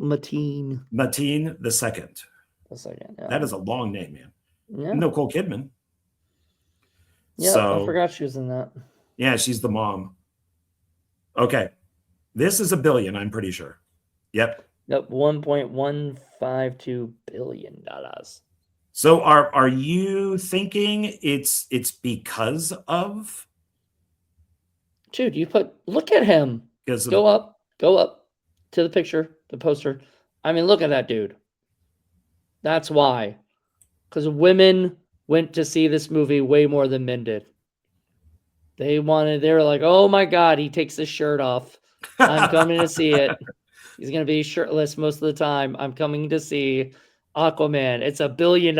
Mateen the second? The second. Yeah. That is a long name, man. Yeah. Nicole Kidman. Yeah, so, I forgot she was in that. Yeah, she's the mom. Okay. This is $1 billion, I'm pretty sure. Yep. $1.152 billion. So are you thinking it's because of? Dude, look at him. Go up to the picture, the poster. I mean, look at that dude. That's why. Because women went to see this movie way more than men did. They were like, oh my God, he takes his shirt off. I'm coming to see it. He's going to be shirtless most of the time. I'm coming to see Aquaman. It's $1 billion.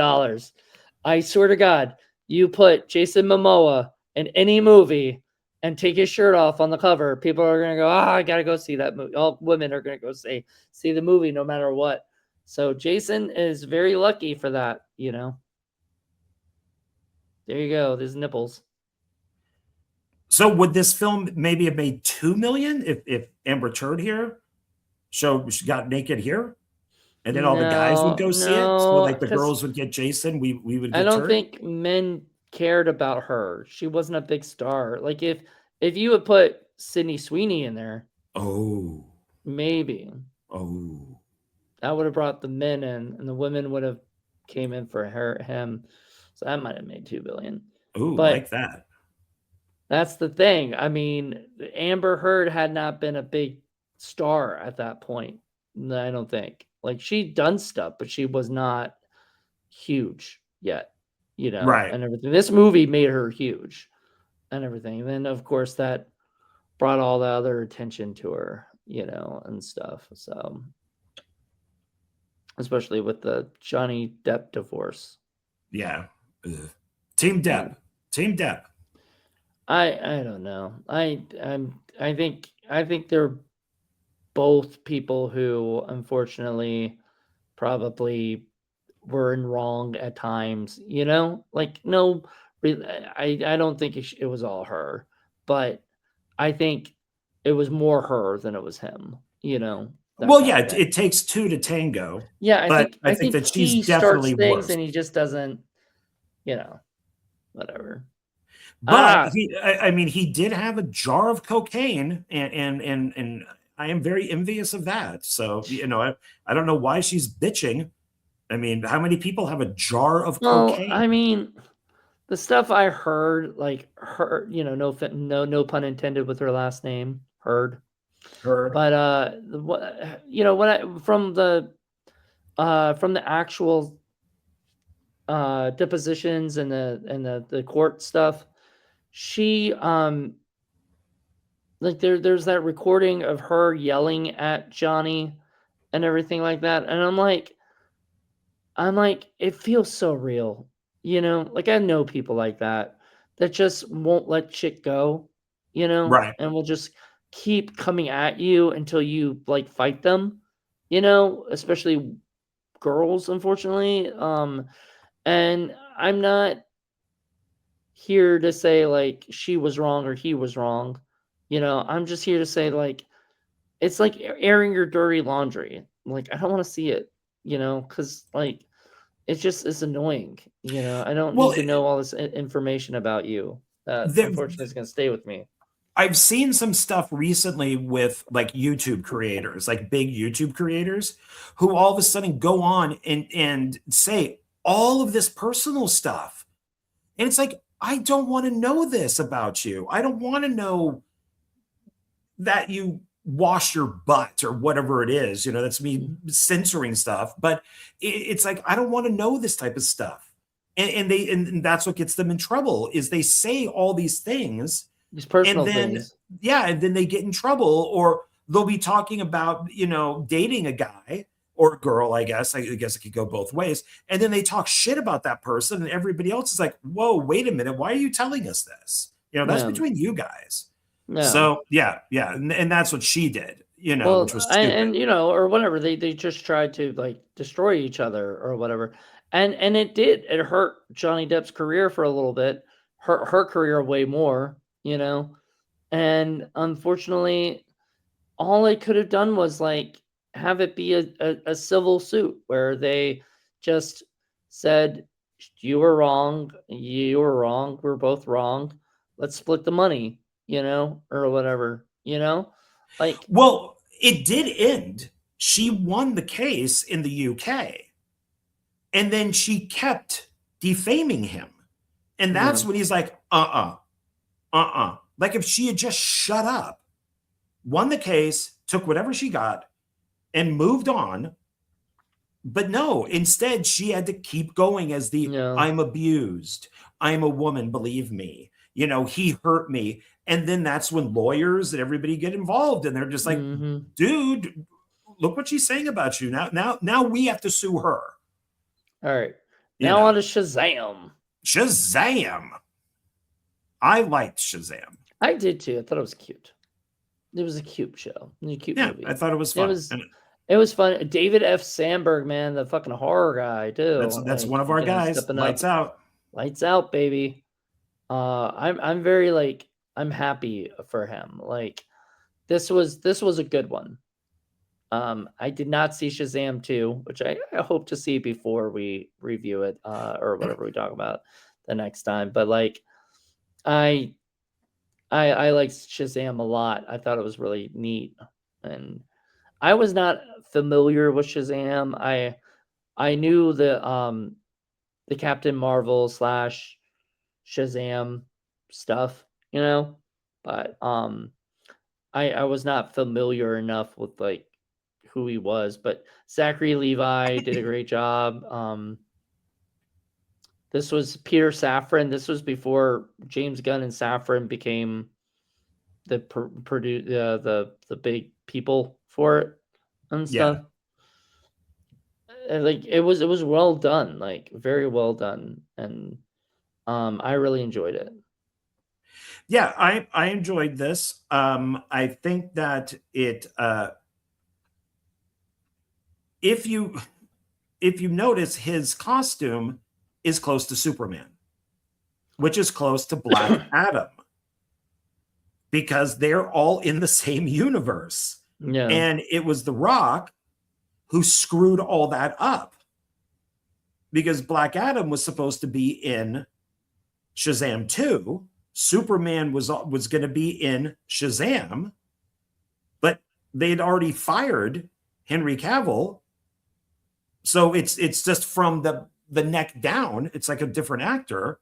I swear to God, you put Jason Momoa in any movie and take his shirt off on the cover, people are going to go, I got to go see that movie. All women are going to go see the movie no matter what. So Jason is very lucky for that, There you go. There's nipples. So would this film maybe have made $2 million if Amber Heard here she got naked here, and then all the guys would go see it? So like the girls would get Jason, we would get I don't Heard? think men cared about her. She wasn't a big star. Like if you would put Sydney Sweeney in there, maybe that would have brought the men in, and the women would have came in for him. So that might have made $2 billion. Ooh, But like that. that's the thing. I mean, Amber Heard had not been a big star at that point. I don't think. Like, she'd done stuff, but she was not huge yet, you know, Right. and everything. This movie made her huge and everything. And then, of course, that brought all the other attention to her, you know, and stuff. So, especially with the Johnny Depp divorce. Yeah. Ugh. Team Depp. Team Depp. I don't know. I think they're both people who unfortunately probably were in wrong at times, you know? Like, no, I don't think it was all her, but I think it was more her than it was him, you know? Well, yeah, it takes two to tango. Yeah, but I think think that she's he starts definitely things worse. and he just doesn't, you know, whatever. But I mean, he did have a jar of cocaine, and I am very envious of that. So, you know, I don't know why she's bitching. I mean, how many people have a jar of cocaine? I mean, the stuff I heard, like her, you know, no pun intended with her last name, Heard. Her. But what, you know, from the actual depositions and the court stuff, she like there's that recording of her yelling at Johnny and everything like that, and I'm like, it feels so real, you know? Like, I know people like that just won't let shit go, you know? Right. And will just keep coming at you until you, like, fight them, you know? Especially girls, unfortunately. And I'm not here to say, like, she was wrong or he was wrong, you know? I'm just here to say, like, it's like airing your dirty laundry. Like, I don't wanna see it, you know? Because like, it's annoying, you know? I don't Well, need to know all this information about you that there, unfortunately is gonna stay with me. I've seen some stuff recently with like YouTube creators, like big YouTube creators, who all of a sudden go on and say all of this personal stuff. And it's like, I don't want to know this about you. I don't want to know that you wash your butt or whatever it is. You know, that's me censoring stuff. But it's like, I don't want to know this type of stuff. And that's what gets them in trouble is they say all these things. These And personal then, things. yeah, and then they get in trouble, or they'll be talking about, you know, dating a guy or a girl, I guess. I guess it could go both ways. And then they talk shit about that person, and everybody else is like, whoa, wait a minute. Why are you telling us this? You know, that's Yeah. between you guys. Yeah. So, yeah. And that's what she did, you know, Well, which was stupid. and you know, or whatever, they just tried to like destroy each other or whatever. And it hurt Johnny Depp's career for a little bit, hurt her career way more, you know. And unfortunately, all they could have done was like have it be a civil suit where they just said, you were wrong, we're both wrong, let's split the money, you know, or whatever, you know, like. Well, it did end. She won the case in the UK. And then she kept defaming him. And that's Yeah. when he's like, Like if she had just shut up, won the case, took whatever she got, and moved on. But no, instead, she had to keep going as the Yeah. I'm abused. I'm a woman, believe me. You know, he hurt me. And then that's when lawyers and everybody get involved, and they're just like, dude, look what she's saying about you. Now we have to sue her. All right. You Now know. on to Shazam. Shazam. I liked Shazam. I did too. I thought it was cute. It was a cute show. A cute movie. I thought it was fun. It was fun. David F. Sandberg, man, the fucking horror guy, too. That's like, one of our guys. Lights out. Lights out, baby. I'm very like, I'm happy for him. Like, this was a good one. I did not see Shazam 2, which I hope to see before we review it, or whatever we talk about the next time. But like, I liked Shazam a lot. I thought it was really neat, and I was not familiar with Shazam. I knew the the Captain Marvel / Shazam stuff, you know, but I was not familiar enough with like who he was, but Zachary Levi did a great job. This was Peter Safran. This was before James Gunn and Safran became the the big people for it and stuff. And like it was well done, like very well done, and I really enjoyed it. Yeah, I enjoyed this. I think that it if you notice, his costume is close to Superman, which is close to Black Adam, because they're all in the same universe. Yeah. And it was The Rock who screwed all that up, because Black Adam was supposed to be in Shazam 2. Superman was going to be in Shazam, but they'd already fired Henry Cavill. So it's just from the neck down. It's like a different actor.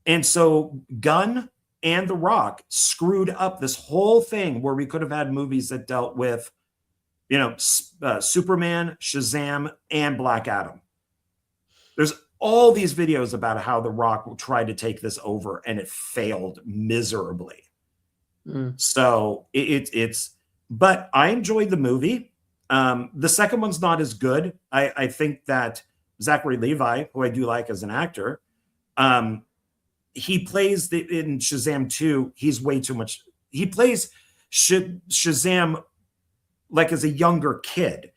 And so Gunn and The Rock screwed up this whole thing, where we could have had movies that dealt with, you know, Superman, Shazam, and Black Adam. There's all these videos about how The Rock tried to take this over, and it failed miserably. So but I enjoyed the movie. The second one's not as good. I think that Zachary Levi, who I do like as an actor, he plays in Shazam 2, he's way too much. He plays Shazam like as a younger kid.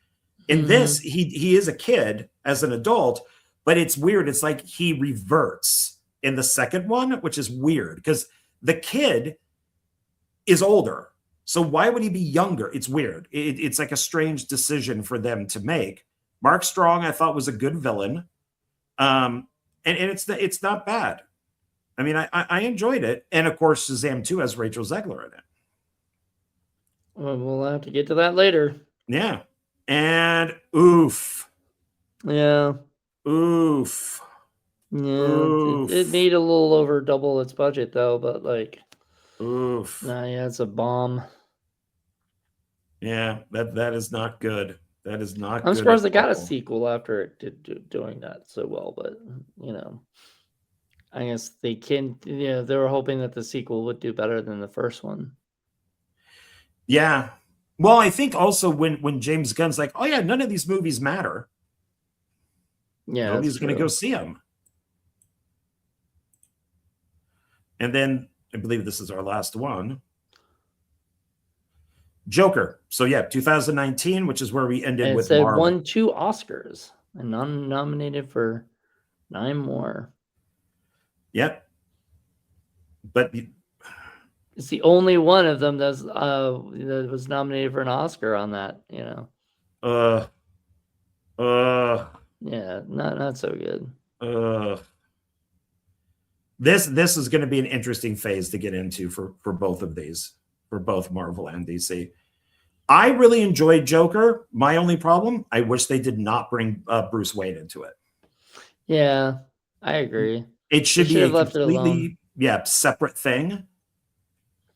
In this, he is a kid as an adult, but it's weird. It's like he reverts in the second one, which is weird because the kid is older. So why would he be younger? It's weird. It's like a strange decision for them to make. Mark Strong, I thought, was a good villain. And it's not bad. I mean, I enjoyed it. And of course, Shazam 2 has Rachel Zegler in it. Well, we'll have to get to that later. Yeah. And oof. Yeah. Oof. Yeah. Oof. It made a little over double its budget though, but like, oof. Nah, yeah, it's a bomb. Yeah, that is not good. That is not good. I'm surprised they got a sequel after it did doing that so well, but you know, I guess they can. You know, they were hoping that the sequel would do better than the first one. Yeah. Well, I think also when James Gunn's like, oh yeah, none of these movies matter. Yeah, nobody's going to go see them. And then I believe this is our last one. Joker. So yeah, 2019, which is where we ended with it Marvel. won 2 Oscars and nominated for 9 more. Yep. But it's the only one of them that was nominated for an Oscar on that, you know. Yeah, not so good. This is going to be an interesting phase to get into for both of these, for both Marvel and DC. I really enjoyed Joker. My only problem, I wish they did not bring Bruce Wayne into it. Yeah, I agree. It should be a completely separate thing,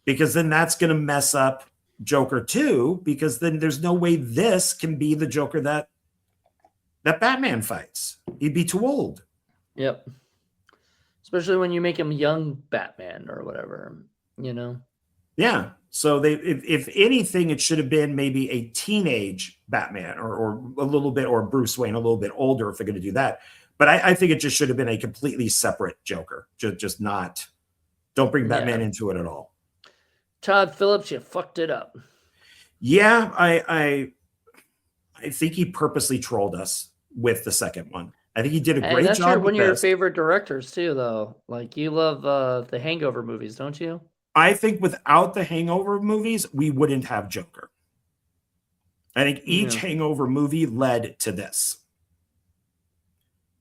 because then that's going to mess up Joker 2, because then there's no way this can be the Joker that Batman fights. He'd be too old. Yep. Especially when you make him young Batman or whatever, you know? Yeah. So if anything, it should have been maybe a teenage Batman or a little bit, or Bruce Wayne a little bit older if they're going to do that. But I think it just should have been a completely separate Joker. Just not, don't bring Batman into it at all. Todd Phillips, you fucked it up. Yeah, I think he purposely trolled us with the second one. I think he did a great job. That's one of your favorite directors too, though. Like, you love the Hangover movies, don't you? I think without the Hangover movies, we wouldn't have Joker. I think each Hangover movie led to this,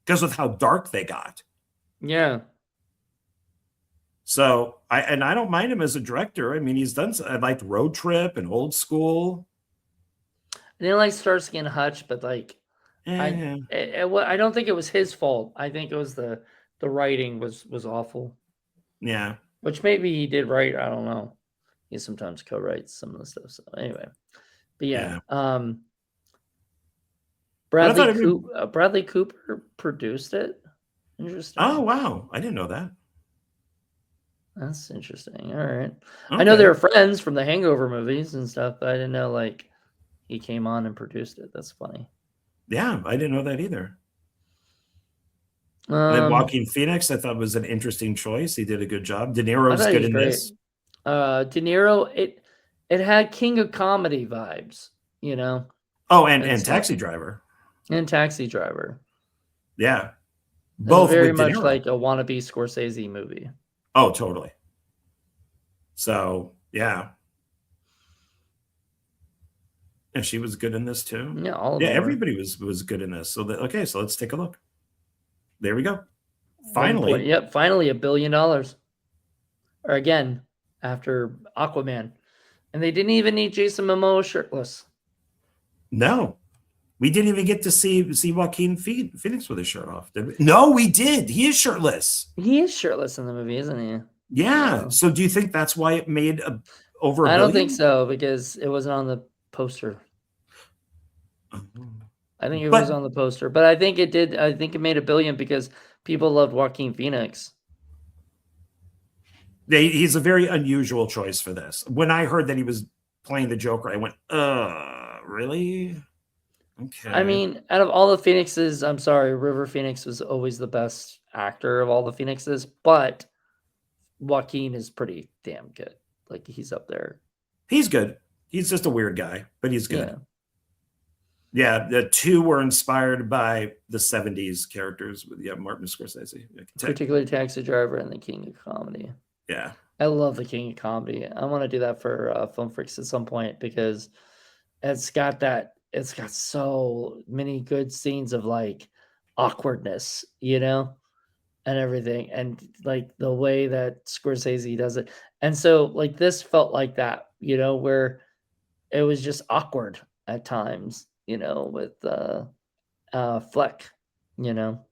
because of how dark they got. Yeah. So I don't mind him as a director. I mean, he's done. I liked Road Trip and Old School. I didn't like Starsky and Hutch, but like, I don't think it was his fault. I think it was the writing was awful. Yeah. Which maybe he did right. I don't know. He sometimes co-writes some of the stuff. So anyway, but yeah. Bradley Cooper produced it. Interesting. Oh wow, I didn't know that. That's interesting. All right. Okay. I know they were friends from the Hangover movies and stuff, but I didn't know like he came on and produced it. That's funny. Yeah, I didn't know that either. And then Joaquin Phoenix, I thought was an interesting choice. He did a good job. De Niro's good in this. De Niro, it had King of Comedy vibes, you know. Oh, and Taxi Driver. And Taxi Driver. Yeah. Both very much like a wannabe Scorsese movie. Oh, totally. So, yeah. And she was good in this too. Yeah, everybody was good in this. So okay, so let's take a look. There we go. Finally. Yep, finally $1 billion. Or again, after Aquaman. And they didn't even need Jason Momoa shirtless. No. We didn't even get to see Joaquin Phoenix with his shirt off, did we? No, we did. He is shirtless. He is shirtless in the movie, isn't he? Yeah. So do you think that's why it made over $1 billion? I don't think so, because it wasn't on the poster. I think it was on the poster, but I think it did. I think it made $1 billion because people loved Joaquin Phoenix. He's a very unusual choice for this. When I heard that he was playing the Joker, I went, really? Okay. I mean, out of all the Phoenixes, I'm sorry, River Phoenix was always the best actor of all the Phoenixes, but Joaquin is pretty damn good. Like, he's up there. He's good. He's just a weird guy, but he's good. Yeah, the two were inspired by the 70s characters with Martin Scorsese. Particularly Taxi Driver and the King of Comedy. Yeah. I love the King of Comedy. I want to do that for Film Freaks at some point because it's got so many good scenes of like awkwardness, you know, and everything. And like the way that Scorsese does it. And so like this felt like that, you know, where it was just awkward at times, you know, with Fleck, you know.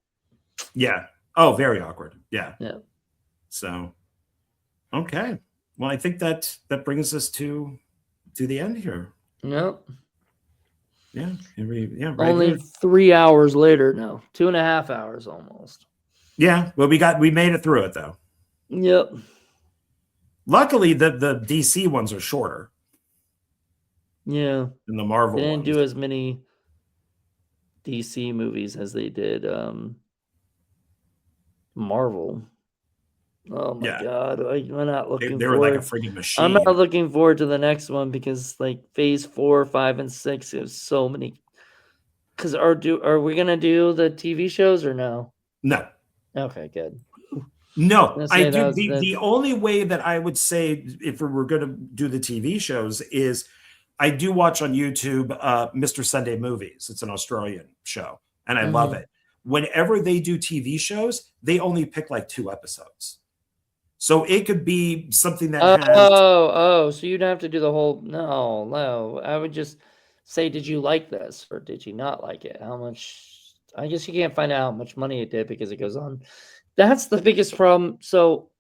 Yeah. Oh, very awkward. Yeah. Yeah. So, okay. Well, I think that brings us to the end here. Yep. Yeah. Right Only here. 3 hours later. No, 2.5 hours almost. Yeah. Well, we made it through it though. Yep. Luckily, the DC ones are shorter. Yeah. Than the Marvel They didn't ones. do as many DC movies as they did Marvel. Oh my God. I'm not looking They forward. were like a freaking machine. I'm not looking forward to the next one because like phase 4, 5, and 6 is so many. Because are we gonna do the TV shows or no? No. Okay, good. No, I do. The only way that I would say if we were going to do the TV shows is I do watch on YouTube Mr. Sunday Movies. It's an Australian show, and I love it. Whenever they do TV shows, they only pick like 2 episodes. So it could be something that has... so you'd have to do the whole... No. I would just say, did you like this or did you not like it? How much... I guess you can't find out how much money it did because it goes on. That's the biggest problem. So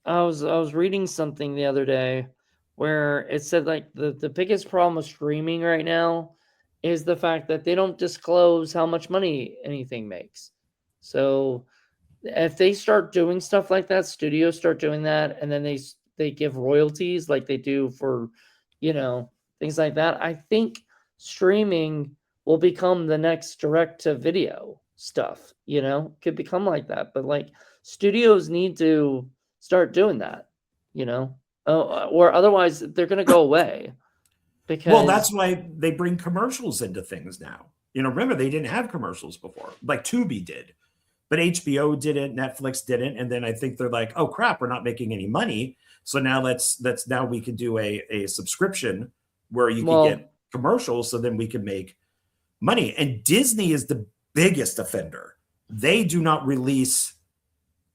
I was reading something the other day where it said like the biggest problem with streaming right now is the fact that they don't disclose how much money anything makes. So if they start doing stuff like that, studios start doing that, and then they give royalties like they do for, you know, things like that, I think streaming will become the next direct to video stuff, you know, could become like that. But like studios need to start doing that, you know, or otherwise they're going to go away. Because well, that's why they bring commercials into things now. You know, remember they didn't have commercials before, like Tubi did, but HBO didn't, Netflix didn't, and then I think they're like, oh crap, we're not making any money, so now now we can do a subscription where you can get commercials, so then we can make money. And Disney is the biggest offender. They do not release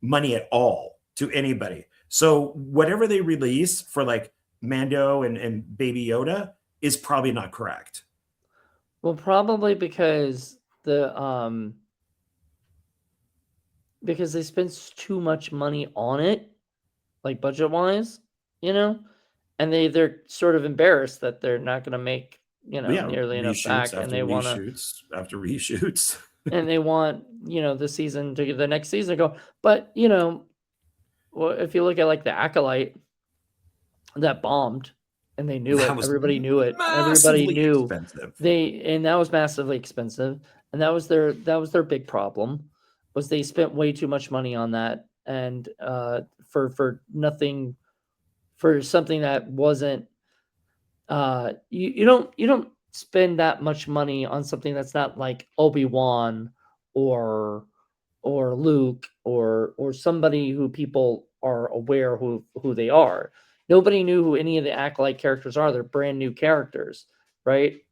money at all to anybody. So whatever they release for like Mando and Baby Yoda is probably not correct. Well, probably because because they spend too much money on it, like budget wise, you know, and they're sort of embarrassed that they're not going to make, you know, Yeah, nearly enough reshoots back, and after they want to, reshoots after reshoots. and they want, you know, the next season to go. But you know, well, if you look at like the Acolyte, that bombed, and they knew That it. was Everybody knew it. Everybody massively knew expensive. and that was massively expensive, and that was their big problem, was they spent way too much money on that, and for nothing, for something that wasn't, you don't spend that much money on something that's not like Obi-Wan or Luke or somebody who people are aware who they are. Nobody knew who any of the Acolyte characters are. They're brand new characters, right?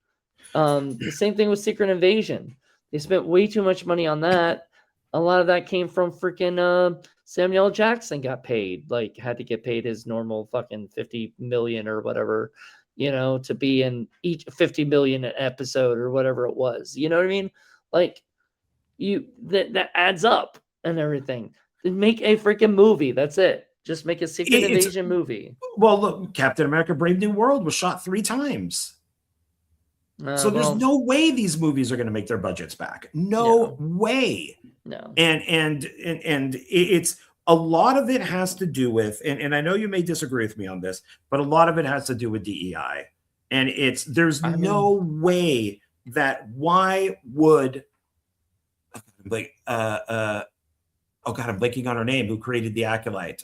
The same thing with Secret Invasion. They spent way too much money on that. A lot of that came from freaking Samuel L. Jackson got paid, like had to get paid his normal fucking 50 million or whatever, you know, to be in each 50 million episode or whatever it was. You know what I mean? Like that adds up and everything. Make a freaking movie. That's it. Just make a Secret Invasion movie. Well, look, Captain America: Brave New World was shot 3 times. So there's no way these movies are going to make their budgets back. No way. No. And it's a lot of it has to do with, and I know you may disagree with me on this, but a lot of it has to do with DEI. And there's no way that why would like oh God, I'm blanking on her name, who created the Acolyte.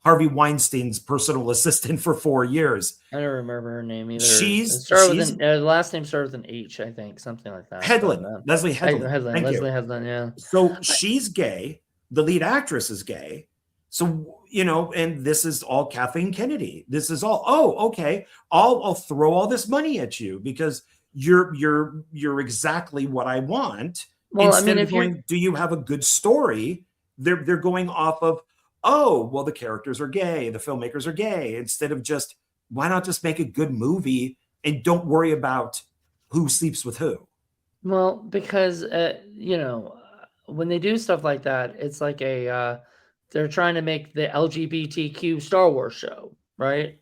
Harvey Weinstein's personal assistant for 4 years. I don't remember her name either. The last name started with an H, I think, something like that. Headland, Leslie Headland. Leslie Headland, yeah. So she's gay. The lead actress is gay. So, you know, and this is all Kathleen Kennedy. This is all, oh, okay. I'll throw all this money at you because you're exactly what I want. Well, Instead of going, do you have a good story? They're going off of, oh, well, the characters are gay, the filmmakers are gay, instead of just, why not just make a good movie and don't worry about who sleeps with who? Well, because, you know, when they do stuff like that, it's like they're trying to make the LGBTQ Star Wars show, right?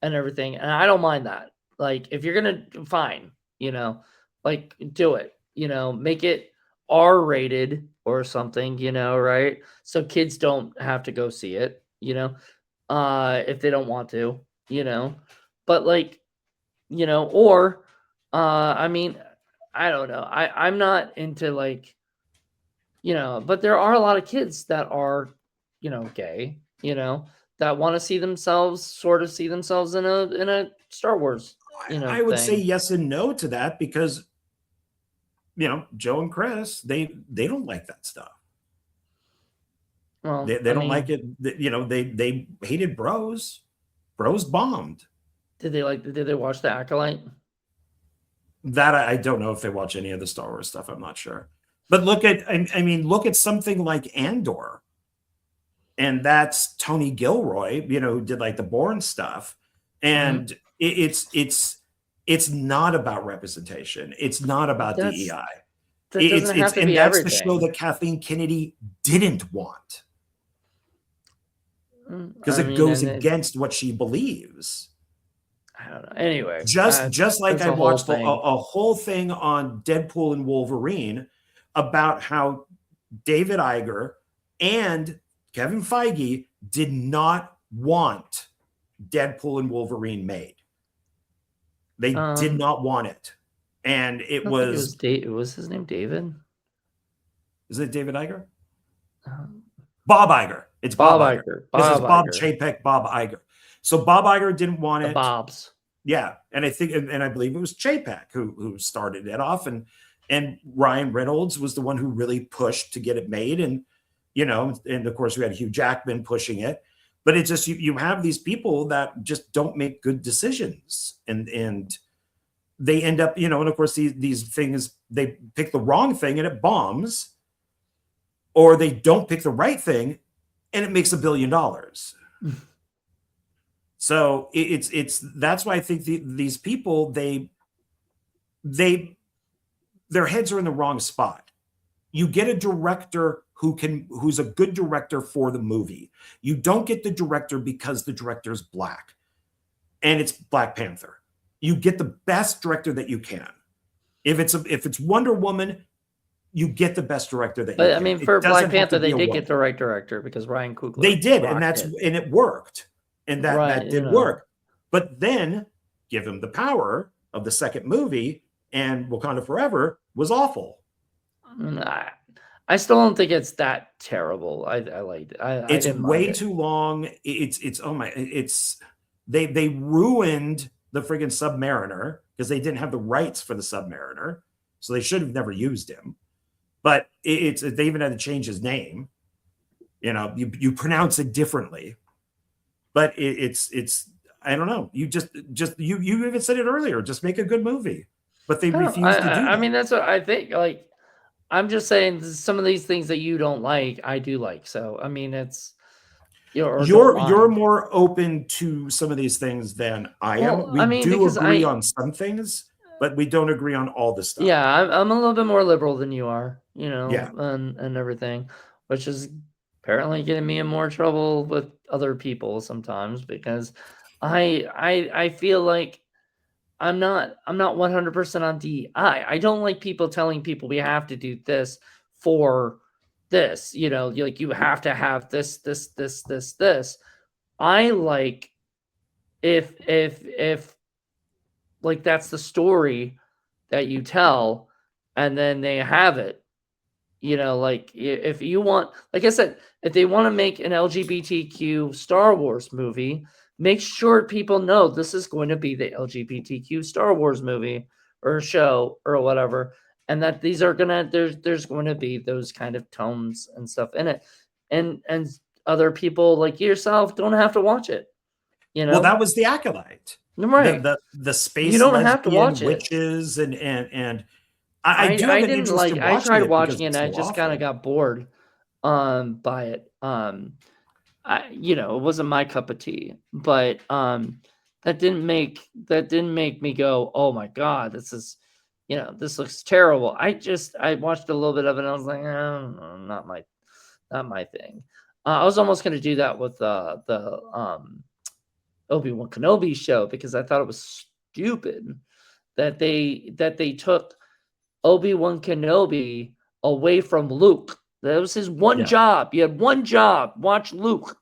And everything. And I don't mind that. Like, if you're going to, fine, you know, like, do it, you know, make it R-rated or something, you know, right? So kids don't have to go see it, you know, if they don't want to, you know, but like, you know, or, I mean, I don't know. I'm not into like, you know, but there are a lot of kids that are, you know, gay, you know, that want to see themselves in a Star Wars, you know, I would thing. say yes and no to that because, you know, Joe and Chris, they don't like that stuff. Well, they don't like it. You know, they hated Bros. Bros bombed. Did they watch The Acolyte? That I don't know if they watch any of the Star Wars stuff. I'm not sure. But look at, I mean, look at something like Andor. And that's Tony Gilroy, you know, who did like the Bourne stuff. And it's not about representation. It's not about DEI. That doesn't have to be everything. That's the show that Kathleen Kennedy didn't want. Because it goes against what she believes. I don't know. Anyway, just like I watched a whole thing on Deadpool and Wolverine about how David Iger and Kevin Feige did not want Deadpool and Wolverine made. They did not want it. And it was his name David? Is it David Iger? Bob Iger. It's Bob Iger. This is Bob Chapek, Bob Iger. So Bob Iger didn't want it. Bobs. Yeah. And I think, and I believe it was Chapek who started it off. And Ryan Reynolds was the one who really pushed to get it made. And, you know, and of course we had Hugh Jackman pushing it. But it's just, you have these people that just don't make good decisions. And they end up, you know, and of course these things, they pick the wrong thing and it bombs. Or they don't pick the right thing and it makes $1 billion. So it's that's why I think these people, they their heads are in the wrong spot. You get a director who's a good director for the movie. You don't get the director because the director's black and it's Black Panther. You get the best director that you can. If it's Wonder Woman, you get the best director that you can. But I mean, for Black Panther, they did get the right director because Ryan Coogler. They did, and it worked, and that did work. But then give him the power of the second movie, and Wakanda Forever was awful. I still don't think it's that terrible. I liked it. It's way too long. They ruined the friggin' Submariner because they didn't have the rights for the Submariner, so they should have never used him. But they even had to change his name. You pronounce it differently, but it's I don't know. You even said it earlier. Just make a good movie, but they refuse to do that. I mean, that's what I think. Like, I'm just saying some of these things that you don't like, I do like. So I mean, it's you're more open to some of these things than I am. We do agree on some things, but we don't agree on all the stuff. Yeah, I'm a little bit more liberal than you are, Yeah. and everything, which is apparently getting me in more trouble with other people sometimes because I feel like I'm not 100% on DEI. I don't like people telling people we have to do this for this, like you have to have this. I like if like that's the story that you tell and then they have it, like if you want, like I said, if they want to make an LGBTQ Star Wars movie, make sure people know this is going to be the LGBTQ Star Wars movie or show or whatever, and that these are there's going to be those kind of tones and stuff in it, and other people like yourself don't have to watch it. Well, that was The Acolyte, right? The space you don't have to watch witches it. and I didn't like. I tried watching it, and I so just kind of got bored by it. It wasn't my cup of tea, but that didn't make me go, oh my God, this is, this looks terrible. I watched a little bit of it and I was like, oh, not my thing. I was almost going to do that with the Obi-Wan Kenobi show because I thought it was stupid that they took Obi-Wan Kenobi away from Luke. That was his one job. You had one job. Watch Luke.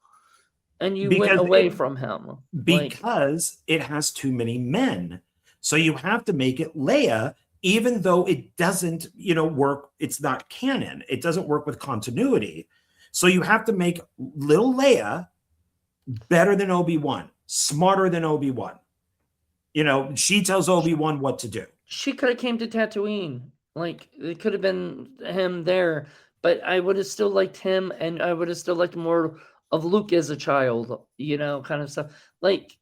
And you went away from him. Because it has too many men. So you have to make it Leia, even though it doesn't, work. It's not canon. It doesn't work with continuity. So you have to make little Leia better than Obi-Wan, smarter than Obi-Wan. She tells Obi-Wan what to do. She could have came to Tatooine. Like, it could have been him there. But I would have still liked him, and I would have still liked more of Luke as a child, kind of stuff. Like,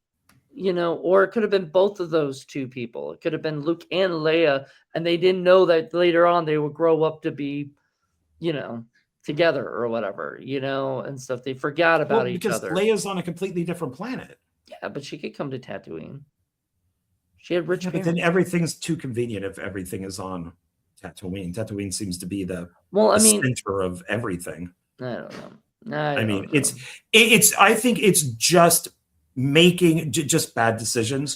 or it could have been both of those two people. It could have been Luke and Leia, and they didn't know that later on they would grow up to be, together or whatever, and stuff. They forgot about each other. Because Leia's on a completely different planet. Yeah, but she could come to Tatooine. She had rich parents. But then everything's too convenient if everything is on Tatooine. Tatooine seems to be the center of everything. I don't know. It's I think it's just making just bad decisions.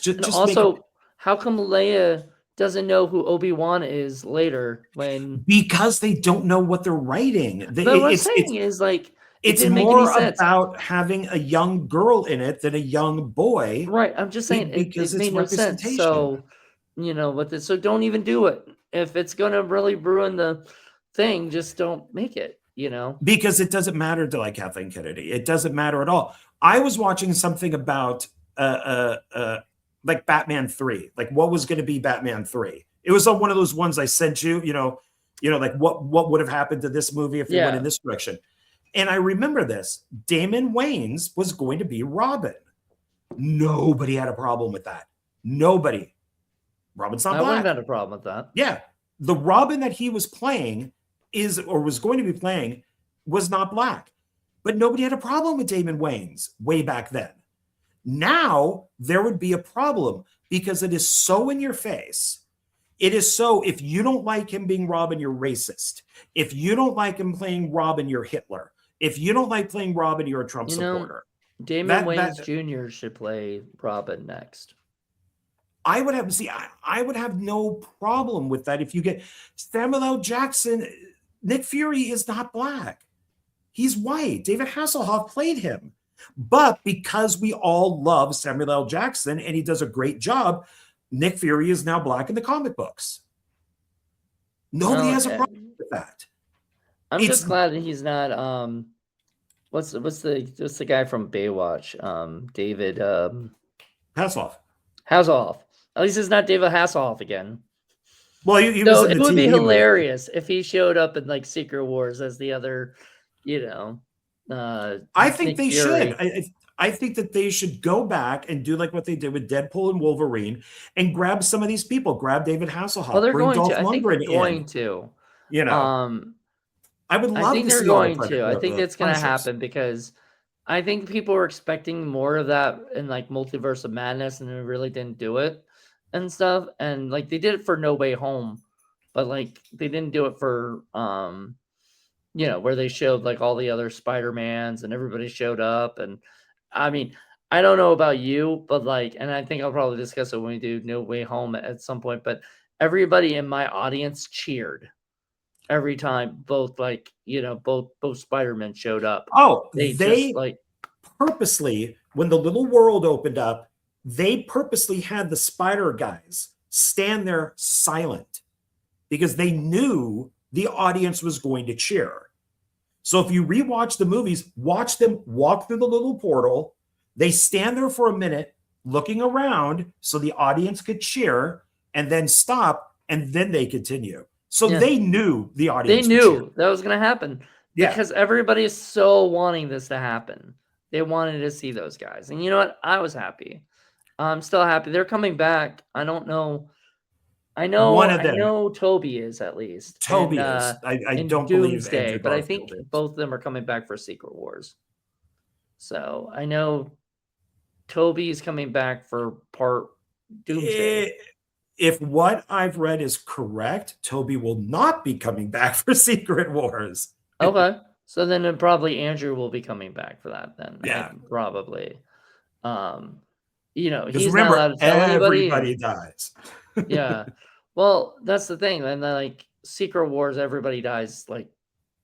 How come Leia doesn't know who Obi-Wan is later because they don't know what they're writing. It's more about having a young girl in it than a young boy. Right. I'm just saying it made no sense. So, so don't even do it. If it's going to really ruin the thing, just don't make it, Because it doesn't matter to like Kathleen Kennedy. It doesn't matter at all. I was watching something about like Batman 3, like what was going to be Batman 3. It was on one of those ones I sent you, like what would have happened to this movie if it went in this direction. And I remember this. Damon Wayans was going to be Robin. Nobody had a problem with that. Nobody. Robin's not black. I wouldn't have had a problem with that. Yeah. The Robin that he was playing was going to be playing was not black. But nobody had a problem with Damon Wayans way back then. Now there would be a problem because it is so in your face. It is so, if you don't like him being Robin, you're racist. If you don't like him playing Robin, you're Hitler. If you don't like playing Robin, you're a Trump supporter. Damon Wayans Jr. should play Robin next. I would have, see, I would have no problem with that if you get Samuel L. Jackson. Nick Fury is not black. He's white. David Hasselhoff played him. But because we all love Samuel L. Jackson and he does a great job, Nick Fury is now black in the comic books. Nobody has a problem with that. I'm just glad that he's not what's the guy from Baywatch? David Hasselhoff. Hasselhoff. At least it's not David Hasselhoff again. Well, he was in the it would TV be hilarious movie. if he showed up in like Secret Wars as the other, I think they should. I think that they should go back and do like what they did with Deadpool and Wolverine and grab some of these people. Grab David Hasselhoff. Well, they're bring going Dolph to. I think they're Lundgren going in. to. I would love I think to they're see all the going to. I think that's going to happen because I think people were expecting more of that in like Multiverse of Madness, and they really didn't do it and stuff. And like they did it for No Way Home, but like they didn't do it for where they showed like all the other Spider-Mans and everybody showed up. And I mean, I don't know about you, but like, and I think I'll probably discuss it when we do No Way Home at some point, but everybody in my audience cheered every time both Spider-Men showed up. Oh, they just like purposely, when the little world opened up, they purposely had the Spider guys stand there silent because they knew the audience was going to cheer. So if you rewatch the movies, watch them walk through the little portal. They stand there for a minute looking around so the audience could cheer and then stop, and then they continue. So they knew the audience. They knew that was going to happen because everybody is so wanting this to happen. They wanted to see those guys. And you know what? I was happy. I'm still happy. They're coming back. I don't know. I know Toby is at least. Toby is. I don't believe Andrew but I think both of them are coming back for Secret Wars. So I know Toby is coming back for part Doomsday. If what I've read is correct, Toby will not be coming back for Secret Wars. Okay. So then probably Andrew will be coming back for that then. Yeah. Probably. He's remember, not allowed to tell anybody. Everybody dies. Yeah. Well, that's the thing. And then like Secret Wars, everybody dies like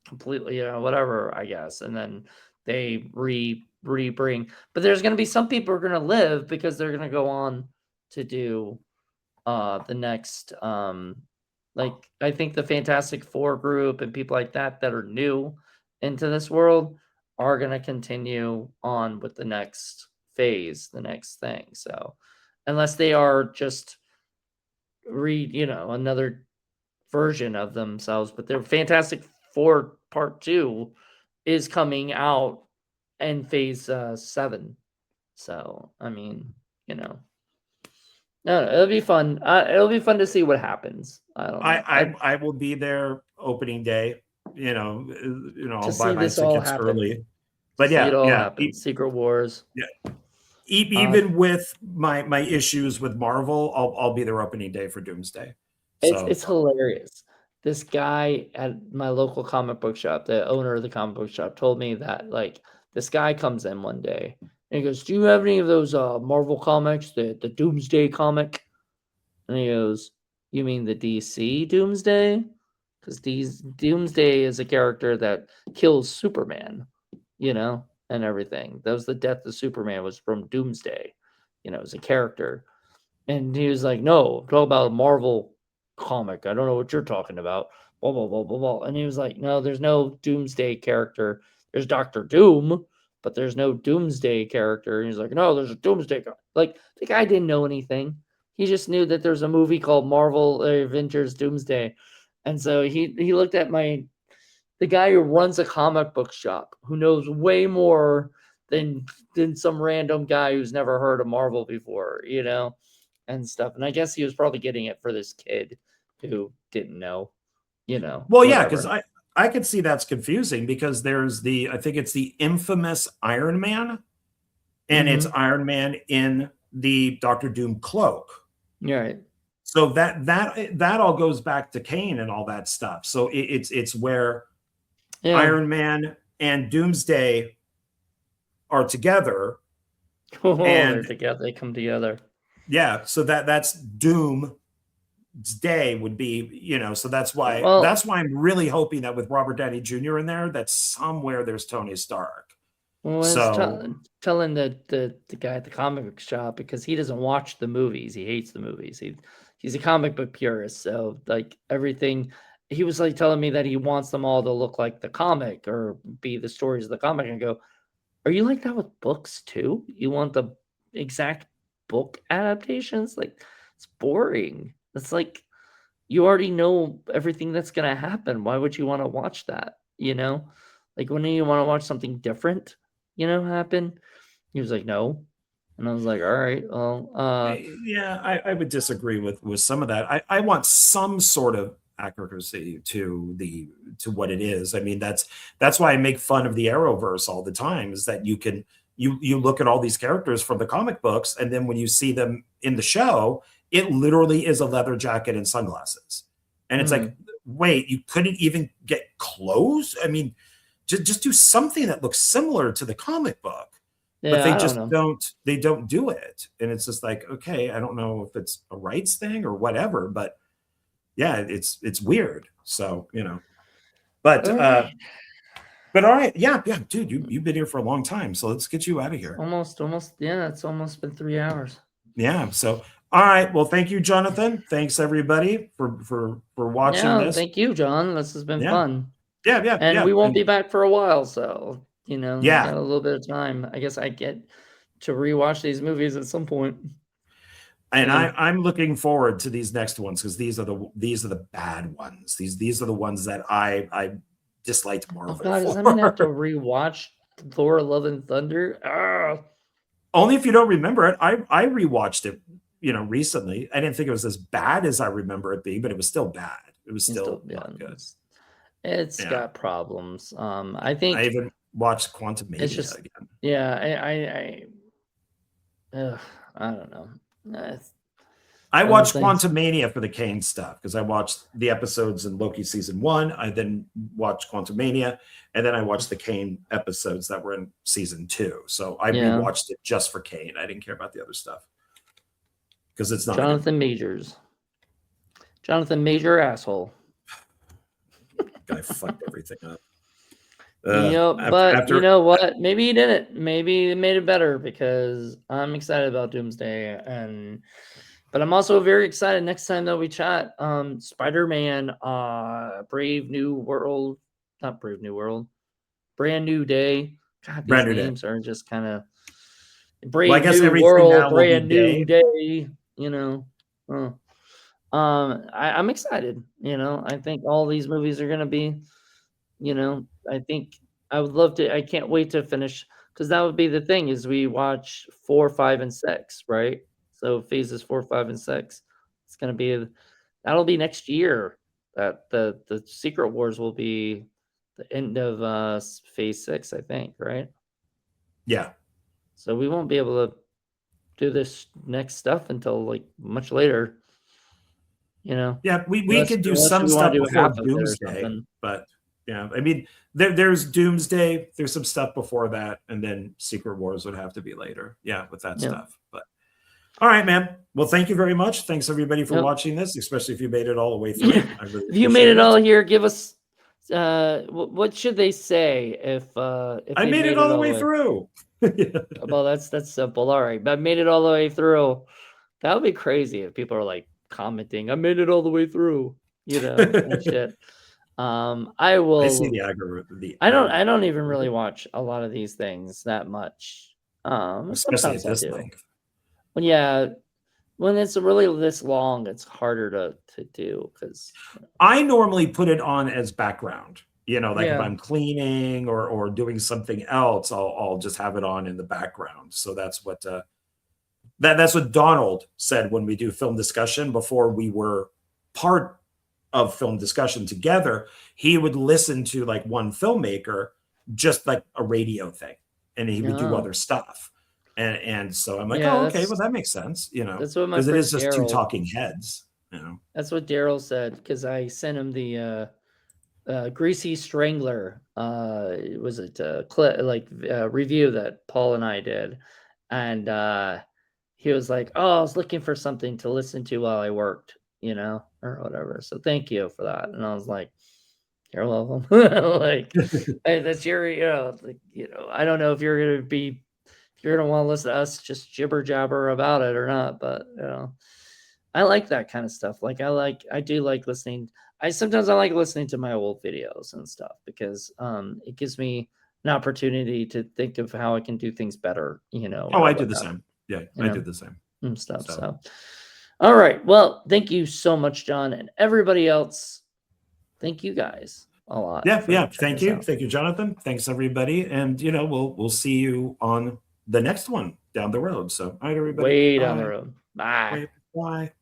completely, whatever, I guess. And then they rebring. But there's going to be some people who are going to live because they're going to go on to do the next, like I think the Fantastic Four group and people like that are new into this world are going to continue on with the next phase, the next thing. So unless they are just another version of themselves, but their Fantastic Four Part 2 is coming out in phase 7. So, I mean, no, it'll be fun. It'll be fun to see what happens. I don't know. I will be there opening day. I'll buy my tickets early. But Secret Wars. Yeah. Even with my issues with Marvel, I'll be there opening day for Doomsday. So. It's hilarious. This guy at my local comic book shop, the owner of the comic book shop, told me that like this guy comes in one day and he goes, "Do you have any of those Marvel comics, the Doomsday comic?" And he goes, "You mean the DC Doomsday? Because Doomsday is a character that kills Superman, and everything. That was the death of Superman was from Doomsday, as a character." And he was like, "No, I'm talking about a Marvel comic. I don't know what you're talking about. Blah, blah, blah, blah, blah." And he was like, "No, there's no Doomsday character. There's Doctor Doom, but there's no Doomsday character." And he's like, "No, there's a Doomsday." Like, the guy didn't know anything. He just knew that there's a movie called Marvel Avengers Doomsday. And so he looked at the guy who runs a comic book shop, who knows way more than some random guy who's never heard of Marvel before, and stuff. And I guess he was probably getting it for this kid who didn't know, Well, whatever. yeah, because I could see that's confusing because there's I think it's the infamous Iron Man, and it's Iron Man in the Doctor Doom cloak. Right. So that all goes back to Kane and all that stuff. So it's where Iron Man and Doomsday are together. Oh, they're And together. They come together. yeah, so that's Doomsday would be, you know, so that's why Well, I'm really hoping that with Robert Downey Jr. in there, that somewhere there's Tony Stark. was So telling the guy at the comic book shop, because he doesn't watch the movies. He hates the movies. He's a comic book purist. So like everything, he was like telling me that he wants them all to look like the comic or be the stories of the comic. And I go, are you like that with books too? You want the exact book adaptations? Like, it's boring. It's like you already know everything that's gonna happen. Why would you want to watch that? You know, like when you want to watch something different, you know, happen. He was like, no, and I was like, all right, well, yeah, I would disagree with some of that. I want some sort of accuracy to what it is. I mean, that's why I make fun of the Arrowverse all the time, is that you look at all these characters from the comic books, and then when you see them in the show, it literally is a leather jacket and sunglasses. And it's like, wait, you couldn't even get clothes? I mean, just do something that looks similar to the comic book. yeah, But they I just don't do it. And it's just like, okay, I don't know if it's a rights thing or whatever, but yeah, it's weird. So, you know. But all right. but all right, yeah, dude, you've been here for a long time, so let's get you out of here. Almost, yeah, it's almost been 3 hours. Yeah, so all right, well, thank you, Jonathan. Thanks everybody for watching this. Thank you, John. This has been fun. Yeah, and we won't be back for a while, so you know, yeah, got a little bit of time. I guess I get to rewatch these movies at some point. And I'm looking forward to these next ones, because these are the bad ones. These are the ones that I disliked Marvel. Oh God, does that mean I have to rewatch Thor: Love and Thunder? Only if you don't remember it. I rewatched it, you know, recently. I didn't think it was as bad as I remember it being, but it was still bad. It was still not good. It's got problems. I think I even watched Quantumania again. Yeah, I don't know. I watched Quantumania for the Kane stuff, because I watched the episodes in Loki season 1. I then watched Quantumania, and then I watched the Kane episodes that were in season 2. So I rewatched it just for Kane. I didn't care about the other stuff, because it's not Jonathan Majors. Jonathan Major asshole. Guy fucked everything up. You know what? Maybe he didn't. Maybe he made it better, because I'm excited about Doomsday, but I'm also very excited next time that we chat. Spider-Man, Brave New World, not Brave New World, Brand New Day. God, these names are just kind of Brave New World, Brand New Day. You know, I'm excited. You know, I think all these movies are gonna be. You know, I think I would love to. I can't wait to finish, because that would be the thing, is we watch 4, 5, and 6, right? So phases 4, 5, and 6. It's gonna be that'll be next year. That the Secret Wars will be the end of phase 6, I think, right? Yeah. So we won't be able to do this next stuff until like much later. You know. Yeah, we could do some stuff before Doomsday, but yeah, I mean, there's Doomsday, there's some stuff before that, and then Secret Wars would have to be later. Yeah, with that stuff. But all right, man. Well, thank you very much. Thanks everybody for watching this, especially if you made it all the way through. I really if you made it all here, give us what should they say if I made it all the way through. Well, that's simple. All right, but I made it all the way through. That would be crazy if people are like commenting, I made it all the way through, you know, and shit. I see the algorithm. I don't even really watch a lot of these things that much. Especially at this length. Well, yeah, when it's really this long, it's harder to do, because I normally put it on as background. You know, like if I'm cleaning or doing something else, I'll just have it on in the background. So that's what that's what Donald said when we do film discussion. Before we were part of film discussion together, he would listen to like one filmmaker, just like a radio thing, and he would do other stuff. And so I'm like, oh, okay, well that makes sense, you know, because it is just two talking heads. you know. That's what Daryl said, because I sent him the Greasy Strangler. Was it review that Paul and I did, and he was like, "Oh, I was looking for something to listen to while I worked, you know, or whatever." So thank you for that. And I was like, "You're welcome." Like, hey, that's your, I don't know if you're gonna want to listen to us just jibber jabber about it or not, but I like that kind of stuff. Like I do like listening. Sometimes I like listening to my old videos and stuff because it gives me an opportunity to think of how I can do things better, Oh, I do the same. Yeah, I know, do the same. and stuff. So, all right. Well, thank you so much, John, and everybody else. Thank you guys a lot. Yeah. Thank you. Thank you, Jonathan. Thanks, everybody. And, we'll see you on the next one down the road. So, all right, everybody. Way down the road. Bye. Bye.